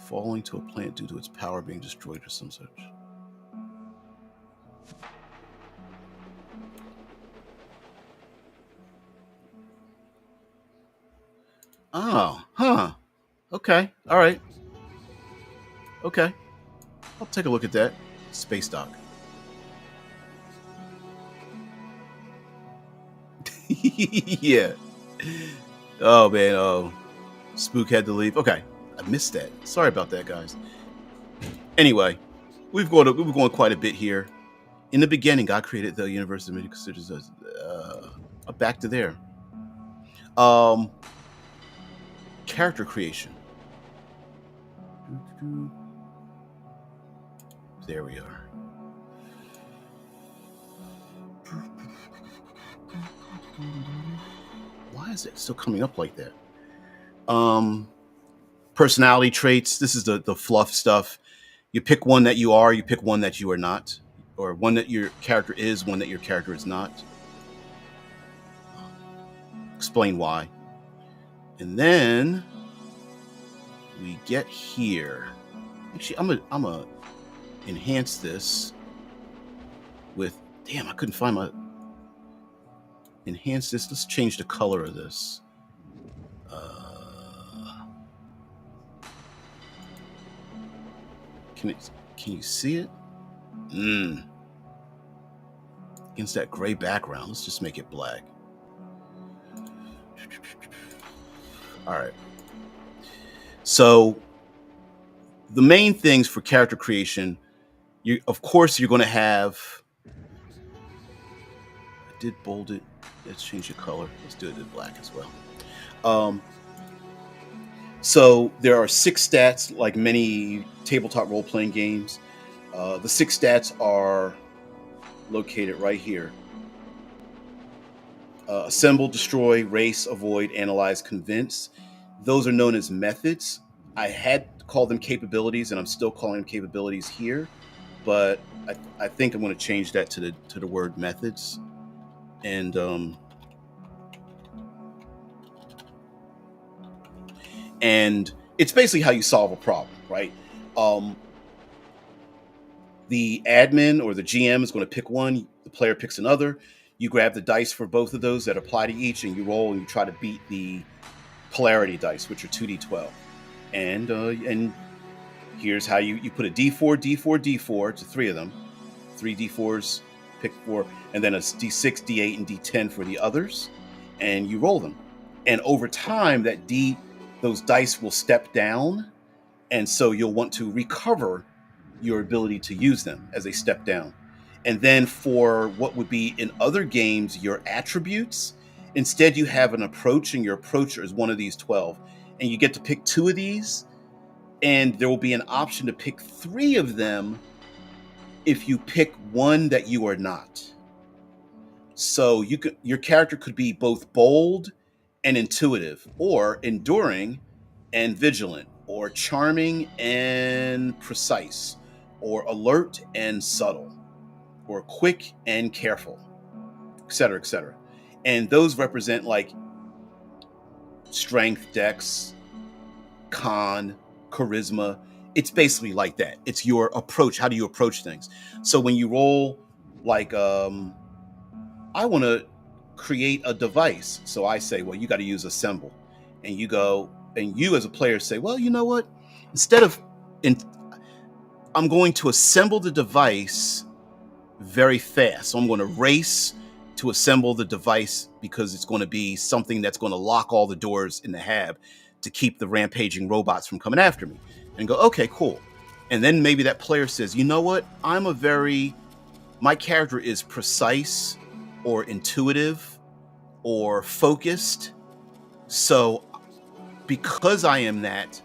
Falling to a plant due to its power being destroyed or some such. Oh, huh. Okay, all right. Okay. I'll take a look at that. Space dock. Yeah. Oh, man. Oh, Spook had to leave. Okay. I missed that. Sorry about that, guys. Anyway, we've gone quite a bit here. In the beginning, God created the universe that many considers us. Back to there. Character creation. There we are. Why is it still coming up like that? Personality traits. This is the fluff stuff. You pick one that you are, you pick one that you are not, or one that your character is, one that your character is not. Explain why. And then we get here. Actually, I'm gonna enhance this with. Damn, I couldn't find my. Enhance this. Let's change the color of this. Can you see it? Against that gray background, let's just make it black. All right. So the main things for character creation, of course, you're going to have. I did bold it. Let's change the color. Let's do it in black as well. So there are 6 stats, like many tabletop role-playing games. The 6 stats are located right here. Assemble, destroy, race, avoid, analyze, convince. Those are known as methods. I had called them capabilities, and I'm still calling them capabilities here. But I think I'm going to change that to the word methods. And it's basically how you solve a problem, right? The admin or the GM is going to pick one, the player picks another. You grab the dice for both of those that apply to each, and you roll, and you try to beat the polarity dice, which are 2d12. And here's how you put a d4, d4, d4 to 3 of them. 3 d4s, pick 4, and then a d6, d8, and d10 for the others, and you roll them. And over time, those dice will step down, and so you'll want to recover your ability to use them as they step down. And then for what would be in other games your attributes, instead you have an approach, and your approach is one of these 12, and you get to pick 2 of these, and there will be an option to pick 3 of them if you pick one that you are not. So your character could be both bold and intuitive, or enduring and vigilant, or charming and precise, or alert and subtle, or quick and careful, etc., etc. And those represent like strength, dex, con, charisma. It's basically like that. It's your approach. How do you approach things? So when you roll like I want to create a device. So I say, well, you got to use assemble. And you go, and you as a player say, well, you know what? Instead of, in, I'm going to assemble the device very fast. So I'm going to race to assemble the device because it's going to be something that's going to lock all the doors in the hab to keep the rampaging robots from coming after me. And go, okay, cool. And then maybe that player says, you know what? My character is precise or intuitive or focused. So because I am that,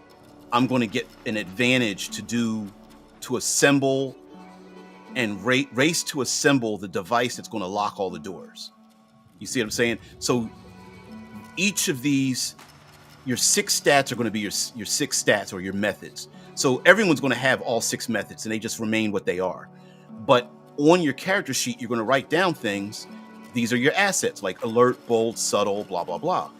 I'm going to get an advantage to assemble and race to assemble the device that's going to lock all the doors. You see what I'm saying? So each of these, your 6 stats are going to be your 6 stats or your methods. So everyone's going to have all 6 methods and they just remain what they are. But on your character sheet, you're going to write down things. These are your assets like alert, bold, subtle, blah, blah, blah.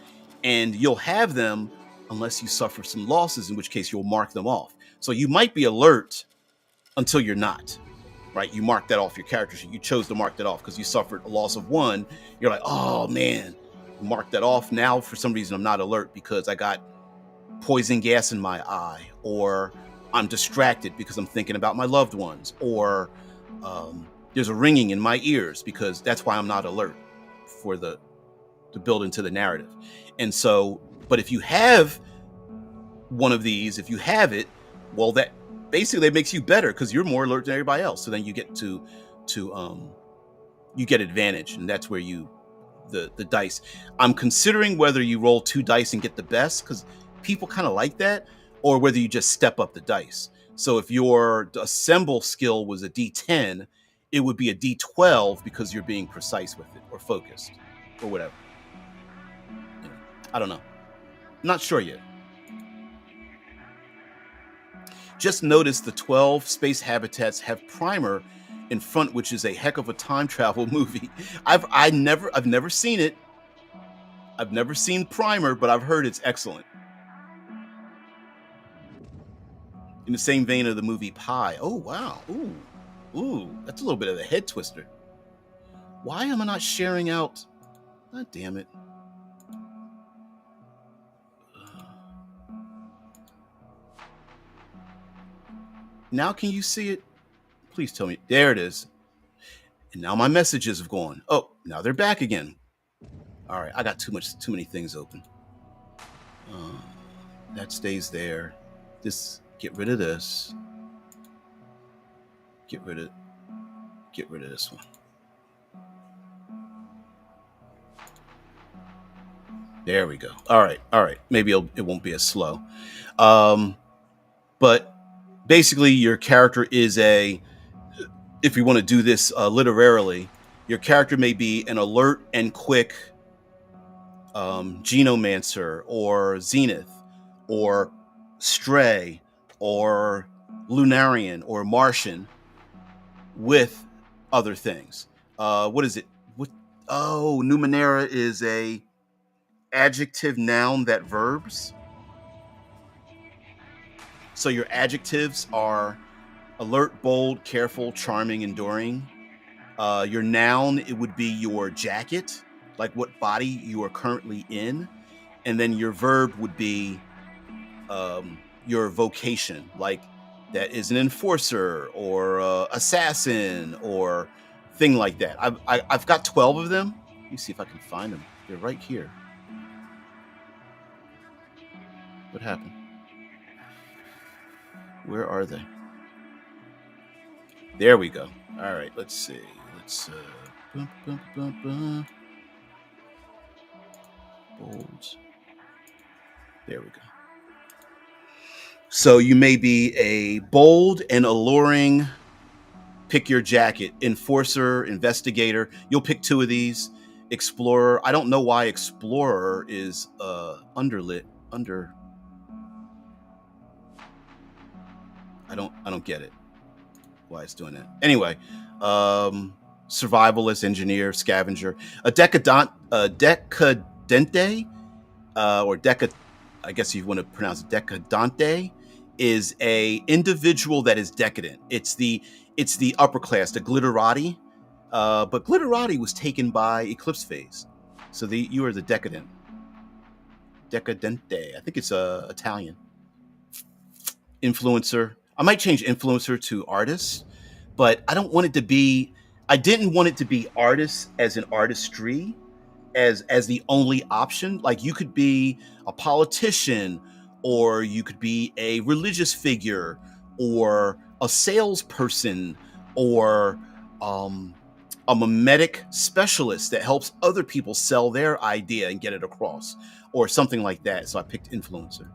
And you'll have them unless you suffer some losses, in which case you'll mark them off. So you might be alert until you're not, right? You mark that off your character sheet. You chose to mark that off because you suffered a loss of 1. You're like, oh man, mark that off. Now, for some reason, I'm not alert because I got poison gas in my eye, or I'm distracted because I'm thinking about my loved ones, or there's a ringing in my ears because that's why I'm not alert to build into the narrative. And so, but if you have one of these, if you have it, well, that basically that makes you better because you're more alert than everybody else. So then you get to you get advantage, and that's where the dice. I'm considering whether you roll 2 dice and get the best because people kind of like that, or whether you just step up the dice. So if your assemble skill was a D10, it would be a D12 because you're being precise with it or focused or whatever. You know, I don't know. Not sure yet. Just notice the 12 space habitats have primer in front, which is a heck of a time travel movie. I've never seen it. I've never seen primer, but I've heard it's excellent. In the same vein of the movie Pi. Oh wow. Ooh, that's a little bit of a head twister. Why am I not sharing out? God damn it. Now can you see it? Please tell me. There it is. And now my messages have gone. Oh, now they're back again. All right, I got too many things open. That stays there. Get rid of this. Get rid of this one. There we go. All right. Maybe it won't be as slow. But basically, your character is if you want to do this literarily, your character may be an alert and quick genomancer or zenith or stray or lunarian or Martian with other things. What is it? Numenera is a adjective noun that verbs. So your adjectives are alert, bold, careful, charming, enduring. Your noun, it would be your jacket, like what body you are currently in. And then your verb would be your vocation, like that is an enforcer or assassin or thing like that. I've got 12 of them. Let me see if I can find them. They're right here. What happened? Where are they? There we go. All right, let's see. Bolds. There we go. So you may be a bold and alluring, pick your jacket, enforcer, investigator. You'll pick 2 of these. Explorer. I don't know why explorer is underlit. I don't get it. Why it's doing that. Anyway, survivalist, engineer, scavenger. A decadente, or I guess you want to pronounce it decadente, is a individual that is decadent. It's the upper class, the glitterati. But glitterati was taken by eclipse phase. So you are the decadente. I think it's Italian influencer. I might change influencer to artist, but I don't want it to be. I didn't want it to be artist as an artistry, as the only option. Like you could be a politician, or you could be a religious figure, or a salesperson, or um, a mimetic specialist that helps other people sell their idea and get it across, or something like that. So I picked influencer.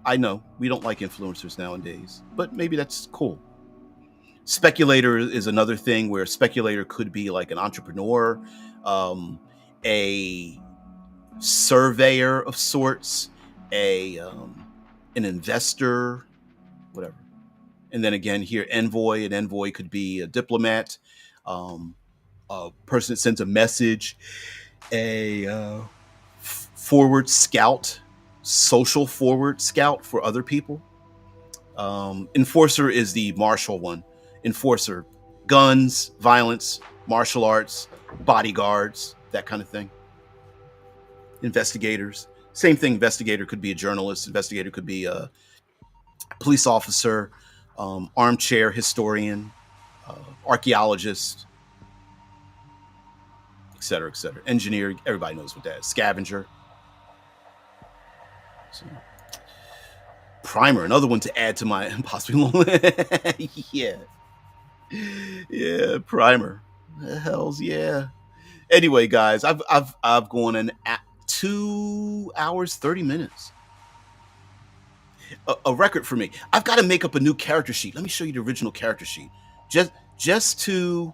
I know we don't like influencers nowadays, but maybe that's cool. Speculator is another thing where a speculator could be like an entrepreneur, um, a surveyor of sorts, a an investor, whatever. And then again here, envoy. An envoy could be a diplomat, um, a person that sends a message, a forward scout, social forward scout for other people. Enforcer is the martial one. Enforcer, guns, violence, martial arts, bodyguards, that kind of thing. Investigators, same thing. Investigator could be a journalist. Investigator could be a police officer, armchair historian, archaeologist, etc., etc. Engineer, everybody knows what that is. Scavenger. So, primer, another one to add to my possibly long. Yeah, yeah, primer. The hell's yeah. Anyway, guys, I've gone in at 2 hours 30 minutes. A record for me. I've got to make up a new character sheet. Let me show you the original character sheet, just just to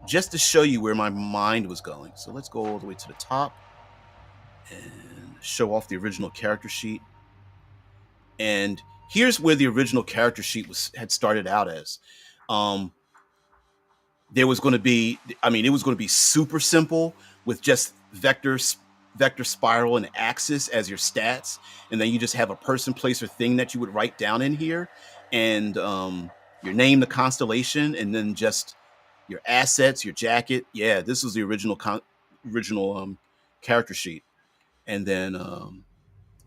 just to show you where my mind was going. So let's go all the way to the top and show off the original character sheet. And here's where the original character sheet had started out as. Um, there was going to be, I mean, it was going to be super simple with just vector, spiral, and axis as your stats, and then you just have a person, place, or thing that you would write down in here, and your name, the constellation, and then just your assets, your jacket. Yeah, this was the original character sheet, and then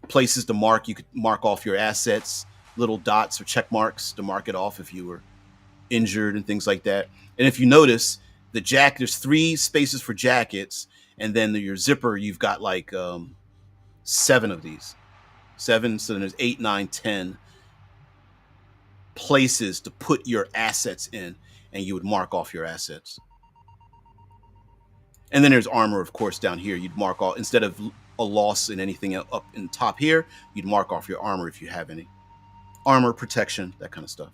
places to mark. You could mark off your assets, little dots or check marks to mark it off if you were injured and things like that. And if you notice, there's 3 spaces for jackets, and then your zipper, you've got like 7 of these. 7, so then there's 8, 9, 10 places to put your assets in, and you would mark off your assets. And then there's armor, of course, down here. You'd mark off, instead of a loss in anything up in the top here, you'd mark off your armor if you have any. Armor, protection, that kind of stuff.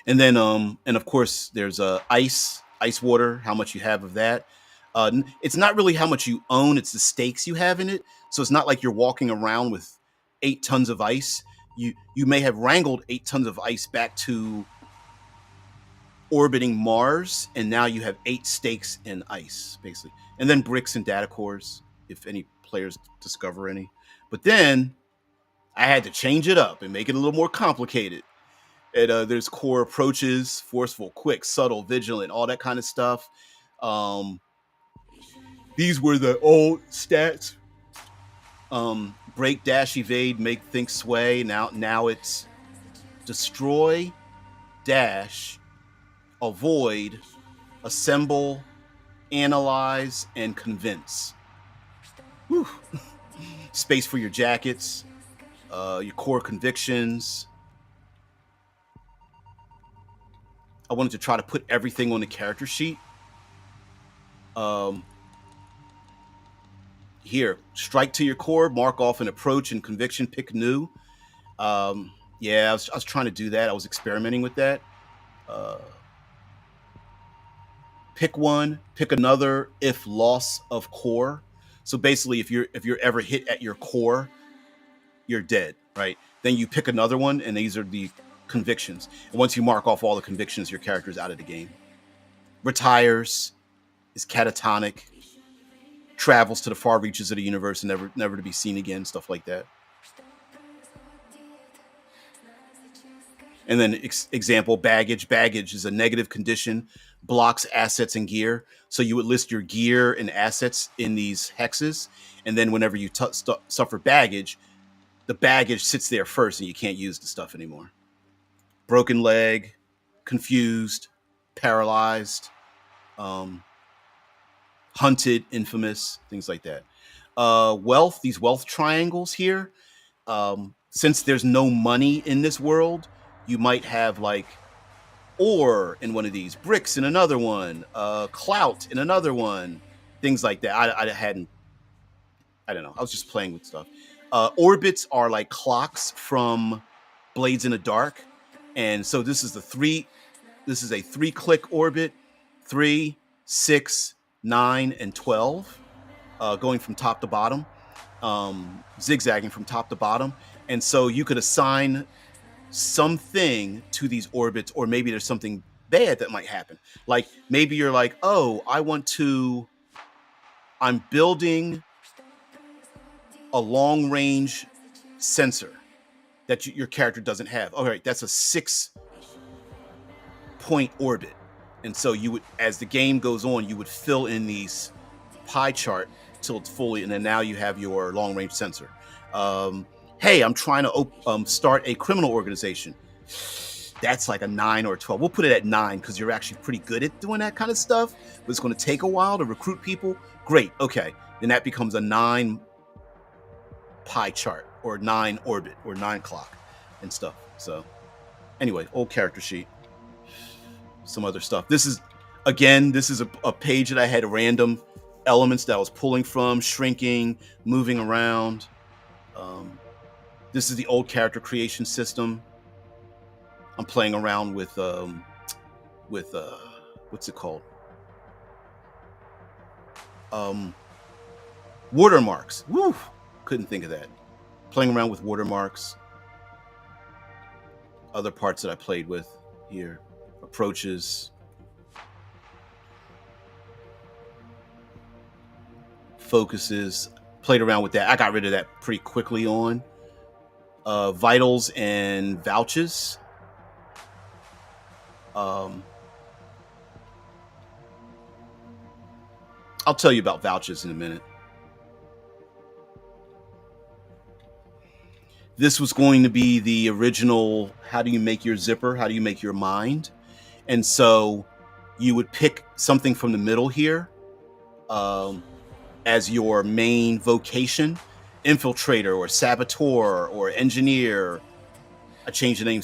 And then, and of course, there's ice water, how much you have of that. It's not really how much you own, it's the stakes you have in it. So it's not like you're walking around with 8 tons of ice. You may have wrangled 8 tons of ice back to orbiting Mars, and now you have 8 stakes in ice, basically. And then bricks and data cores, if any players discover any. But then I had to change it up and make it a little more complicated. And there's core approaches, forceful, quick, subtle, vigilant, all that kind of stuff. These were the old stats. Break, dash, evade, make, think, sway. Now it's destroy, dash, avoid, assemble, analyze, and convince. Whew. Space for your jackets, your core convictions. I wanted to try to put everything on the character sheet. Here, strike to your core, mark off an approach and conviction, pick new. Yeah, I was trying to do that. I was experimenting with that. Pick one, pick another if loss of core. So basically, if you're ever hit at your core, you're dead, right? Then you pick another one, and these are the convictions. And once you mark off all the convictions, your character's out of the game. Retires, is catatonic, travels to the far reaches of the universe and never to be seen again, stuff like that. And then example, baggage. Baggage is a negative condition, blocks assets and gear. So you would list your gear and assets in these hexes. And then whenever you suffer baggage, the baggage sits there first and you can't use the stuff anymore. Broken leg, confused, paralyzed, hunted, infamous, things like that. Wealth, these wealth triangles here. Since there's no money in this world, you might have like ore in one of these, bricks in another one, clout in another one, things like that. I don't know. I was just playing with stuff. Orbits are like clocks from Blades in the Dark, and so this is a 3-click orbit, 3, 6, 9, and 12, going from top to bottom, zigzagging from top to bottom, and so you could assign something to these orbits, or maybe there's something bad that might happen. Like maybe you're like, oh, I'm building a long range sensor that your character doesn't have. All right, that's a 6-point orbit. And so you would, as the game goes on, you would fill in these pie chart till it's fully, and then now you have your long range sensor. Hey, I'm trying to start a criminal organization. That's like a 9 or a 12. We'll put it at 9 because you're actually pretty good at doing that kind of stuff. But it's going to take a while to recruit people. Great. Okay. Then that becomes a 9 pie chart or 9 orbit or 9 clock and stuff. So anyway, old character sheet. Some other stuff. This is a page that I had random elements that I was pulling from, shrinking, moving around. This is the old character creation system. I'm playing around with what's it called? Watermarks. Woo! Couldn't think of that. Playing around with watermarks. Other parts that I played with here. Approaches. Focuses. Played around with that. I got rid of that pretty quickly on. Vitals and vouches. I'll tell you about vouchers in a minute. This was going to be the original, how do you make your zipper? How do you make your mind? And so you would pick something from the middle here as your main vocation. Infiltrator or saboteur or engineer. I changed the name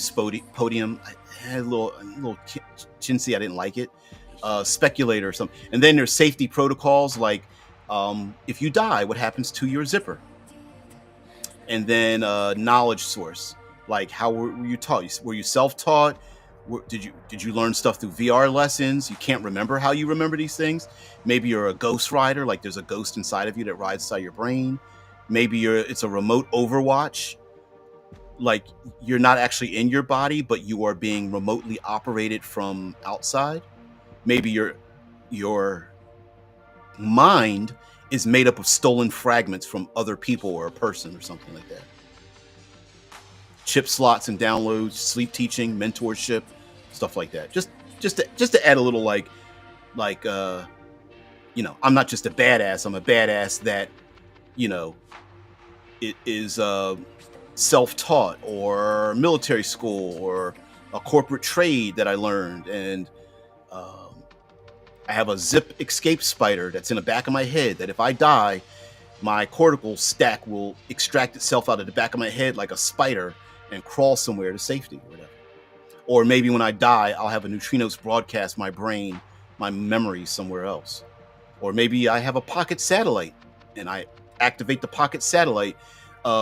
Podium. I had a little chintzy. I didn't like it. Speculator or something. And then there's safety protocols like if you die, what happens to your zipper? And then knowledge source, like how were you taught? Were you self-taught? Did you learn stuff through VR lessons? You can't remember how you remember these things. Maybe you're a ghost rider, like there's a ghost inside of you that rides inside your brain. Maybe it's a remote overwatch, like you're not actually in your body, but you are being remotely operated from outside. Maybe your mind is made up of stolen fragments from other people or a person or something like that. Chip slots and downloads, sleep teaching, mentorship, stuff like that. Just to add a little I'm not just a badass. I'm a badass that, it is self-taught or military school or a corporate trade that I learned. And I have a zip escape spider that's in the back of my head that if I die, my cortical stack will extract itself out of the back of my head like a spider and crawl somewhere to safety or whatever. Or maybe when I die, I'll have a neutrinos broadcast my brain, my memories somewhere else. Or maybe I have a pocket satellite and I activate the pocket satellite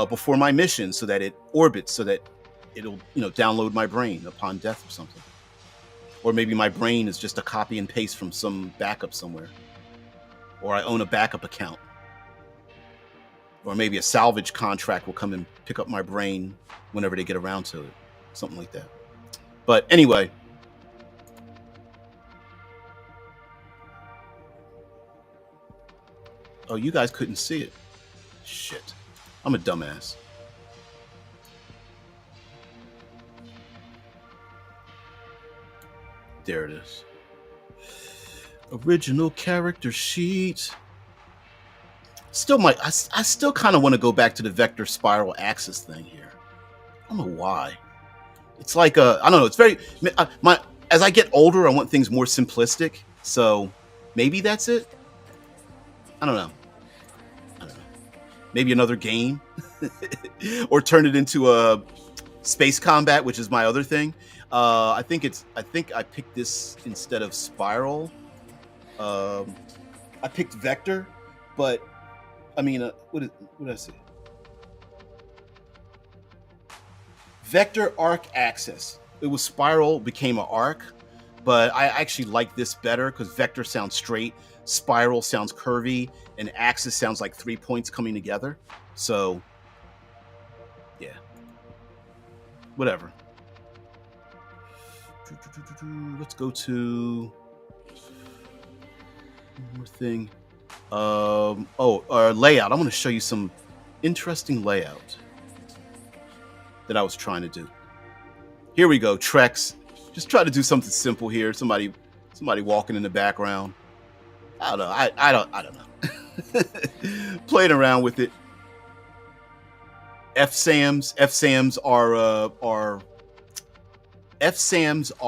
before my mission so that it orbits, so that it'll download my brain upon death or something. Or maybe my brain is just a copy and paste from some backup somewhere. Or I own a backup account. Or maybe a salvage contract will come and pick up my brain whenever they get around to it. Something like that. But anyway. Oh, you guys couldn't see it. Shit. I'm a dumbass. There it is. Original character sheet. I still kind of want to go back to the vector spiral axis thing here. I don't know why. It's like I don't know. It's very as I get older, I want things more simplistic. So maybe that's it. I don't know. Maybe another game, or turn it into a space combat, which is my other thing. I think I picked this instead of spiral. I picked vector, but I mean, what did I say? Vector arc axis. It was spiral, became an arc, but I actually like this better because vector sounds straight, spiral sounds curvy, and axis sounds like 3 points coming together. So, yeah, whatever. Let's go to one more thing. Layout. I want to show you some interesting layout that I was trying to do. Here we go. Treks. Just try to do something simple here. Somebody walking in the background. I don't know. I don't know. Playing around with it. FSAMs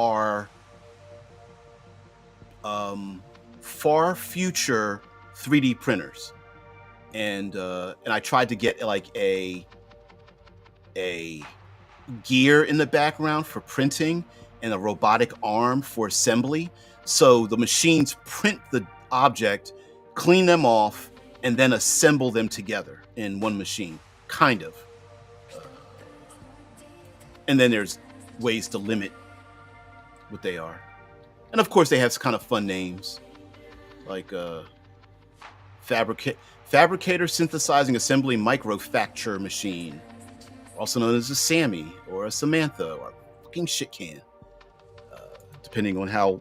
are far future 3D printers, and I tried to get like a gear in the background for printing and a robotic arm for assembly. So the machines print the object, clean them off, and then assemble them together in one machine, kind of. And then there's ways to limit what they are. And of course, they have kind of fun names, like Fabricator Synthesizing Assembly Microfacture Machine, also known as a Sammy or a Samantha or a fucking shit can, depending on how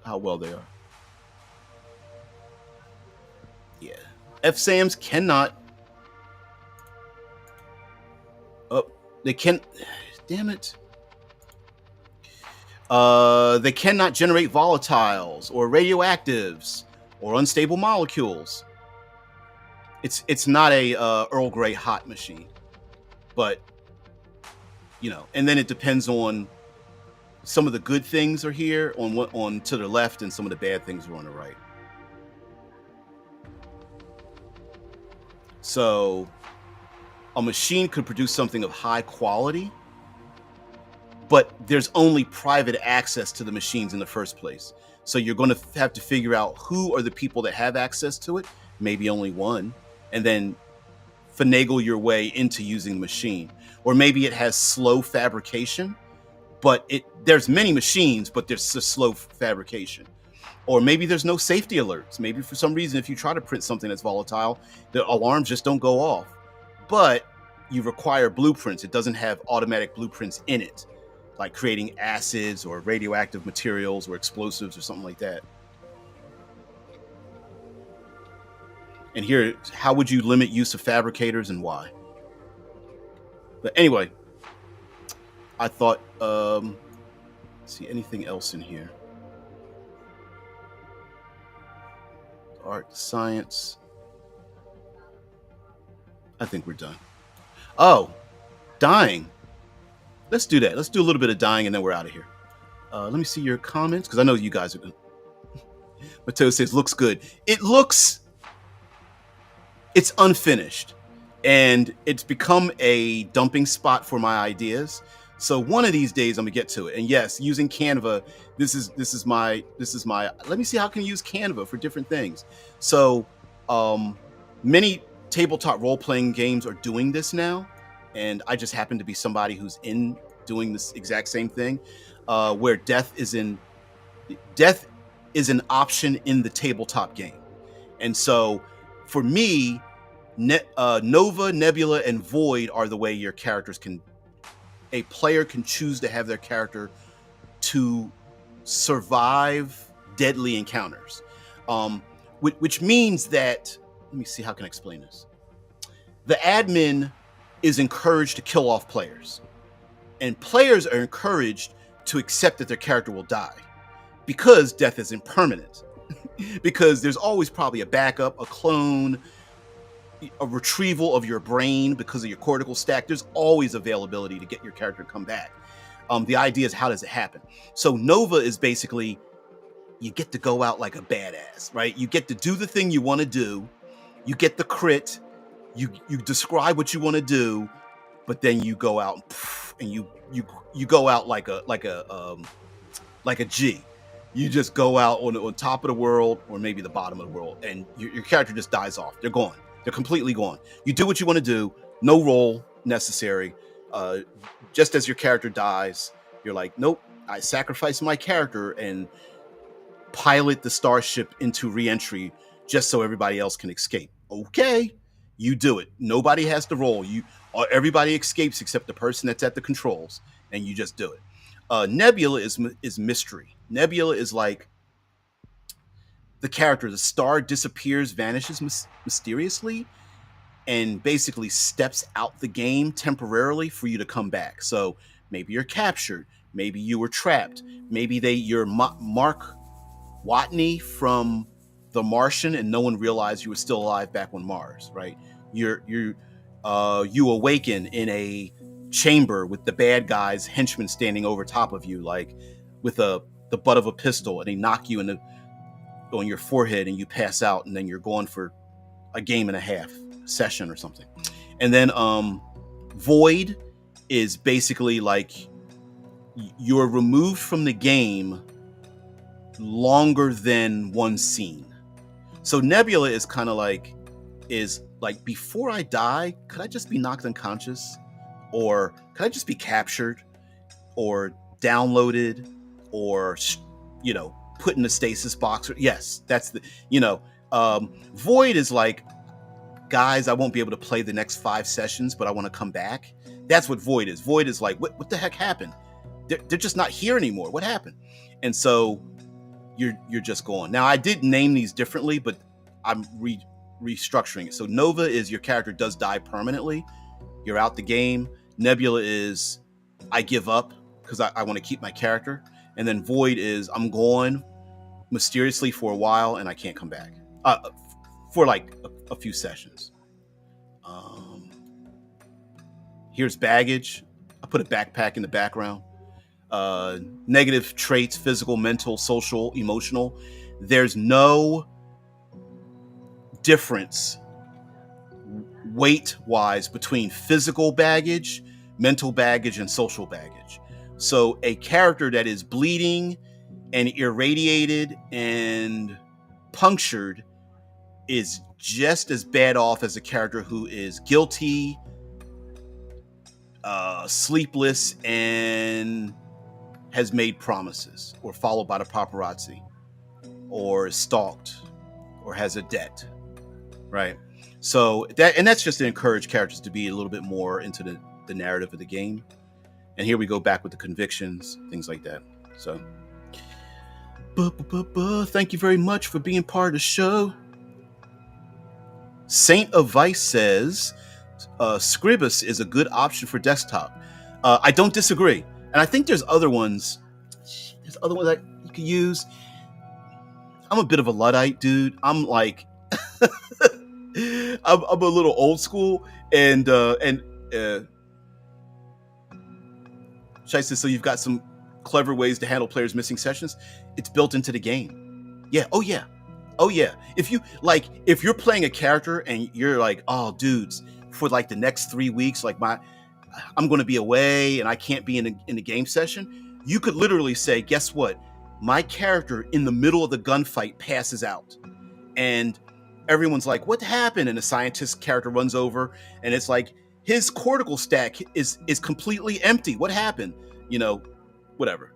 well they are. Yeah, FSAMs cannot. Oh, they can. Damn it. They cannot generate volatiles or radioactives or unstable molecules. It's not a Earl Grey hot machine, but you know. And then it depends on some of the good things are here on to the left, and some of the bad things are on the right. So a machine could produce something of high quality, but there's only private access to the machines in the first place. So you're going to have to figure out who are the people that have access to it, maybe only one, and then finagle your way into using the machine. Or maybe it has slow fabrication, but there's many machines, but there's a slow fabrication. Or maybe there's no safety alerts. Maybe for some reason, if you try to print something that's volatile, the alarms just don't go off. But you require blueprints. It doesn't have automatic blueprints in it, like creating acids or radioactive materials or explosives or something like that. And here, how would you limit use of fabricators and why? But anyway, I thought, see anything else in here? Art, science. I think we're done. Oh, dying. Let's do that. Let's do a little bit of dying and then we're out of here. Let me see your comments because I know you guys are good. Mateo says, looks good. It's unfinished and it's become a dumping spot for my ideas. So one of these days I'm gonna get to it. And yes, using Canva, this is my, let me see how can you use Canva for different things. So many tabletop role-playing games are doing this now. And I just happen to be somebody who's in doing this exact same thing, where death is an option in the tabletop game. And so for me, Nova, Nebula, and Void are the way your characters a player can choose to have their character to survive deadly encounters. Which means that, let me see how can I explain this. The admin is encouraged to kill off players, and players are encouraged to accept that their character will die. because death is impermanent. Because there's always probably a backup, a clone, a retrieval of your brain because of your cortical stack. There's always availability to get your character to come back. The idea is, how does it happen? So Nova is basically, you get to go out like a badass, right? You get to do the thing you want to do. You get the crit. You describe what you want to do, but then you go out and you go out like a G. You just go out on top of the world, or maybe the bottom of the world, and your character just dies off. They're gone. They're completely gone. You do what you want to do. No roll necessary. Just as your character dies, you're like, nope, I sacrificed my character and pilot the starship into reentry just so everybody else can escape. Okay, you do it. Nobody has to roll. Everybody escapes except the person that's at the controls, and you just do it. Nebula is mystery. Nebula is like the character. The star disappears, vanishes mysteriously, and basically steps out the game temporarily for you to come back. So maybe you're captured, maybe you were trapped, maybe you're Mark Watney from The Martian, and no one realized you were still alive back on Mars, right? You awaken in a chamber with the bad guys henchmen standing over top of you, like with the butt of a pistol, and they knock you on your forehead and you pass out, and then you're gone for a game and a half session or something. And then Void is basically like you're removed from the game longer than one scene. So Nebula is kind of like, before I die, could I just be knocked unconscious? Or could I just be captured or downloaded or, put in a stasis box? Yes, that's Void is like, guys, I won't be able to play the next 5 sessions, but I want to come back. That's what Void is. Void is like, what the heck happened? They're just not here anymore. What happened? And so you're just gone. Now, I did name these differently, but I'm restructuring it. So Nova is your character does die permanently. You're out the game. Nebula is, I give up because I want to keep my character. And then Void is, I'm gone mysteriously for a while and I can't come back for like a few sessions. Here's baggage. I put a backpack in the background. Negative traits: physical, mental, social, emotional. There's no difference weight-wise between physical baggage, mental baggage, and social baggage. So a character that is bleeding and irradiated and punctured is just as bad off as a character who is guilty, sleepless, and has made promises, or followed by the paparazzi, or is stalked, or has a debt, right? So that's just to encourage characters to be a little bit more into the narrative of the game. And here we go back with the convictions, things like that. So, thank you very much for being part of the show. Saint of Vice says, Scribus is a good option for desktop. I don't disagree. And I think there's other ones. There's other ones that you could use. I'm a bit of a Luddite, dude. I'm like, I'm a little old school, and Shiesty, so you've got some clever ways to handle players missing sessions. It's built into the game. Yeah. Oh yeah. If you're playing a character and you're like, oh, dudes, for like the next 3 weeks, like I'm going to be away and I can't be in the game session. You could literally say, guess what? My character in the middle of the gunfight passes out, and everyone's like, what happened? And the scientist character runs over, and it's like his cortical stack is completely empty. What happened? Whatever.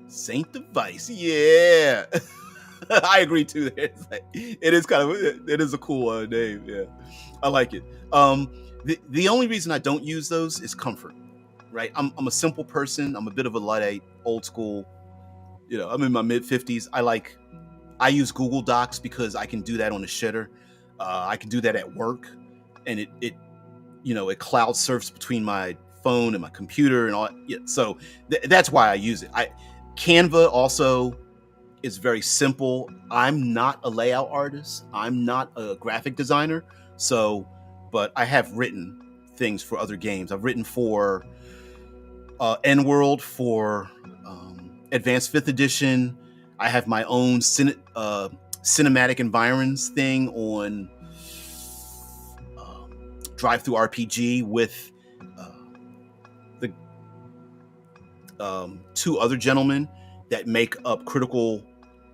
Saint Device, yeah. I agree too. It is a cool name. Yeah, I like it. The only reason I don't use those is comfort, right? I'm a simple person. I'm a bit of a Luddite, old school. I'm in my mid-50s. I use Google Docs because I can do that on the shitter. I can do that at work, and it cloud surfs between my phone and my computer and all. Yeah, so that's why I use it. Canva also is very simple. I'm not a layout artist. I'm not a graphic designer. So, but I have written things for other games. I've written for N World for Advanced 5th Edition. I have my own cinematic environs thing on Drive Through RPG with the two other gentlemen that make up Critical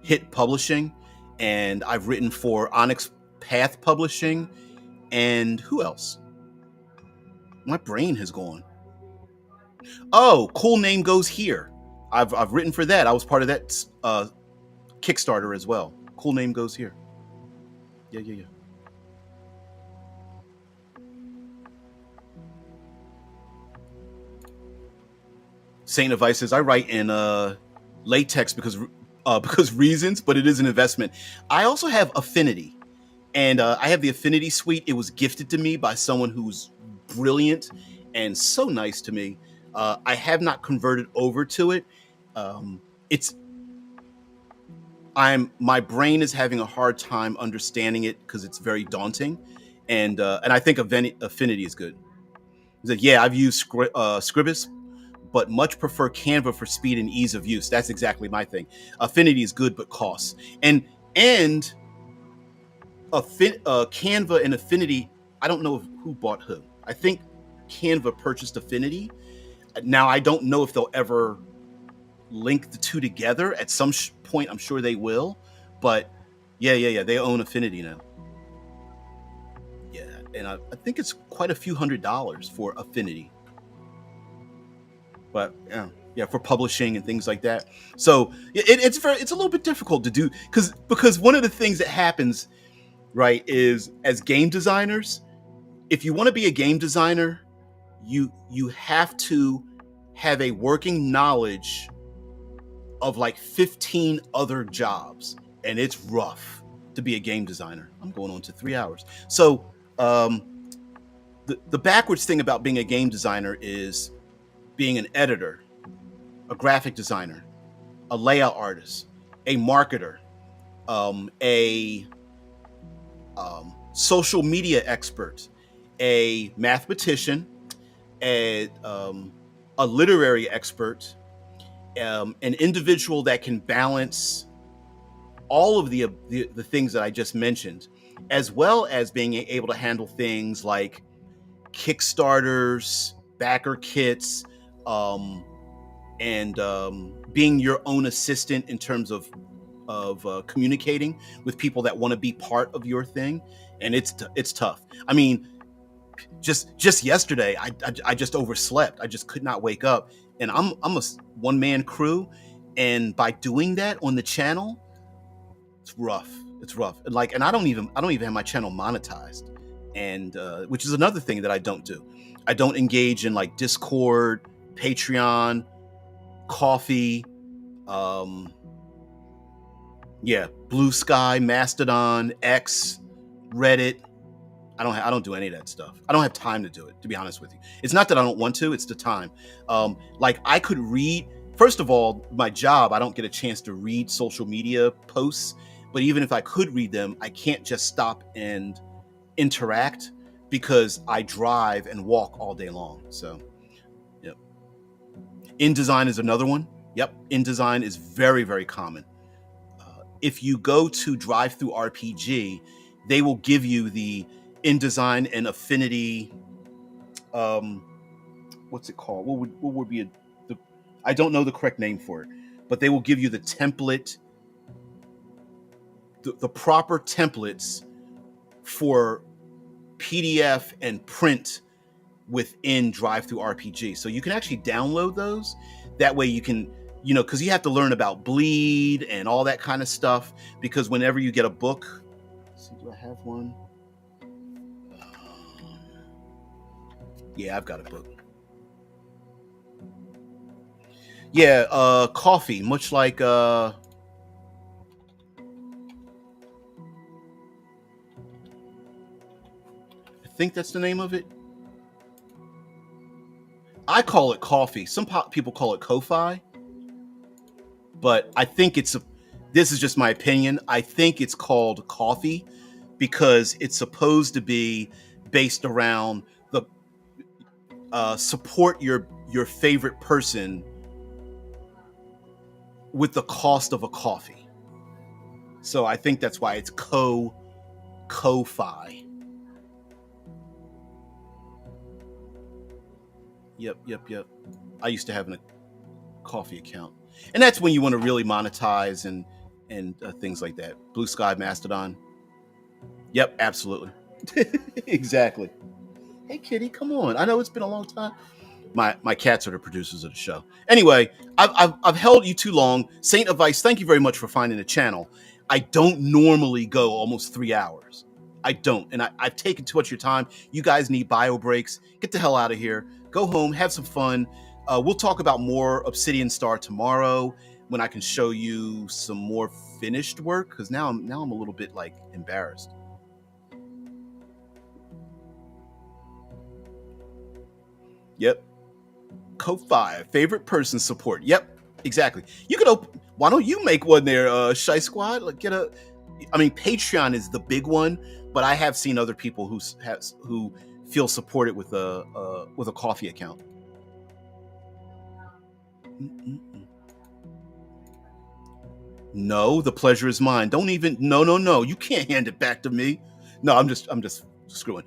Hit Publishing. And I've written for Onyx Path Publishing. And who else? My brain has gone. Oh, Cool Name Goes Here. I've written for that. I was part of that Kickstarter as well. Cool Name Goes Here. Yeah. Saint of Vices. I write in latex because reasons, but it is an investment. I also have Affinity, and I have the Affinity suite. It was gifted to me by someone who's brilliant and so nice to me. I have not converted over to it. My brain is having a hard time understanding it because it's very daunting, and I think Affinity is good. He's like, yeah, I've used Scribus, but much prefer Canva for speed and ease of use. That's exactly my thing. Affinity is good, but costs. And Canva and Affinity, I don't know who bought who. I think Canva purchased Affinity. Now, I don't know if they'll ever link the two together at some point. I'm sure they will. But yeah. They own Affinity now. Yeah, and I think it's quite a few $100s for Affinity. But yeah, for publishing and things like that. So it's a little bit difficult to do because one of the things that happens, right, is as game designers, if you want to be a game designer, you have to have a working knowledge of like 15 other jobs, and it's rough to be a game designer. I'm going on to 3 hours. So the backwards thing about being a game designer is being an editor, a graphic designer, a layout artist, a marketer, a social media expert, a mathematician, a literary expert, an individual that can balance all of the things that I just mentioned, as well as being able to handle things like Kickstarters, backer kits, and being your own assistant in terms of communicating with people that want to be part of your thing. And it's tough. I mean, just yesterday, I just overslept. I just could not wake up, and I'm a one-man crew, and by doing that on the channel, it's rough. It's rough. And I don't even have my channel monetized, and which is another thing that I don't do. I don't engage in like Discord, Patreon, Coffee, Blue Sky, Mastodon, X, Reddit. I don't do any of that stuff. I don't have time to do it, to be honest with you. It's not that I don't want to, it's the time. Like I could read, first of all, my job, I don't get a chance to read social media posts, but even if I could read them, I can't just stop and interact because I drive and walk all day long. So, yep. InDesign is another one. Yep, InDesign is very, very common. If you go to Drive Through RPG, they will give you the InDesign and Affinity. What's it called? What would be I don't know the correct name for it, but they will give you the template, the proper templates for PDF and print within Drive Through RPG. So you can actually download those. That way you can, because you have to learn about bleed and all that kind of stuff. Because whenever you get a book, let's see, do I have one? Yeah, I've got a book. Yeah, coffee, much like I think that's the name of it. I call it coffee. Some people call it Ko-Fi. but I think this is just my opinion. I think it's called coffee because it's supposed to be based around the support your favorite person with the cost of a coffee. So I think that's why it's Ko-Fi. Yep. I used to have a coffee account, and that's when you want to really monetize and things like that. Blue Sky, Mastodon. Yep, absolutely. Exactly. Hey, kitty, come on. I know it's been a long time. My cats are the producers of the show. Anyway, I've held you too long. Saint of Vice, thank you very much for finding the channel. I don't normally go almost 3 hours. I don't, and I've taken too much of your time. You guys need bio breaks. Get the hell out of here. Go home, have some fun. We'll talk about more Obsidian Star tomorrow when I can show you some more finished work. Because now I'm a little bit like embarrassed. Yep. Ko-Fi, favorite person support. Yep, exactly. You could open. Why don't you make one there, Shy Squad? Like I mean, Patreon is the big one, but I have seen other people who feel supported with a coffee account. Mm-mm. No, the pleasure is mine. Don't even. No. You can't hand it back to me. No, I'm just screwing.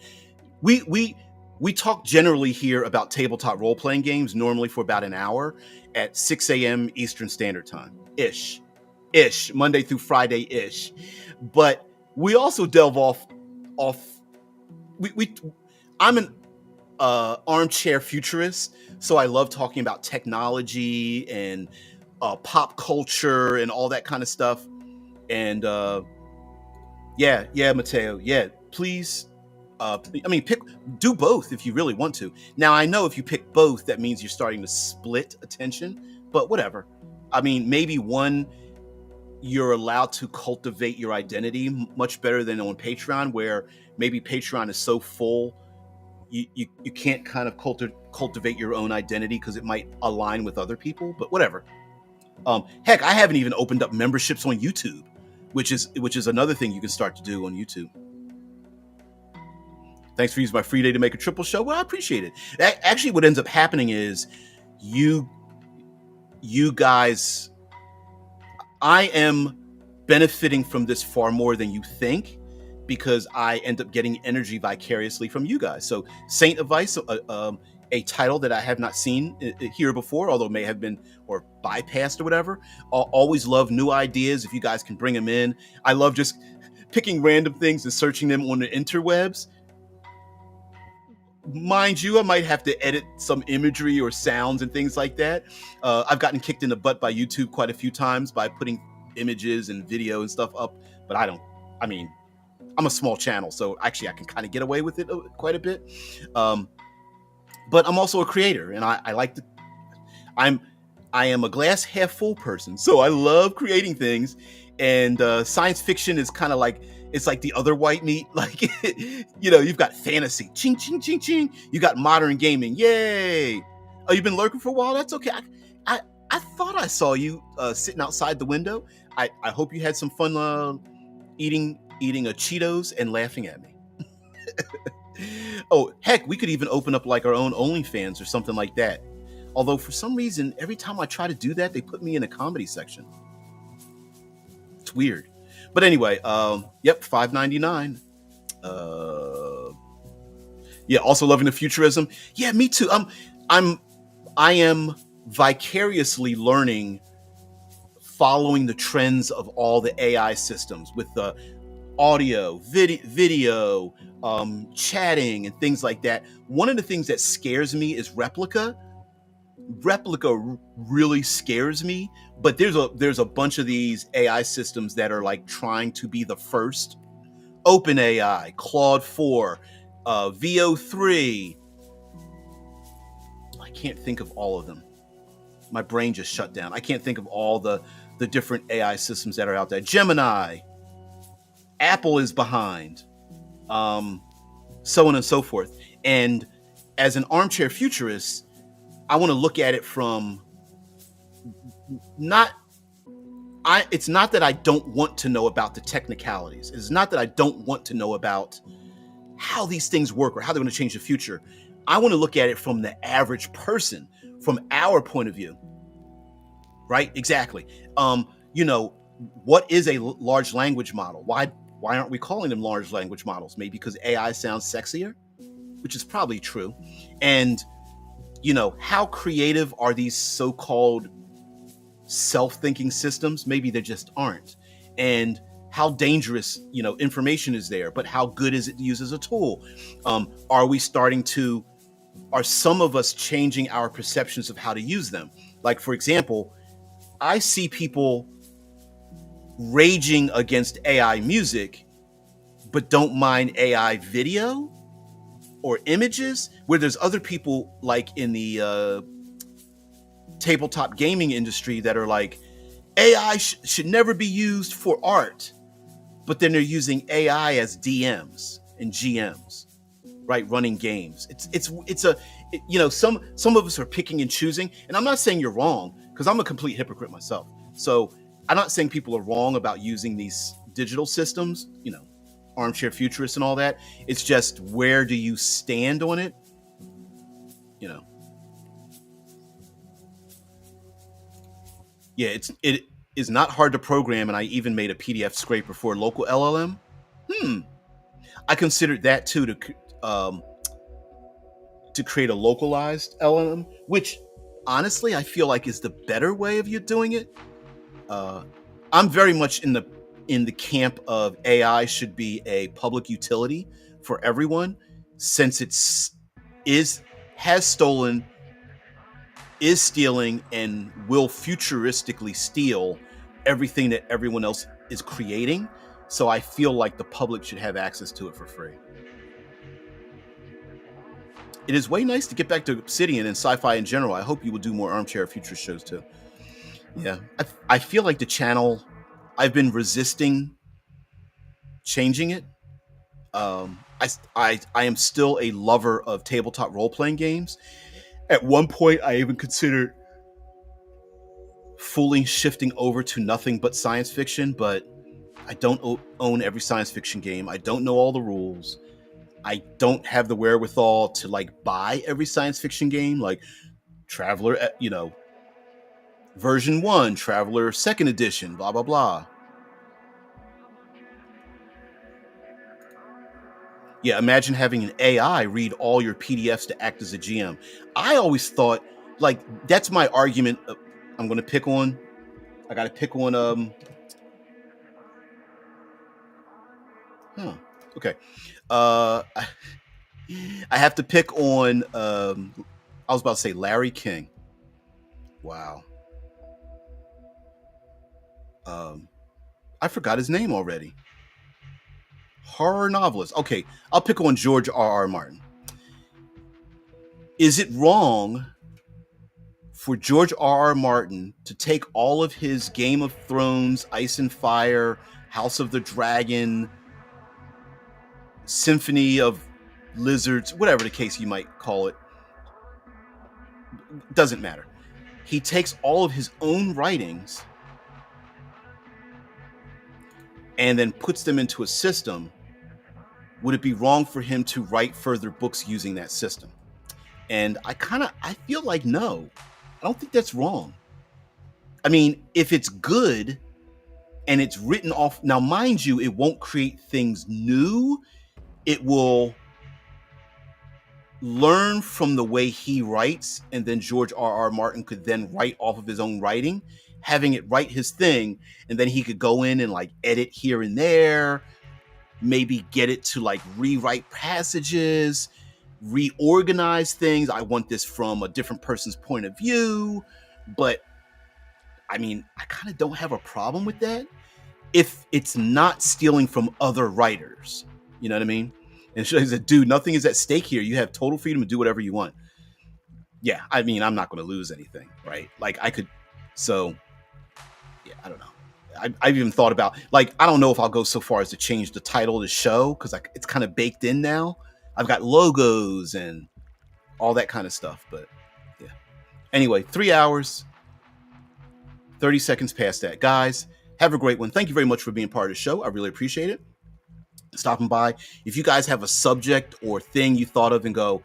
We talk generally here about tabletop role playing games, normally for about an hour at 6 a.m. Eastern Standard Time, ish, Monday through Friday, ish. But we also delve off. We I'm an armchair futurist, so I love talking about technology and pop culture and all that kind of stuff. And yeah, Mateo, yeah, please. I mean, do both if you really want to. Now, I know if you pick both, that means you're starting to split attention, but whatever. I mean, maybe one, you're allowed to cultivate your identity much better than on Patreon, where maybe Patreon is so full, you can't kind of cultivate your own identity because it might align with other people, but whatever. Heck, I haven't even opened up memberships on YouTube, which is another thing you can start to do on YouTube. Thanks for using my free day to make a triple show. Well, I appreciate it. Actually, what ends up happening is you guys, I am benefiting from this far more than you think because I end up getting energy vicariously from you guys. So Saint of Vice, a title that I have not seen here before, although it may have been or bypassed or whatever. Always love new ideas if you guys can bring them in. I love just picking random things and searching them on the interwebs. Mind you, I might have to edit some imagery or sounds and things like that. I've gotten kicked in the butt by YouTube quite a few times by putting images and video and stuff up, but I mean, I'm a small channel, so actually I can kind of get away with it quite a bit. But I'm also a creator, and I like to. I am a glass half full person, so I love creating things. And science fiction is kind of like, it's like the other white meat. Like, you've got fantasy, ching, ching, ching, ching. You got modern gaming, yay. Oh, you've been lurking for a while? That's okay. I thought I saw you sitting outside the window. I hope you had some fun eating a Cheetos and laughing at me. Oh, heck, we could even open up like our own OnlyFans or something like that. Although for some reason, every time I try to do that, they put me in a comedy section. It's weird. But anyway, yep, $5.99. Yeah, also loving the futurism. Yeah, me too. I am vicariously learning, following the trends of all the AI systems with the audio, video, chatting, and things like that. One of the things that scares me is Replica. Replica really scares me, but there's a bunch of these AI systems that are like trying to be the first. OpenAI, Claude 4, VO3. I can't think of all of them. My brain just shut down. I can't think of all the different AI systems that are out there. Gemini, Apple is behind, so on and so forth. And as an armchair futurist, I want to look at it from not it's not that I don't want to know about the technicalities. It's not that I don't want to know about how these things work or how they're going to change the future. I want to look at it from the average person, from our point of view. Right? Exactly. You know, what is a large language model? Why aren't we calling them large language models? Maybe because AI sounds sexier, which is probably true. And you know, how creative are these so-called self-thinking systems? Maybe they just aren't. And how dangerous, you know, information is there, but how good is it to use as a tool? Are we starting to, are some of us changing our perceptions of how to use them? Like, for example, I see people raging against AI music, but don't mind AI video or images, where there's other people like in the tabletop gaming industry that are like, AI should never be used for art, but then they're using AI as DMs and GMs, right, running games. You know, some of us are picking and choosing, and I'm not saying you're wrong, because I'm a complete hypocrite myself. So I'm not saying people are wrong about using these digital systems, you know, armchair futurists and all that. It's just, where do you stand on it? You know. Yeah, it is not hard to program, and I even made a PDF scraper for a local LLM. I considered that too, to create a localized LLM, which honestly I feel like is the better way of you doing it. I'm very much in the camp of AI should be a public utility for everyone, since it's is has stolen, is stealing, and will futuristically steal everything that everyone else is creating. So I feel like the public should have access to it for free. It is way nice to get back to Obsidian and sci-fi in general. I hope you will do more armchair future shows too. Yeah, I feel like the channel, I've been resisting changing it. I am still a lover of tabletop role playing games. At one point, I even considered fully shifting over to nothing but science fiction, but I don't own every science fiction game. I don't know all the rules. I don't have the wherewithal to like buy every science fiction game, like Traveler, you know, version 1, Traveler second edition, blah blah blah. Yeah, imagine having an AI read all your PDFs to act as a GM. I always thought, like, that's my argument. I'm going to pick on, I got to pick on, huh, okay. I have to pick on, I was about to say Larry King. Wow. Um, I forgot his name already. Horror novelist. Okay, I'll pick on George R. R. Martin. Is it wrong for George R. R. Martin to take all of his Game of Thrones, Ice and Fire, House of the Dragon, Symphony of Lizards, whatever the case you might call it, doesn't matter. He takes all of his own writings and then puts them into a system. Would it be wrong for him to write further books using that system? And I feel like no. I don't think that's wrong. I mean, if it's good and it's written off, now mind you, it won't create things new. It will learn from the way he writes, and then George R. R. Martin could then write off of his own writing, having it write his thing, and then he could go in and like edit here and there, maybe get it to like rewrite passages, reorganize things. I want this from a different person's point of view. But I mean, I kind of don't have a problem with that if it's not stealing from other writers. You know what I mean? And she said, dude, nothing is at stake here. You have total freedom to do whatever you want. Yeah, I mean, I'm not going to lose anything, right? Like I could, so yeah, I don't know. I've even thought about, like, I don't know if I'll go so far as to change the title of the show, because like it's kind of baked in now. I've got logos and all that kind of stuff, but yeah. Anyway, 3 hours, 30 seconds past that. Guys, Have a great one. Thank you very much for being part of the show. I really appreciate it. Stopping by. If you guys have a subject or thing you thought of and go,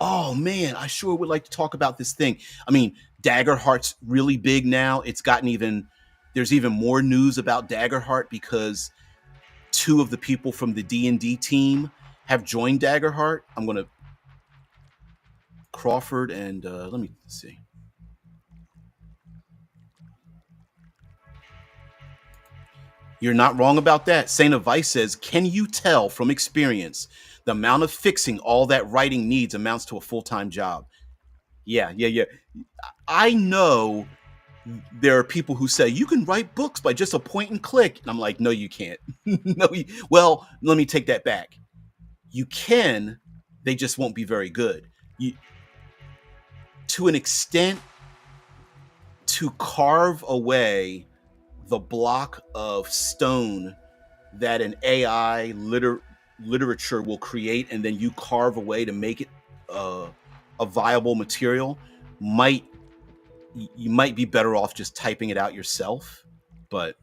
oh man, I sure would like to talk about this thing. I mean, Daggerheart's really big now. It's gotten there's even more news about Daggerheart because two of the people from the D&D team have joined Daggerheart. I'm going to Crawford and let me see. You're not wrong about that. Saint of Vice says, can you tell from experience the amount of fixing all that writing needs amounts to a full-time job? Yeah. I know there are people who say you can write books by just a point and click. And I'm like, no, you can't. No, well, let me take that back. You can, they just won't be very good. To an extent, to carve away the block of stone that an AI literature will create, and then you carve away to make it a viable material, you might be better off just typing it out yourself. But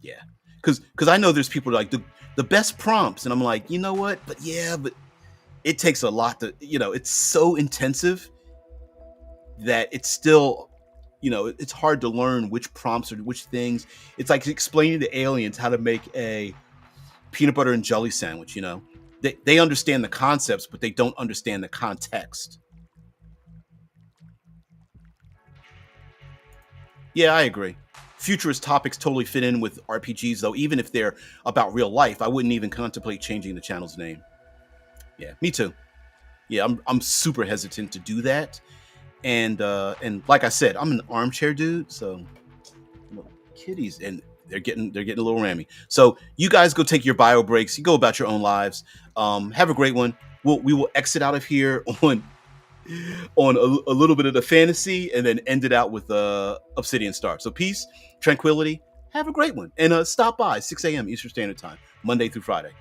yeah, because I know there's people like the best prompts, and I'm like, you know what? But it takes a lot to, it's so intensive that it's still, it's hard to learn which prompts or which things. It's like explaining to aliens how to make a peanut butter and jelly sandwich. They understand the concepts, but they don't understand the context. Yeah, I agree. Futurist topics totally fit in with RPGs, though. Even if they're about real life, I wouldn't even contemplate changing the channel's name. Yeah, me too. Yeah, I'm super hesitant to do that. And like I said, I'm an armchair dude, so kitties, and they're getting a little rammy. So you guys go take your bio breaks. You go about your own lives. Have a great one. We will exit out of here on a little bit of the fantasy, and then end it out with Obsidian Star. So peace, tranquility. Have a great one, and stop by 6 a.m. Eastern Standard Time, Monday through Friday.